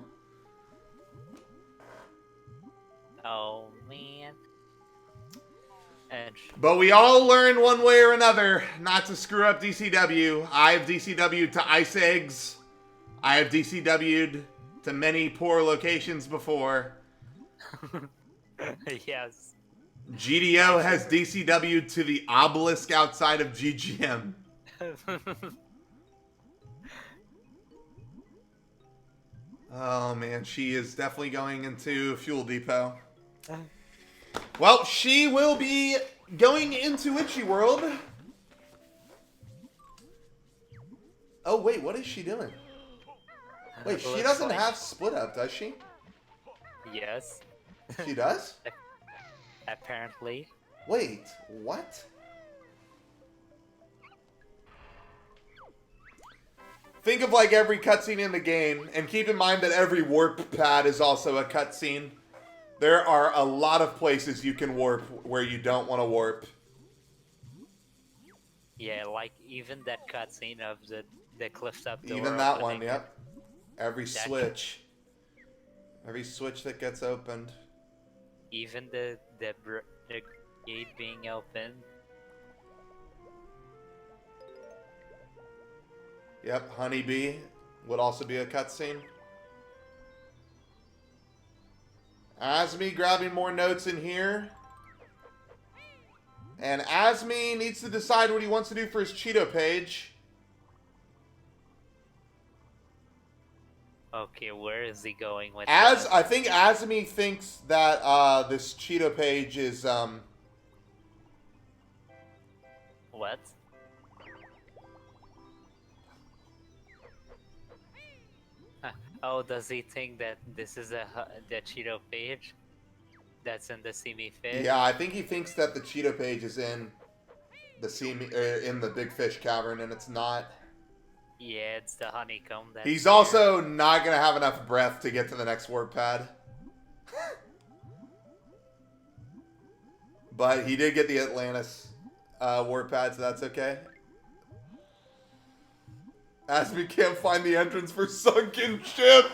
Oh man. And But we all learn one way or another not to screw up DCW. I have DCW'd to Ice Eggs. I have DCW'd to many poor locations before. yes. GDO has DCW'd to the obelisk outside of GGM. Oh man, she is definitely going into Fuel Depot. Well, she will be going into Itchy World. Oh wait, what is she doing? Wait, she Looks doesn't like- have Split Up, does she? Yes. She does? Apparently. Wait, what? Think of like every cutscene in the game, and keep in mind that every warp pad is also a cutscene. There are a lot of places you can warp where you don't want to warp. Yeah, like even that cutscene of the cliff top door. Even that one, opening. yep. Every That- switch. Every switch that gets opened. Even the gate being open. Yep, Honeybee would also be a cutscene. Azmi grabbing more notes in here. And Azmi needs to decide what he wants to do for his Cheeto page. Okay, where is he going with As that? I think Azmi thinks that this Cheeto page is What? Oh, does he think that this is the Cheeto page that's in the Simi Fish? yeah, I think he thinks that the Cheeto page is in the in the Big Fish Cavern, and it's not. Yeah, it's the honeycomb. That's He's there. also not gonna have enough breath to get to the next warp pad. But he did get the Atlantis warp pad, so that's okay. Azmi can't find the entrance for Sunken Ship.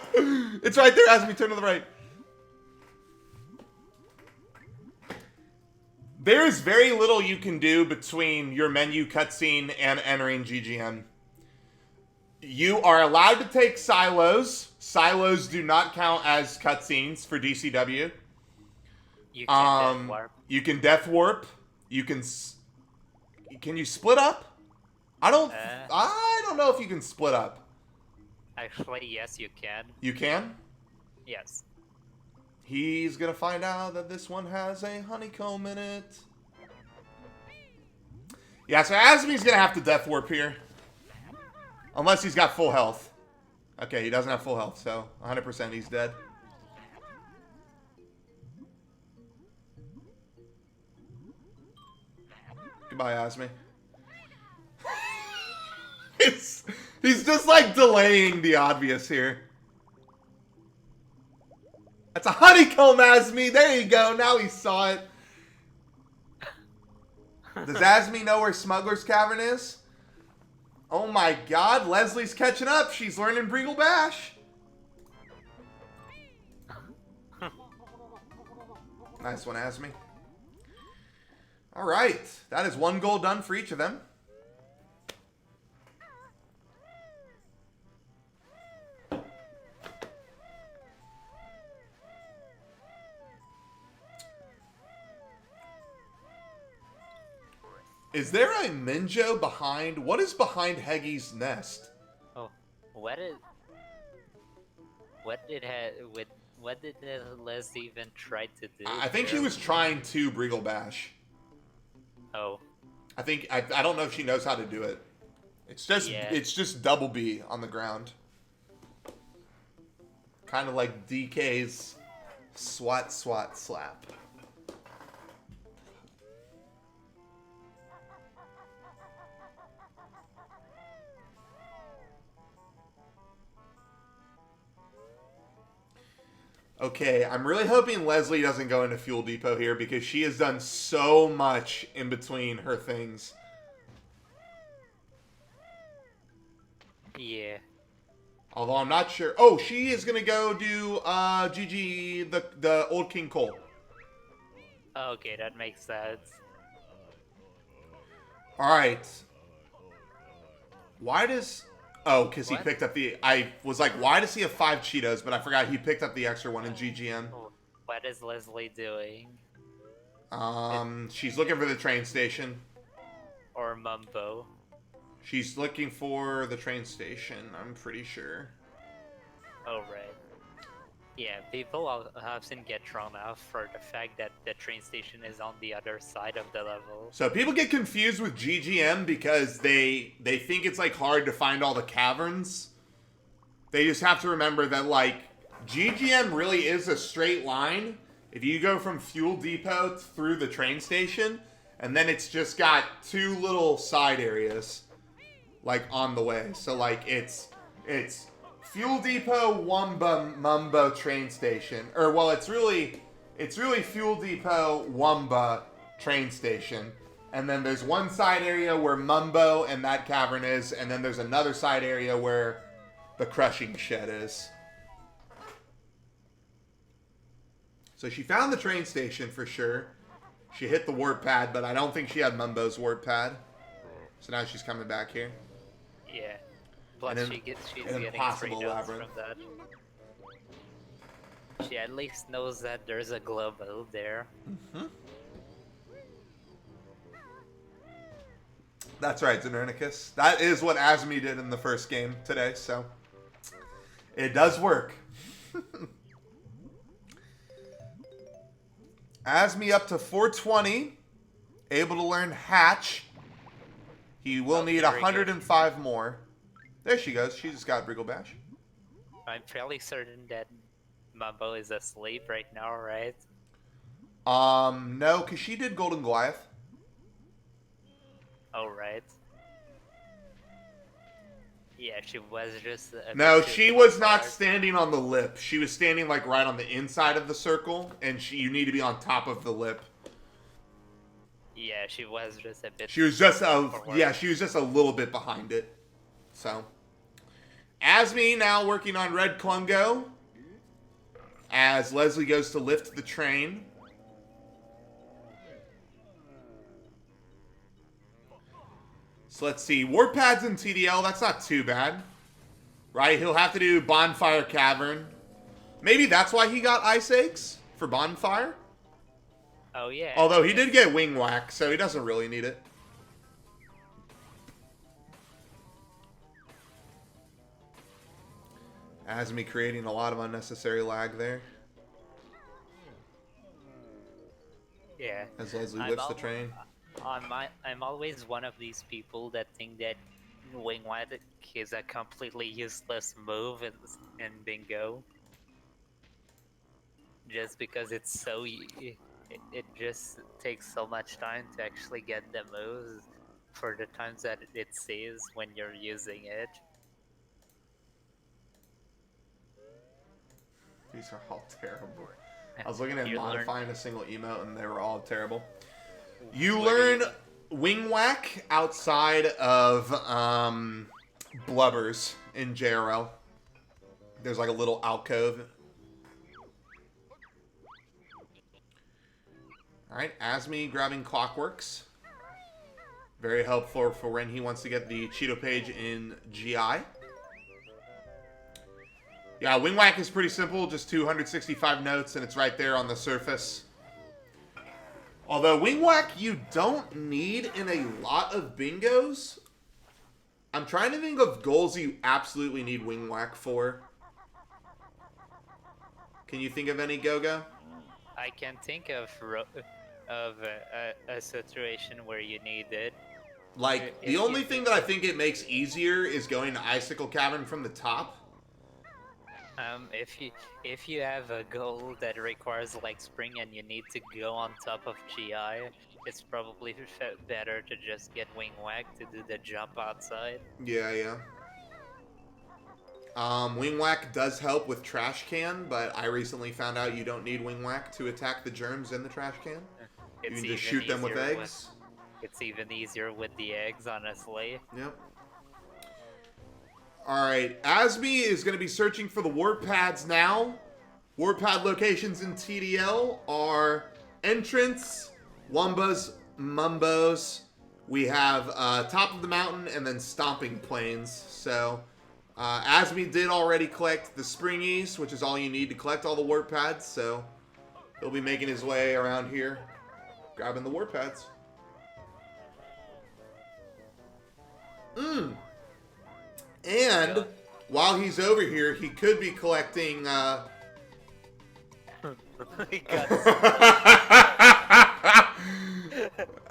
It's right there, Azmi. Turn to the right. There is very little you can do between your menu cutscene and entering GGM. You are allowed to take silos. Silos do not count as cutscenes for DCW. You can death warp. You can death warp. You can. Can you split up? I don't know if you can split up. Actually, yes, you can. You can? Yes. He's gonna find out that this one has a honeycomb in it. Yeah, so Azmi's gonna have to death warp here. Unless he's got full health. Okay, he doesn't have full health, so 100% he's dead. Goodbye, Azmi. He's just like delaying the obvious here. That's a honeycomb, Azmi. There you go. Now he saw it. Does Azmi know where Smuggler's Cavern is? Oh my god, Leslie's catching up. She's learning Breagle Bash. Nice one, Azmi. Alright, that is 1 goal done for each of them. Is there a Minjo behind? What is behind Heggy's nest? Oh, what did Les even try to do? I think she was trying to Breagle Bash. Oh. I think I don't know if she knows how to do it. It's just double B on the ground. Kind of like DK's swat slap. Okay, I'm really hoping Leslie doesn't go into Fuel Depot here because she has done so much in between her things. Yeah. Although I'm not sure. Oh, she is going to go do GG, the Old King Cole. Okay, that makes sense. Alright. Why does... Oh, because he What? picked up the... I was like, why does he have 5 Cheetos? But I forgot he picked up the extra one in GGM. What is Leslie doing? She's looking for the train station. Or Mumbo? She's looking for the train station, I'm pretty sure. Oh, right. Yeah, people often get thrown off for the fact that the train station is on the other side of the level. So people get confused with GGM because they think it's like hard to find all the caverns. They just have to remember that like GGM really is a straight line. If you go from Fuel Depot through the train station, and then it's just got 2 little side areas like on the way. So like it's Fuel Depot, Wumba, Mumbo train station. Or well, it's really Fuel Depot, Wumba train station. And then there's one side area where Mumbo and that cavern is, and then there's another side area where the crushing shed is. So she found the train station for sure. She hit the warp pad, but I don't think she had Mumbo's warp pad. So now she's coming back here. Yeah. Plus, And she's an getting impossible 3 notes labyrinth. from that. She at least knows that there's a global there. Mm-hmm. That's right, Zenernicus. That is what Azmi did in the first game today, so it does work. Azmi up to 420, able to learn Hatch. He will need 105 more. There she goes. She just got Breagle Bash. I'm fairly certain that Mumbo is asleep right now, right? No, because she did Golden Goliath. Oh, right. Yeah, she was just... No, she was not standing on the lip. She was standing like right on the inside of the circle, and you need to be on top of the lip. Yeah, she was just a bit... She was just forward. she was just a little bit behind it. So, Azmi now working on Red Klungo as Leslie goes to lift the train. So let's see, Warp Pads and TDL, that's not too bad. Right, he'll have to do Bonfire Cavern. Maybe that's why he got Ice Aches for Bonfire. Oh, yeah. Although he did get Wing Whack, so he doesn't really need it. Azmi creating a lot of unnecessary lag there. Yeah. As Leslie lifts the train. I'm always one of these people that think that Wing Whack is a completely useless move in Bingo. Just because it's so... It just takes so much time to actually get the moves for the times that it saves when you're using it. These are all terrible. I was looking at You learn- modifying a single emote, and they were all terrible. You learn Wing Whack outside of Blubbers in JRL. There's like a little alcove. Alright, Azmi grabbing Clockworks. Very helpful for when he wants to get the Cheeto page in GI. Yeah, Wing Whack is pretty simple, just 265 notes, and it's right there on the surface. Although Wing Whack you don't need in a lot of bingos. I'm trying to think of goals you absolutely need Wing Whack for. Can you think of any, Goga? I can think of a situation where you need it. Like, the only thing that I think it makes easier is going to Icicle Cavern from the top. If you have a goal that requires like spring and you need to go on top of GI, it's probably better to just get Wing Whack to do the jump outside. Yeah. Wing Whack does help with Trash Can, but I recently found out you don't need Wing Whack to attack the germs in the trash can. You can just shoot them with eggs. It's even easier with the eggs, honestly. Yep. Alright, Azmi is going to be searching for the warp pads now. Warp pad locations in TDL are Entrance, Wumbas, Mumbos. We have Top of the Mountain and then Stomping Plains. So, Azmi did already collect the Springies, which is all you need to collect all the warp pads. So, he'll be making his way around here, grabbing the warp pads. And while he's over here, he could be collecting.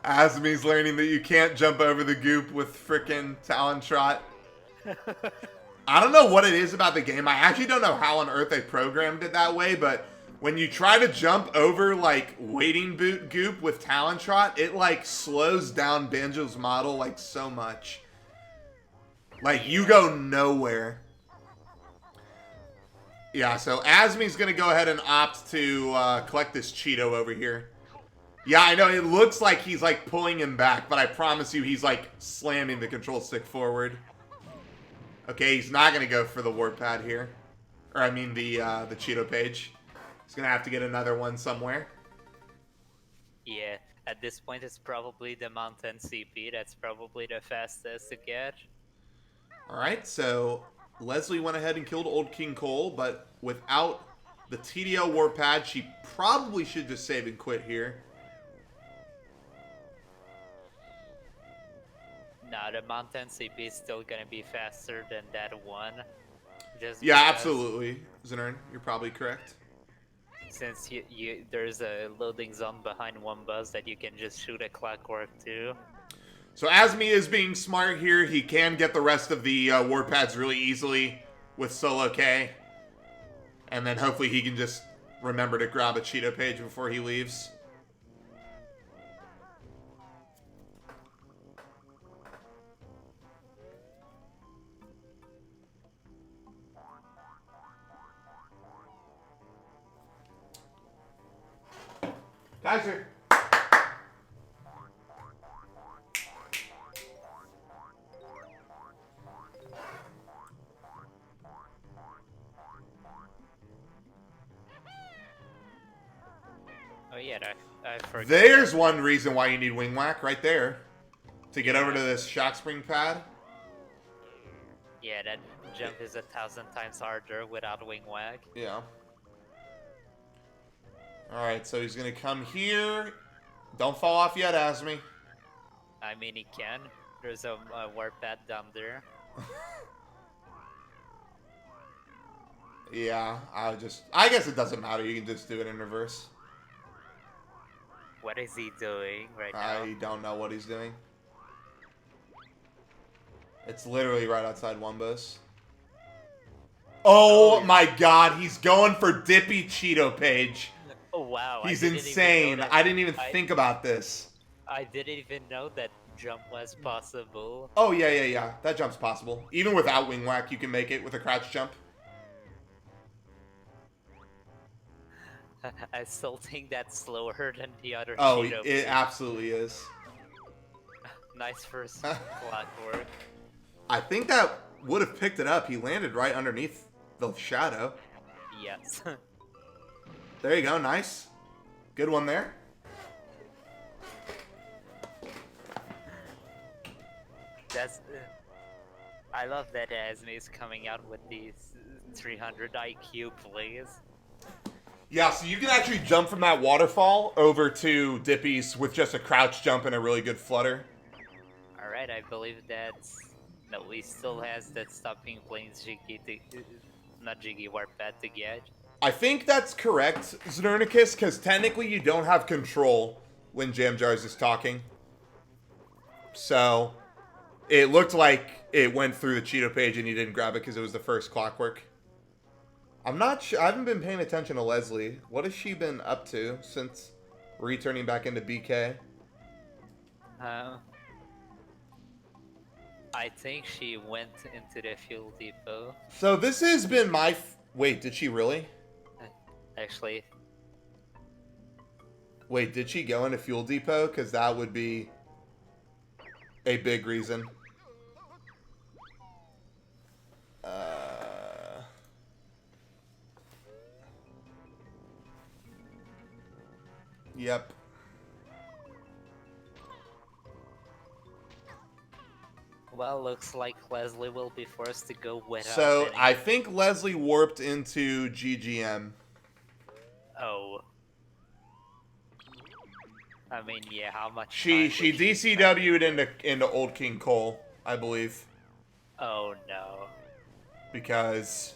Azmi's learning that you can't jump over the goop with frickin' Talon Trot. I don't know what it is about the game. I actually don't know how on earth they programmed it that way, but when you try to jump over like Waiting Boot goop with Talon Trot, it like slows down Banjo's model like so much. Like, you go nowhere. Yeah, so Azmi's going to go ahead and opt to collect this Cheeto over here. Yeah, I know, it looks like he's, like, pulling him back, but I promise you he's, like, slamming the control stick forward. Okay, he's not going to go for the warp pad here. Or, I mean, the Cheeto page. He's going to have to get another one somewhere. Yeah, at this point it's probably the Mountain CP. That's probably the fastest to get. Alright, so Leslie went ahead and killed Old King Cole, but without the TDL warp pad, she probably should just save and quit here. Nah, the Mountain CP is still gonna be faster than that one. Just Yeah, because absolutely. Zanern, you're probably correct. Since there's a loading zone behind Wumbas that you can just shoot a Clockwork to. So Azmi is being smart here. He can get the rest of the warp pads really easily with Solo K. And then hopefully he can just remember to grab a Cheeto page before he leaves. Kaiser. Oh yeah, I forgot. There's one reason why you need Wing Whack right there. To get over to this Shock Spring pad. Yeah, that jump is 1,000 times harder without Wing Whack. Yeah. Alright, so he's going to come here. Don't fall off yet, Azmi. I mean, he can. There's a warp pad down there. Yeah, I guess it doesn't matter. You can just do it in reverse. What is he doing right now? I don't know what he's doing. It's literally right outside Wumbos. Oh my god, he's going for Dippy Cheeto page. Oh wow. He's insane. I didn't even think about this. I didn't even know that jump was possible. Oh yeah. That jump's possible. Even without Wing Whack, you can make it with a crouch jump. I still think that's slower than the other Oh, Cheeto. it absolutely is. Nice first clockwork. I think that would have picked it up. He landed right underneath the shadow. Yes. There you go. Nice. Good one there. That's. I love that Azmi is coming out with these 300 IQ plays. Yeah, so you can actually jump from that waterfall over to Dippy's with just a crouch jump and a really good flutter. Alright, I believe that's. No, he still has that stopping planes Jiggy to. Not Jiggy, Warpath to get. I think that's correct, Znernicus, because technically you don't have control when Jam Jars is talking. So, it looked like it went through the Cheeto page and you didn't grab it because it was the first clockwork. I'm not sure. I haven't been paying attention to Leslie. What has she been up to since returning back into BK? I think she went into the fuel depot. So this has been my... Wait, did she really? Actually, Wait, did she go into fuel depot? Because that would be a big reason. Yep. well, looks like Leslie will be forced to go without So any- I think Leslie warped into GGM. Oh. I mean, yeah, how much She time would DCW'd into Old King Cole, I believe, Oh, no. because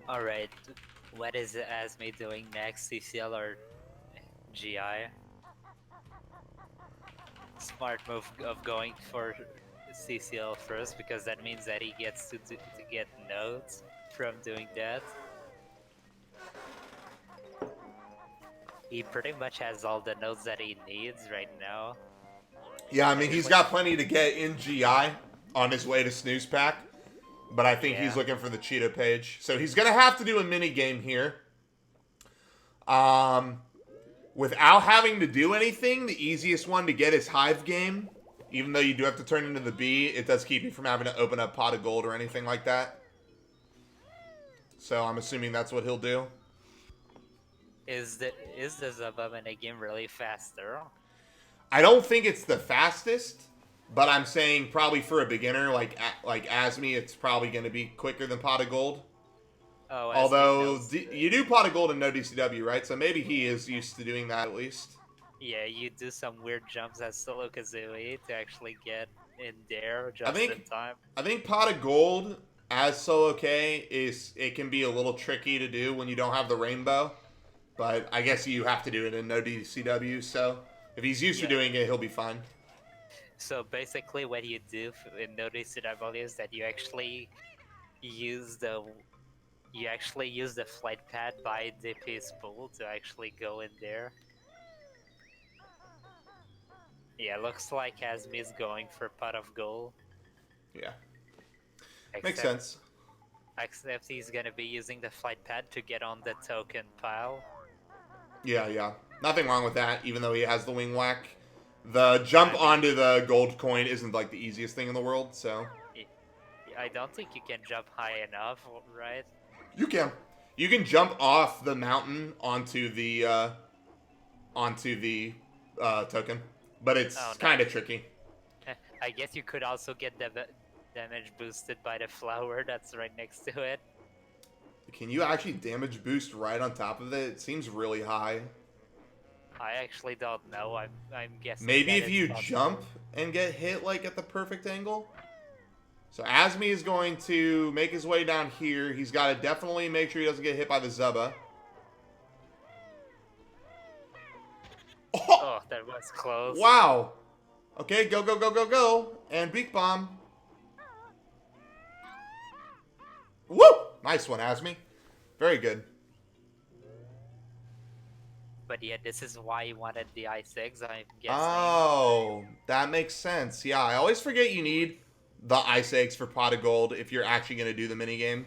Alright, what is Azmi doing next, CCL or GI? Smart move of going for CCL first, because that means that he gets to get nodes from doing that. He pretty much has all the nodes that he needs right now. yeah, I mean he's got plenty to get in GI on his way to Snooze Pack, but I think he's Yeah. looking for the Cheetah page, so he's gonna have to do a mini game here. Without having to do anything, the easiest one to get is Hive Game. Even though you do have to turn into the bee, it does keep you from having to open up Pot of Gold or anything like that. So I'm assuming that's what he'll do. Is the Zubba mini game really faster? I don't think it's the fastest, but I'm saying probably for a beginner like Azmi, it's probably going to be quicker than Pot of Gold. Oh, Although you do Pot of Gold and no DCW, right? So maybe he is used to doing that at least. yeah, you do some weird jumps as Solo Kazooie to actually get in there just think- in time. I think Pot of Gold as Solo K it can be a little tricky to do when you don't have the rainbow, but I guess you have to do it in no DCW. So if he's used to Yeah. doing it, he'll be fine. So basically, what you do in no DCW is that you actually use the flight pad by DP's pool to actually go in there. Yeah, looks like Azmi is going for Pot of Gold. Yeah, makes sense. Except he's gonna be using the flight pad to get on the token pile. Yeah. Nothing wrong with that, even though he has the wing whack. The jump onto the gold coin isn't like the easiest thing in the world, so. I don't think you can jump high enough, right? You can. You can jump off the mountain onto the token, but it's Oh, no. kind of tricky. I guess you could also get damage boosted by the flower that's right next to it. Can you actually damage boost right on top of it? It seems really high. I actually don't know. I'm guessing. Maybe that if it's you not- jump and get hit like at the perfect angle. So Azmi is going to make his way down here. He's got to definitely make sure he doesn't get hit by the Zubba. Oh, that was close. Wow. Okay, go. And Beak Bomb. Woo! Nice one, Azmi. Very good. But yeah, this is why you wanted the i6, I'm guessing. Oh, that makes sense. Yeah, I always forget you need the ice eggs for pot of gold if you're actually going to do the minigame.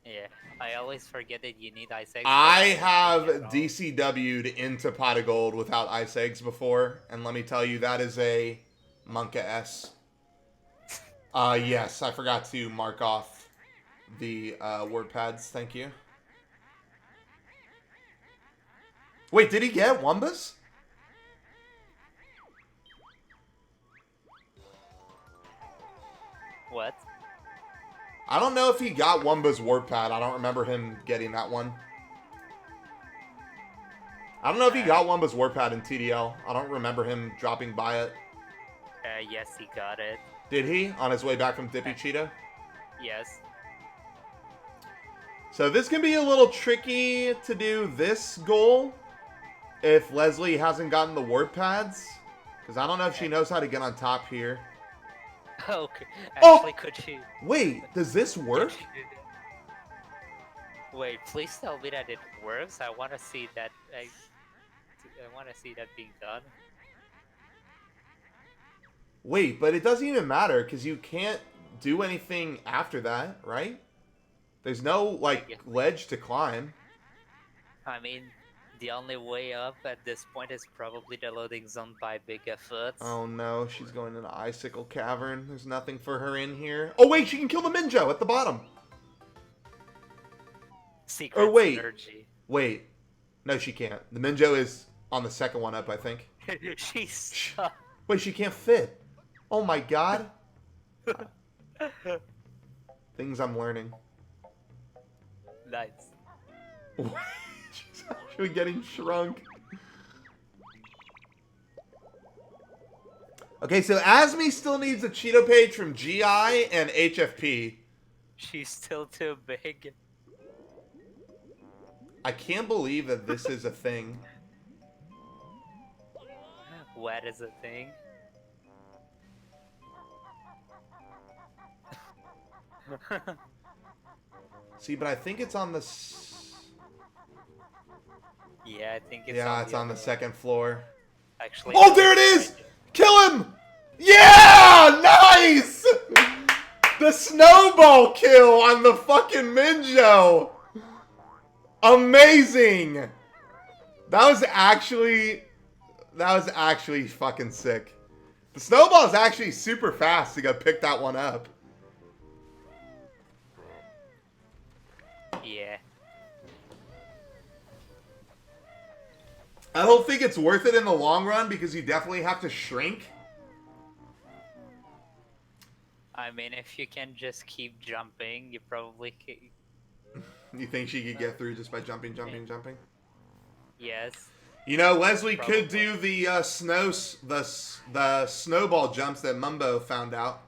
Yeah, I always forget that you need i6. I have DCW'd into pot of gold without ice eggs before, and let me tell you, that is a Monka S. Yes, I forgot to mark off the word pads. Thank you. Wait, did he get Wumbas? What? I don't know if he got Wumba's word pad. I don't remember him getting that one. I don't know if he got Wumba's word pad in TDL. I don't remember him dropping by it. Yes, he got it. Did he? On his way back from Dippy Cheetah? Yes. So this can be a little tricky to do this goal if Leslie hasn't gotten the word pads. Because I don't know if she knows how to get on top here. Okay. Actually, could she... Wait, does this work? Could she do that? Wait, please tell me that it works. I want to see that. I want to see that being done. Wait, but it doesn't even matter because you can't do anything after that, right? There's no, like, ledge to climb. I mean, the only way up at this point is probably the loading zone by Bigfoot. Oh no, she's going into Icicle Cavern. There's nothing for her in here. Oh wait, she can kill the Minjo at the bottom. Secret or wait, synergy. wait. No, she can't. The Minjo is on the second one up, I think. She's... Wait, she can't fit. Oh my god. Things I'm learning. Nice. She's actually getting shrunk. Okay, so Azmi still needs a Cheeto page from GI and HFP. She's still too big. I can't believe that this is a thing. What is a thing? See, but I think it's on the... Yeah, I think it's yeah, it's on the second floor. Actually, oh, there it is! Kill him! Yeah! Nice! The snowball kill on the fucking Minjo! Amazing! That was actually fucking sick. The snowball is actually super fast to go pick that one up. Yeah. I don't think it's worth it in the long run because you definitely have to shrink. I mean, if you can just keep jumping, you probably can. You think she could get through just by jumping? Yes. You know, Leslie Probably. could do the the snowball jumps that Mumbo found out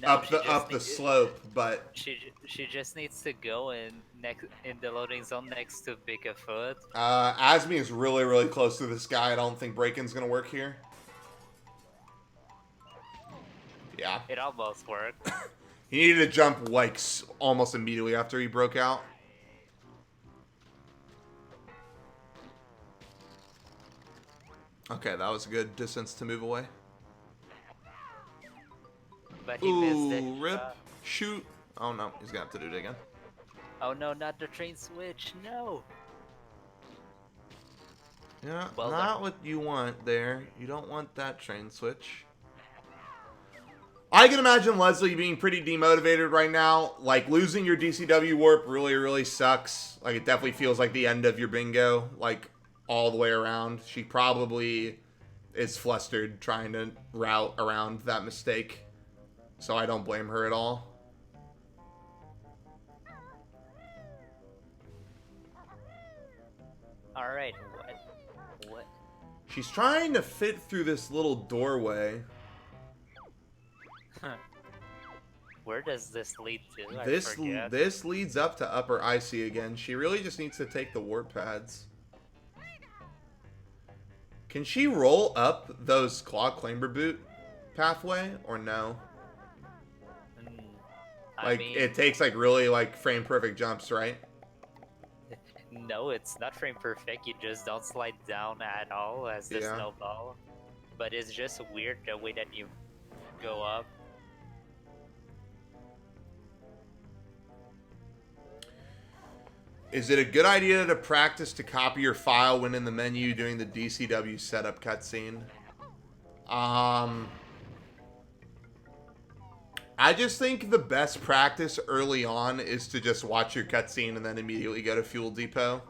No, up the slope, but she just needs to go in the loading zone next to Bigfoot. Azmi is really close to this guy. I don't think break-in's gonna work here. Yeah. It almost worked. He needed to jump like almost immediately after he broke out. Okay, that was a good distance to move away. But he missed it. Rip. Shoot. Oh no, he's gonna have to do it again. Oh no, not the train switch. No. Yeah, Well not done. what you want there. You don't want that train switch. I can imagine Leslie being pretty demotivated right now. Like, losing your DCW warp really sucks. Like, it definitely feels like the end of your bingo. Like, all the way around. She probably is flustered trying to route around that mistake. So I don't blame her at all. Alright, what? She's trying to fit through this little doorway. Where does this lead to? I This forget. this leads up to Upper Icy again. She really just needs to take the warp pads. Can she roll up those Claw Clamber Boot pathway or no? I Like, mean, it takes like really like frame perfect jumps, right? no, it's not frame perfect. You just don't slide down at all as the Yeah. snowball. But it's just weird the way that you go up. Is it a good idea to practice to copy your file when in the menu doing the DCW setup cutscene? I just think the best practice early on is to just watch your cutscene and then immediately go to Fuel Depot.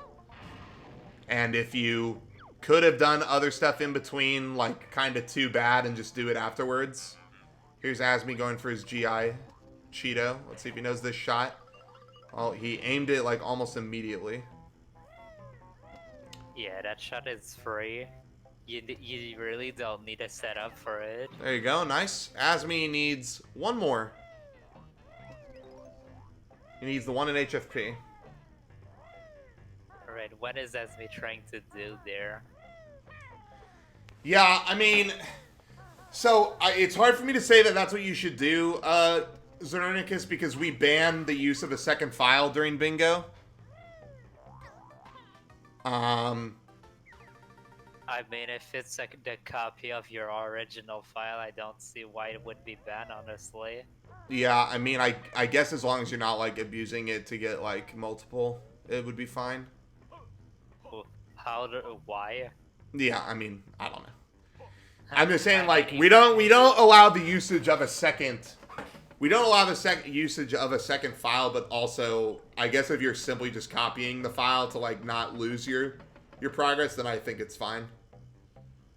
And if you could have done other stuff in between, like kind of too bad, and just do it afterwards. Here's Azmi going for his GI Cheeto. Let's see if he knows this shot. Oh, he aimed it like almost immediately. Yeah, that shot is free. You really don't need a setup for it. There you go. Nice. Azmi needs one more. He needs the one in HFP. Alright, what is Azmi trying to do there? Yeah, I mean, so it's hard for me to say that that's what you should do, Zernicus, because we banned the use of a second file during bingo. I mean, if it's like the copy of your original file, I don't see why it would be banned, honestly. Yeah, I mean, I guess as long as you're not, like, abusing it to get, like, multiple, it would be fine. Why? Yeah, I mean, I don't know. I'm just saying, like, we don't allow the usage of a second. We don't allow the usage of a second file, but also, I guess if you're simply just copying the file to, like, not lose your progress, then I think it's fine.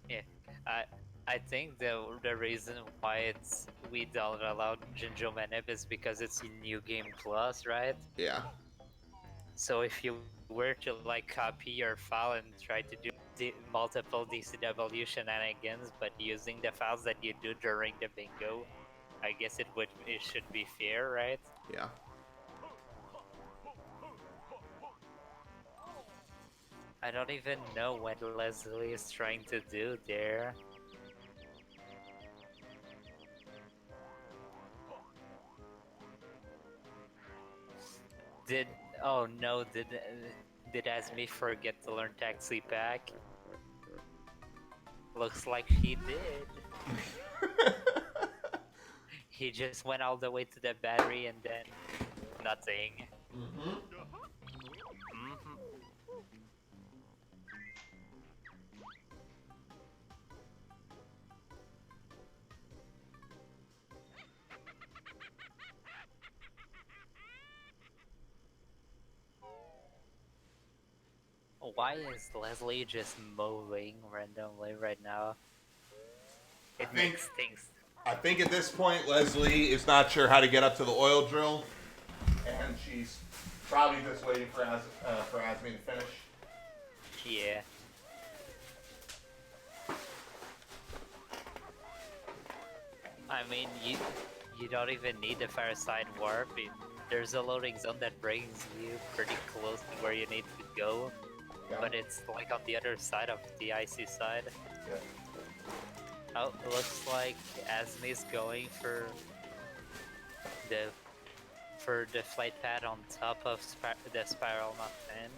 Yeah, I think the reason why we don't allow Jinjo Manip is because it's a New Game Plus, right? Yeah. So if you were to like copy your file and try to do multiple DCW shenanigans, but using the files that you do during the bingo, I guess it should be fair, right? Yeah. I don't even know what Leslie is trying to do there. Oh no, did Azmi forget to learn Taxi Pack? Looks like he did. He just went all the way to the battery and then nothing. Mm-hmm. Why is Leslie just moving randomly right now? It makes things. I think at this point, Leslie is not sure how to get up to the oil drill, and she's probably just waiting for Azmi to finish. Yeah. I mean, you don't even need the fireside warp. There's a loading zone that brings you pretty close to where you need to go. Yeah. But it's like on the other side of the icy side. Yeah. Oh, looks like Azmi's going for the flight pad on top of the spiral mountain.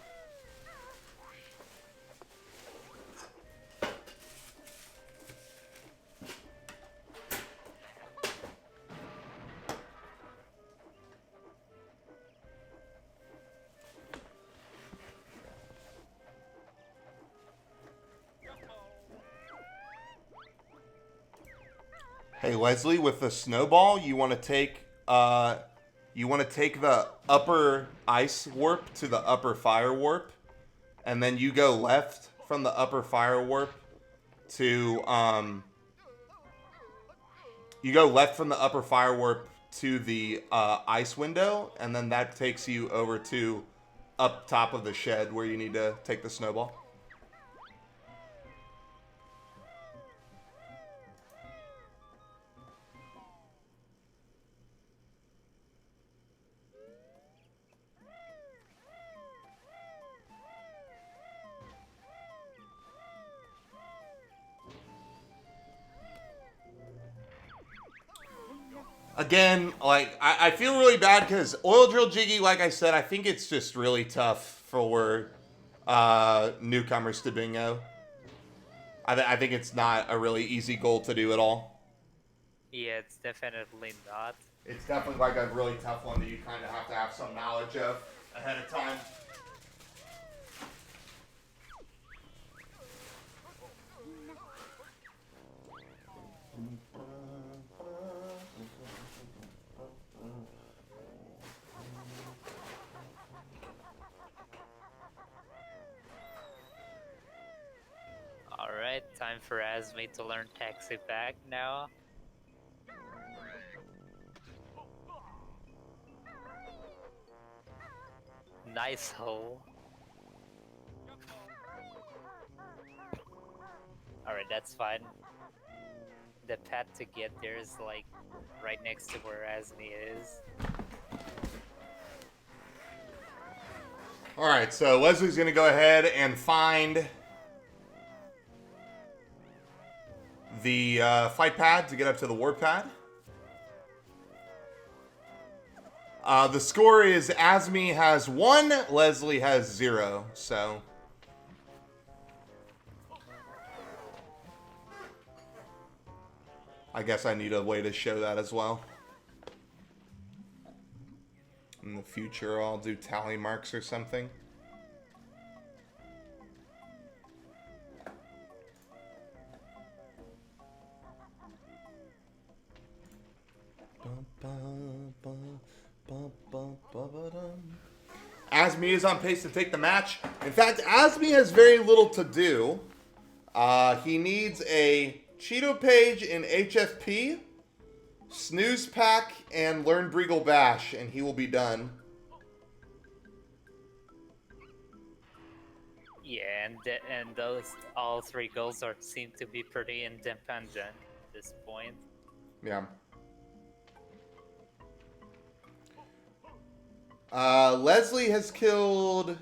Hey Leslie, with the snowball, you want to take the upper ice warp to the upper fire warp, and then you go left from the upper fire warp to the ice window, and then that takes you over to up top of the shed where you need to take the snowball. Again, like, I feel really bad because Oil Drill Jiggy, like I said, I think it's just really tough for newcomers to bingo. I think it's not a really easy goal to do at all. Yeah, it's definitely not. It's definitely like a really tough one that you kind of have to have some knowledge of ahead of time. Alright, time for Azmi to learn taxi back now. Nice hole. Alright, that's fine. The path to get there is like right next to where Azmi is. Alright, so Leslie's going to go ahead and find the fight pad to get up to the warp pad. The score is Azmi has 1, Leslie has 0, so... I guess I need a way to show that as well. In the future, I'll do tally marks or something. Azmi is on pace to take the match. In fact, Azmi has very little to do. He needs a Cheeto page in HFP, Snooze Pack, and Learn Breagle Bash, and he will be done. Yeah, and those all 3 goals seem to be pretty independent at this point. Yeah. Leslie has killed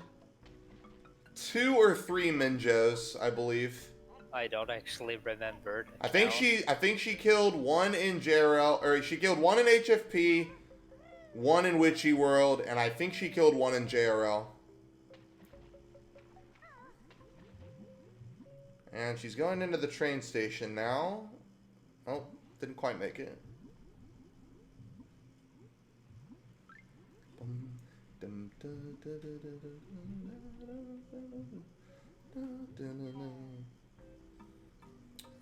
2 or 3 Minjos, I believe. I don't actually remember. I think she killed 1 in JRL, or she killed 1 in HFP, 1 in Witchy World, and I think she killed 1 in JRL. And she's going into the train station now. Oh, didn't quite make it.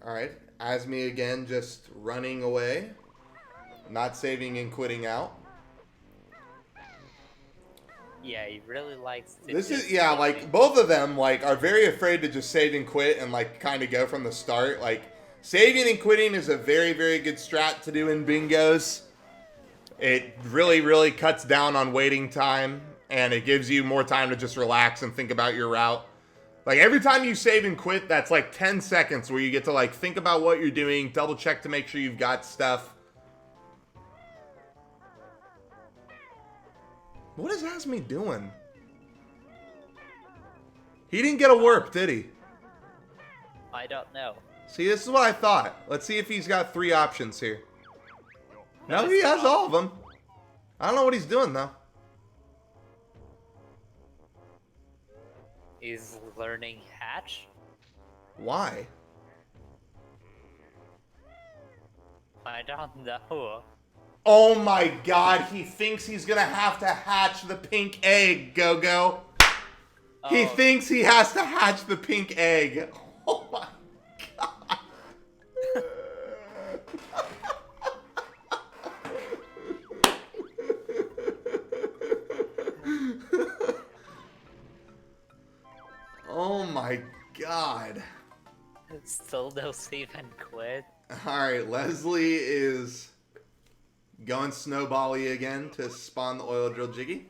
Alright, Azmi again just running away. Not saving and quitting out. Yeah, he really likes to This is, just yeah, like like, both of them, like, are very afraid to just save and quit and, like, kind of go from the start. Like, saving and quitting is a very, very good strat to do in bingos. It really, really cuts down on waiting time, and it gives you more time to just relax and think about your route. Like, every time you save and quit, that's like 10 seconds where you get to, like, think about what you're doing, double check to make sure you've got stuff. What is Azmi doing? He didn't get a warp, did he? I don't know. See, this is what I thought. Let's see if he's got 3 options here. No, he has all of them. I don't know what he's doing, though. He's learning hatch? Why? I don't know. Oh my god, he thinks he's gonna have to hatch the pink egg, Go-Go. He thinks he has to hatch the pink egg. Oh my god. Oh my god. Still no save and quit. Alright, Leslie is going snowbally again to spawn the oil drill jiggy.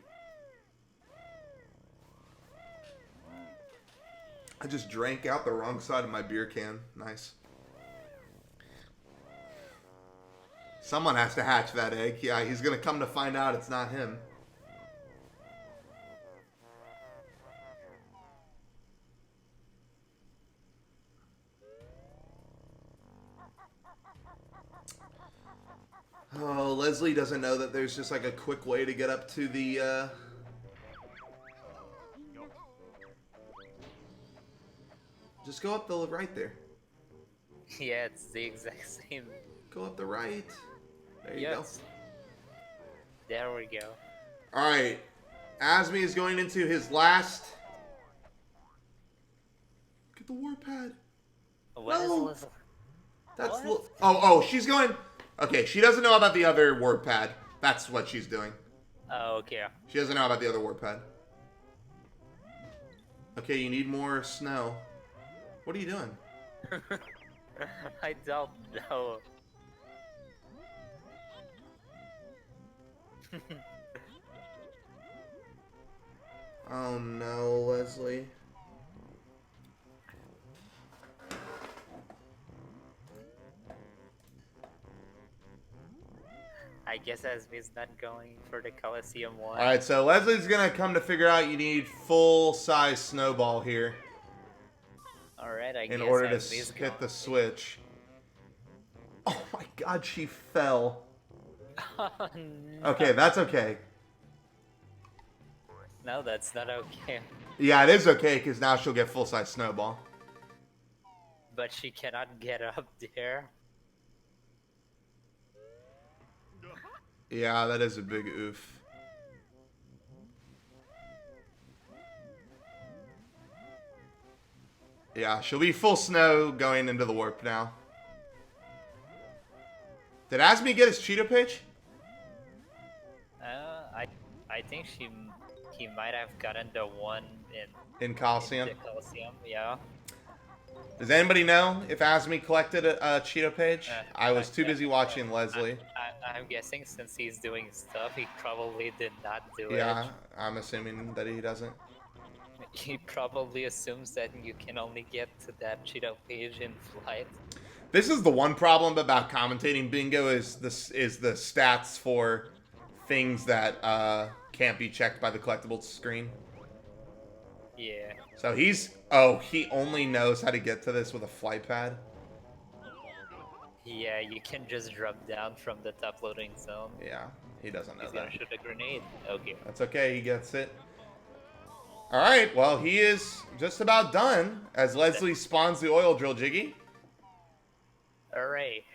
I just drank out the wrong side of my beer can. Nice. Someone has to hatch that egg. Yeah, he's going to come to find out it's not him. Oh, Leslie doesn't know that there's just like a quick way to get up to the Just go up the right there. Yeah, it's the exact same. Go up the right. There you Yes. There we go. go. All right. Azmi is going into his last. Get the warp pad. What is No. Leslie? That's What? oh, she's going. Okay, she doesn't know about the other warp pad. That's what she's doing. Oh, okay. She doesn't know about the other warp pad. Okay, you need more snow. What are you doing? I don't know. Oh no, Leslie. I guess Azmi's not going for the Coliseum one. Alright, so Leslie's gonna come to figure out you need full-size snowball here Alright, I in guess order to Azmi's hit going. the switch. Oh my god, she fell. Oh, no. Okay, that's okay. No, that's not okay. Yeah, it is okay, because now she'll get full-size snowball. But she cannot get up there. Yeah, that is a big oof. Yeah, she'll be full snow going into the warp now. Did Azmi get his Cheeto page? I think he might have gotten the one In Coliseum? the Coliseum. Yeah. Does anybody know if Azmi collected a Cheeto page? I was too busy watching Leslie. I'm guessing since he's doing stuff, he probably did not do Yeah, I'm assuming that he doesn't. it. He probably assumes that you can only get to that Cheeto page in flight. This is the one problem about commentating bingo is the stats for things that can't be checked by the collectibles screen. Yeah. So he only knows how to get to this with a flight pad. Yeah, you can just drop down from the top loading zone. Yeah, he doesn't know He's gonna that. shoot a grenade. Okay. That's okay, he gets it. Alright, well, he is just about done as Leslie spawns the oil drill jiggy. Alright.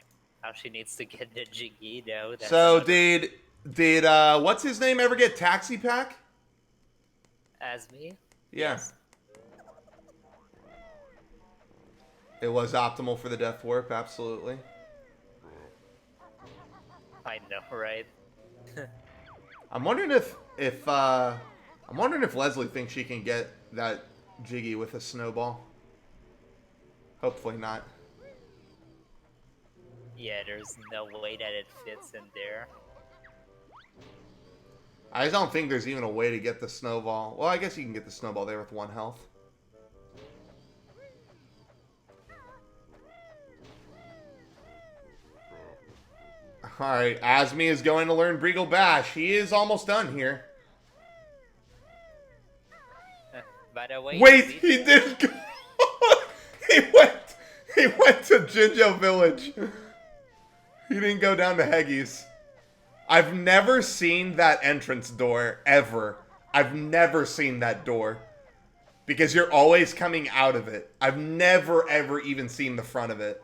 Now she needs to get the jiggy though. That's So another- did what's his name ever get Taxi Pack? Azmi? Yeah. Yes. It was optimal for the Death Warp, absolutely. I know, right? I'm wondering if Leslie thinks she can get that jiggy with a snowball. Hopefully not. Yeah, there's no way that it fits in there. I don't think there's even a way to get the snowball. Well, I guess you can get the snowball there with 1 health. Alright, Azmi is going to learn Breagle Bash. He is almost done here. By the way, Wait, Azmi- he did go. he went to Jinjo Village. He didn't go down to Heggy's. I've never seen that entrance door, ever. I've never seen that door. Because you're always coming out of it. I've never, ever even seen the front of it.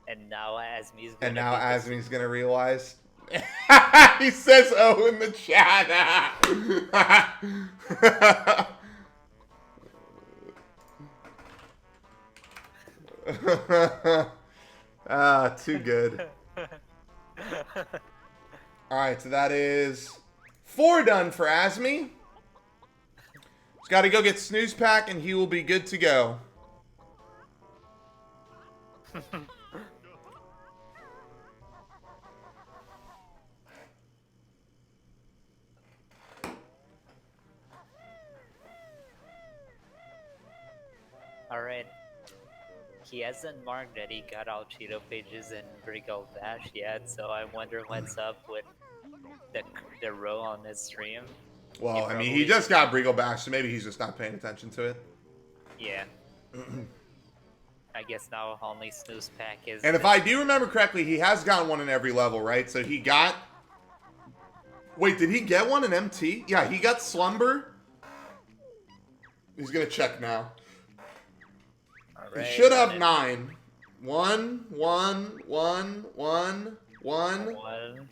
And now Azmi's gonna And now beat this- Azmi's gonna realize. He says "oh" in the chat. Too good. Alright, so that is 4 done for Azmi. He's got to go get Snooze Pack and he will be good to go. Alright. He hasn't marked that he got all Cheeto pages in Brigo Bash yet, so I wonder what's up with the row on his stream. Well, I mean, he probably- just got Breagle Bash, so maybe he's just not paying attention to it. Yeah. I guess now only Snooze Pack is... And if I do remember correctly, he has gotten one in every level, right? So he got... Wait, did he get one in MT? Yeah, he got Slumber He's gonna check now. Alright, He should have and 9. 1, 1, 1, 1, 1, One,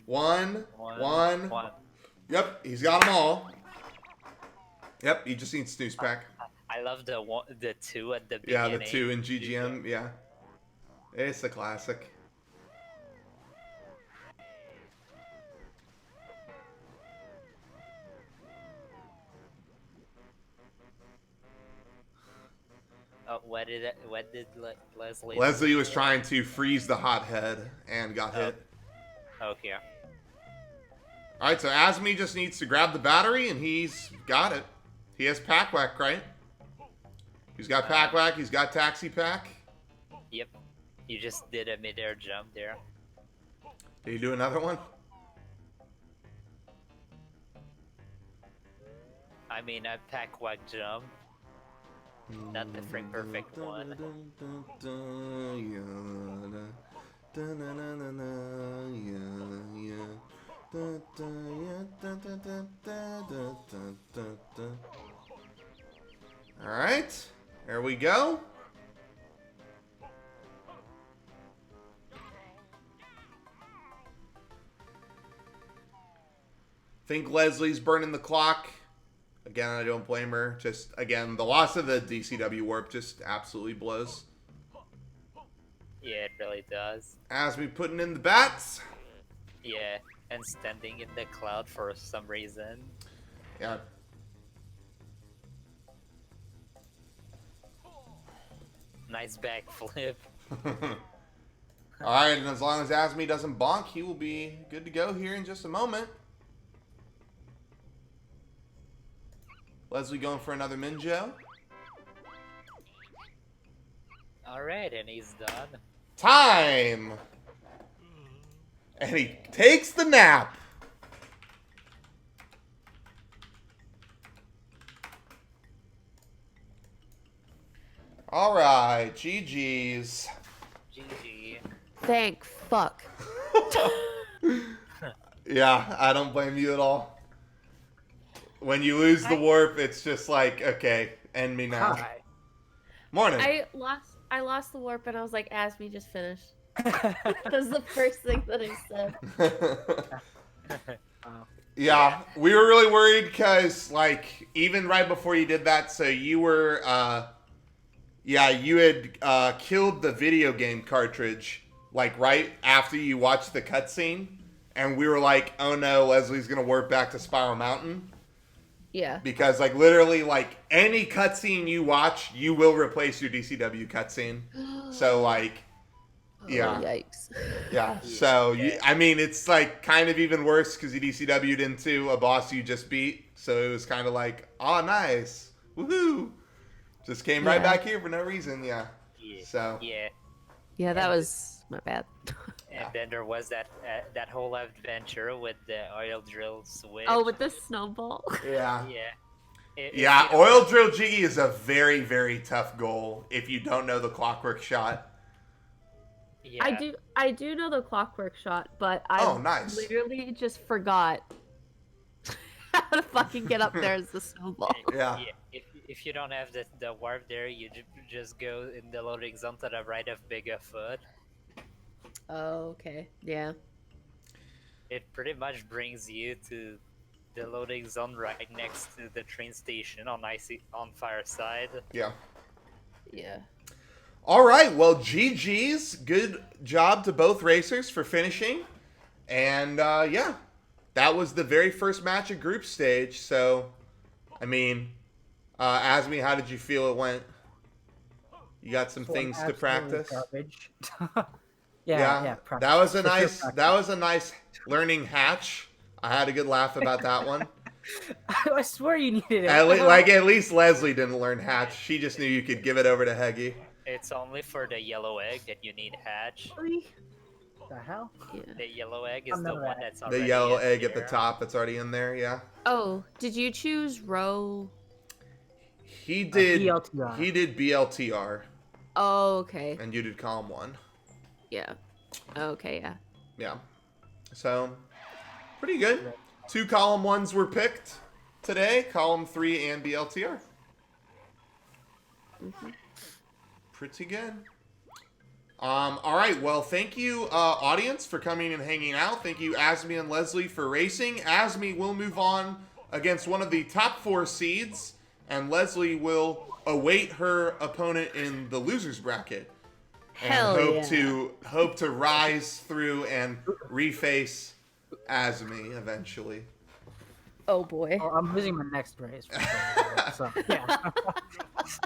1, one, 1. Yep, he's got them all. Yep, he just needs snooze pack. I love the 2 at the Yeah, beginning. the 2 in GGM. Yeah, it's a classic. Oh, what did Leslie? Leslie was trying to freeze the hot head and got hit. Oh, here. All right, so Azmi just needs to grab the battery, and he's got it. He has pack whack, right? He's got pack whack. He's got taxi pack. Yep. You just did a mid-air jump there. Did you do another one? I mean, a pack whack jump. Not the frame perfect one. All right, there we go. Think Leslie's burning the clock. Again, I don't blame her. Just, again, the loss of the DCW warp just absolutely blows. Yeah, it really does. Azmi putting in the bats. Yeah, and standing in the cloud for some reason. Yeah. Nice backflip. Alright, and as long as Azmi doesn't bonk, he will be good to go here in just a moment. Leslie going for another Minjo. Alright, and he's done. Time! And he takes the nap. Alright, GG's. GG. Thank fuck. Yeah, I don't blame you at all. When you lose the warp, it's just like, okay, end me now. Hi. Morning. I lost the warp and I was like, Azmi just finished. That was the first thing that I said. Yeah, we were really worried because, like, even right before you did that, so you were, you had killed the video game cartridge, like, right after you watched the cutscene, and we were like, oh no, Leslie's gonna warp back to Spiral Mountain. Yeah. Because, like, literally, like, any cutscene you watch, you will replace your DCW cutscene. So, like, yeah. Oh, yikes. Yeah, so, I mean, it's, like, kind of even worse because you DCW'd into a boss you just beat. So it was kind of like, oh, nice. Woohoo. Just came right back here for no reason, yeah. So. Yeah. Yeah, that was my bad. And then there was that whole adventure with the oil drill switch. Oh, with the snowball. Yeah. Yeah. Oil Drill Jiggy is a very, very tough goal if you don't know the clockwork shot. Yeah. I do know the clockwork shot, but nice. literally just forgot how to fucking get up there as the snowball. Yeah. If you don't have the warp there, you just go in the loading zone to the right of Bigfoot. Oh, okay. Yeah. It pretty much brings you to the loading zone right next to the train station on Fireside. Yeah. Yeah. All right. Well, GG's. Good job to both racers for finishing. And, that was the very first match of group stage. So, I mean, Azmi, how did you feel it went? You got some things to practice? Garbage. Yeah. That was a nice learning hatch. I had a good laugh about that one. I swear you needed it. At least Leslie didn't learn hatch. She just knew you could give it over to Heggy. It's only for the yellow egg that you need hatch. The hell? Yeah. The yellow egg is the one that's already The yellow in egg at the there. top that's already in there, yeah. Oh, did you choose row? He did BLTR. He did BLTR. Oh, okay. And you did column 1. Yeah. Okay, yeah. Yeah. So, pretty good. 2 column 1s were picked today, column 3 and BLTR. Pretty good. All right. Well, thank you, audience, for coming and hanging out. Thank you, Azmi and Leslie, for racing. Azmi will move on against one of the top 4 seeds, and Leslie will await her opponent in the losers bracket. Hell And yeah. hope to rise through and reface Azmi eventually. Oh boy. Oh, I'm losing my next race. For sure, so, yeah.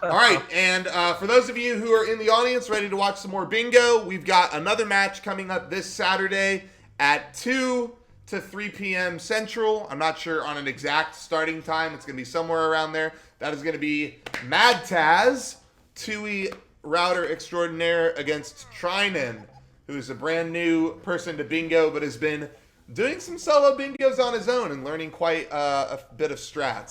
All right, and for those of you who are in the audience ready to watch some more bingo, we've got another match coming up this Saturday at 2 to 3 p.m. Central. I'm not sure on an exact starting time. It's going to be somewhere around there. That is going to be Mad Taz, Tui Router Extraordinaire against Trinan, who is a brand new person to bingo but has been doing some solo bingos on his own and learning quite a bit of strats.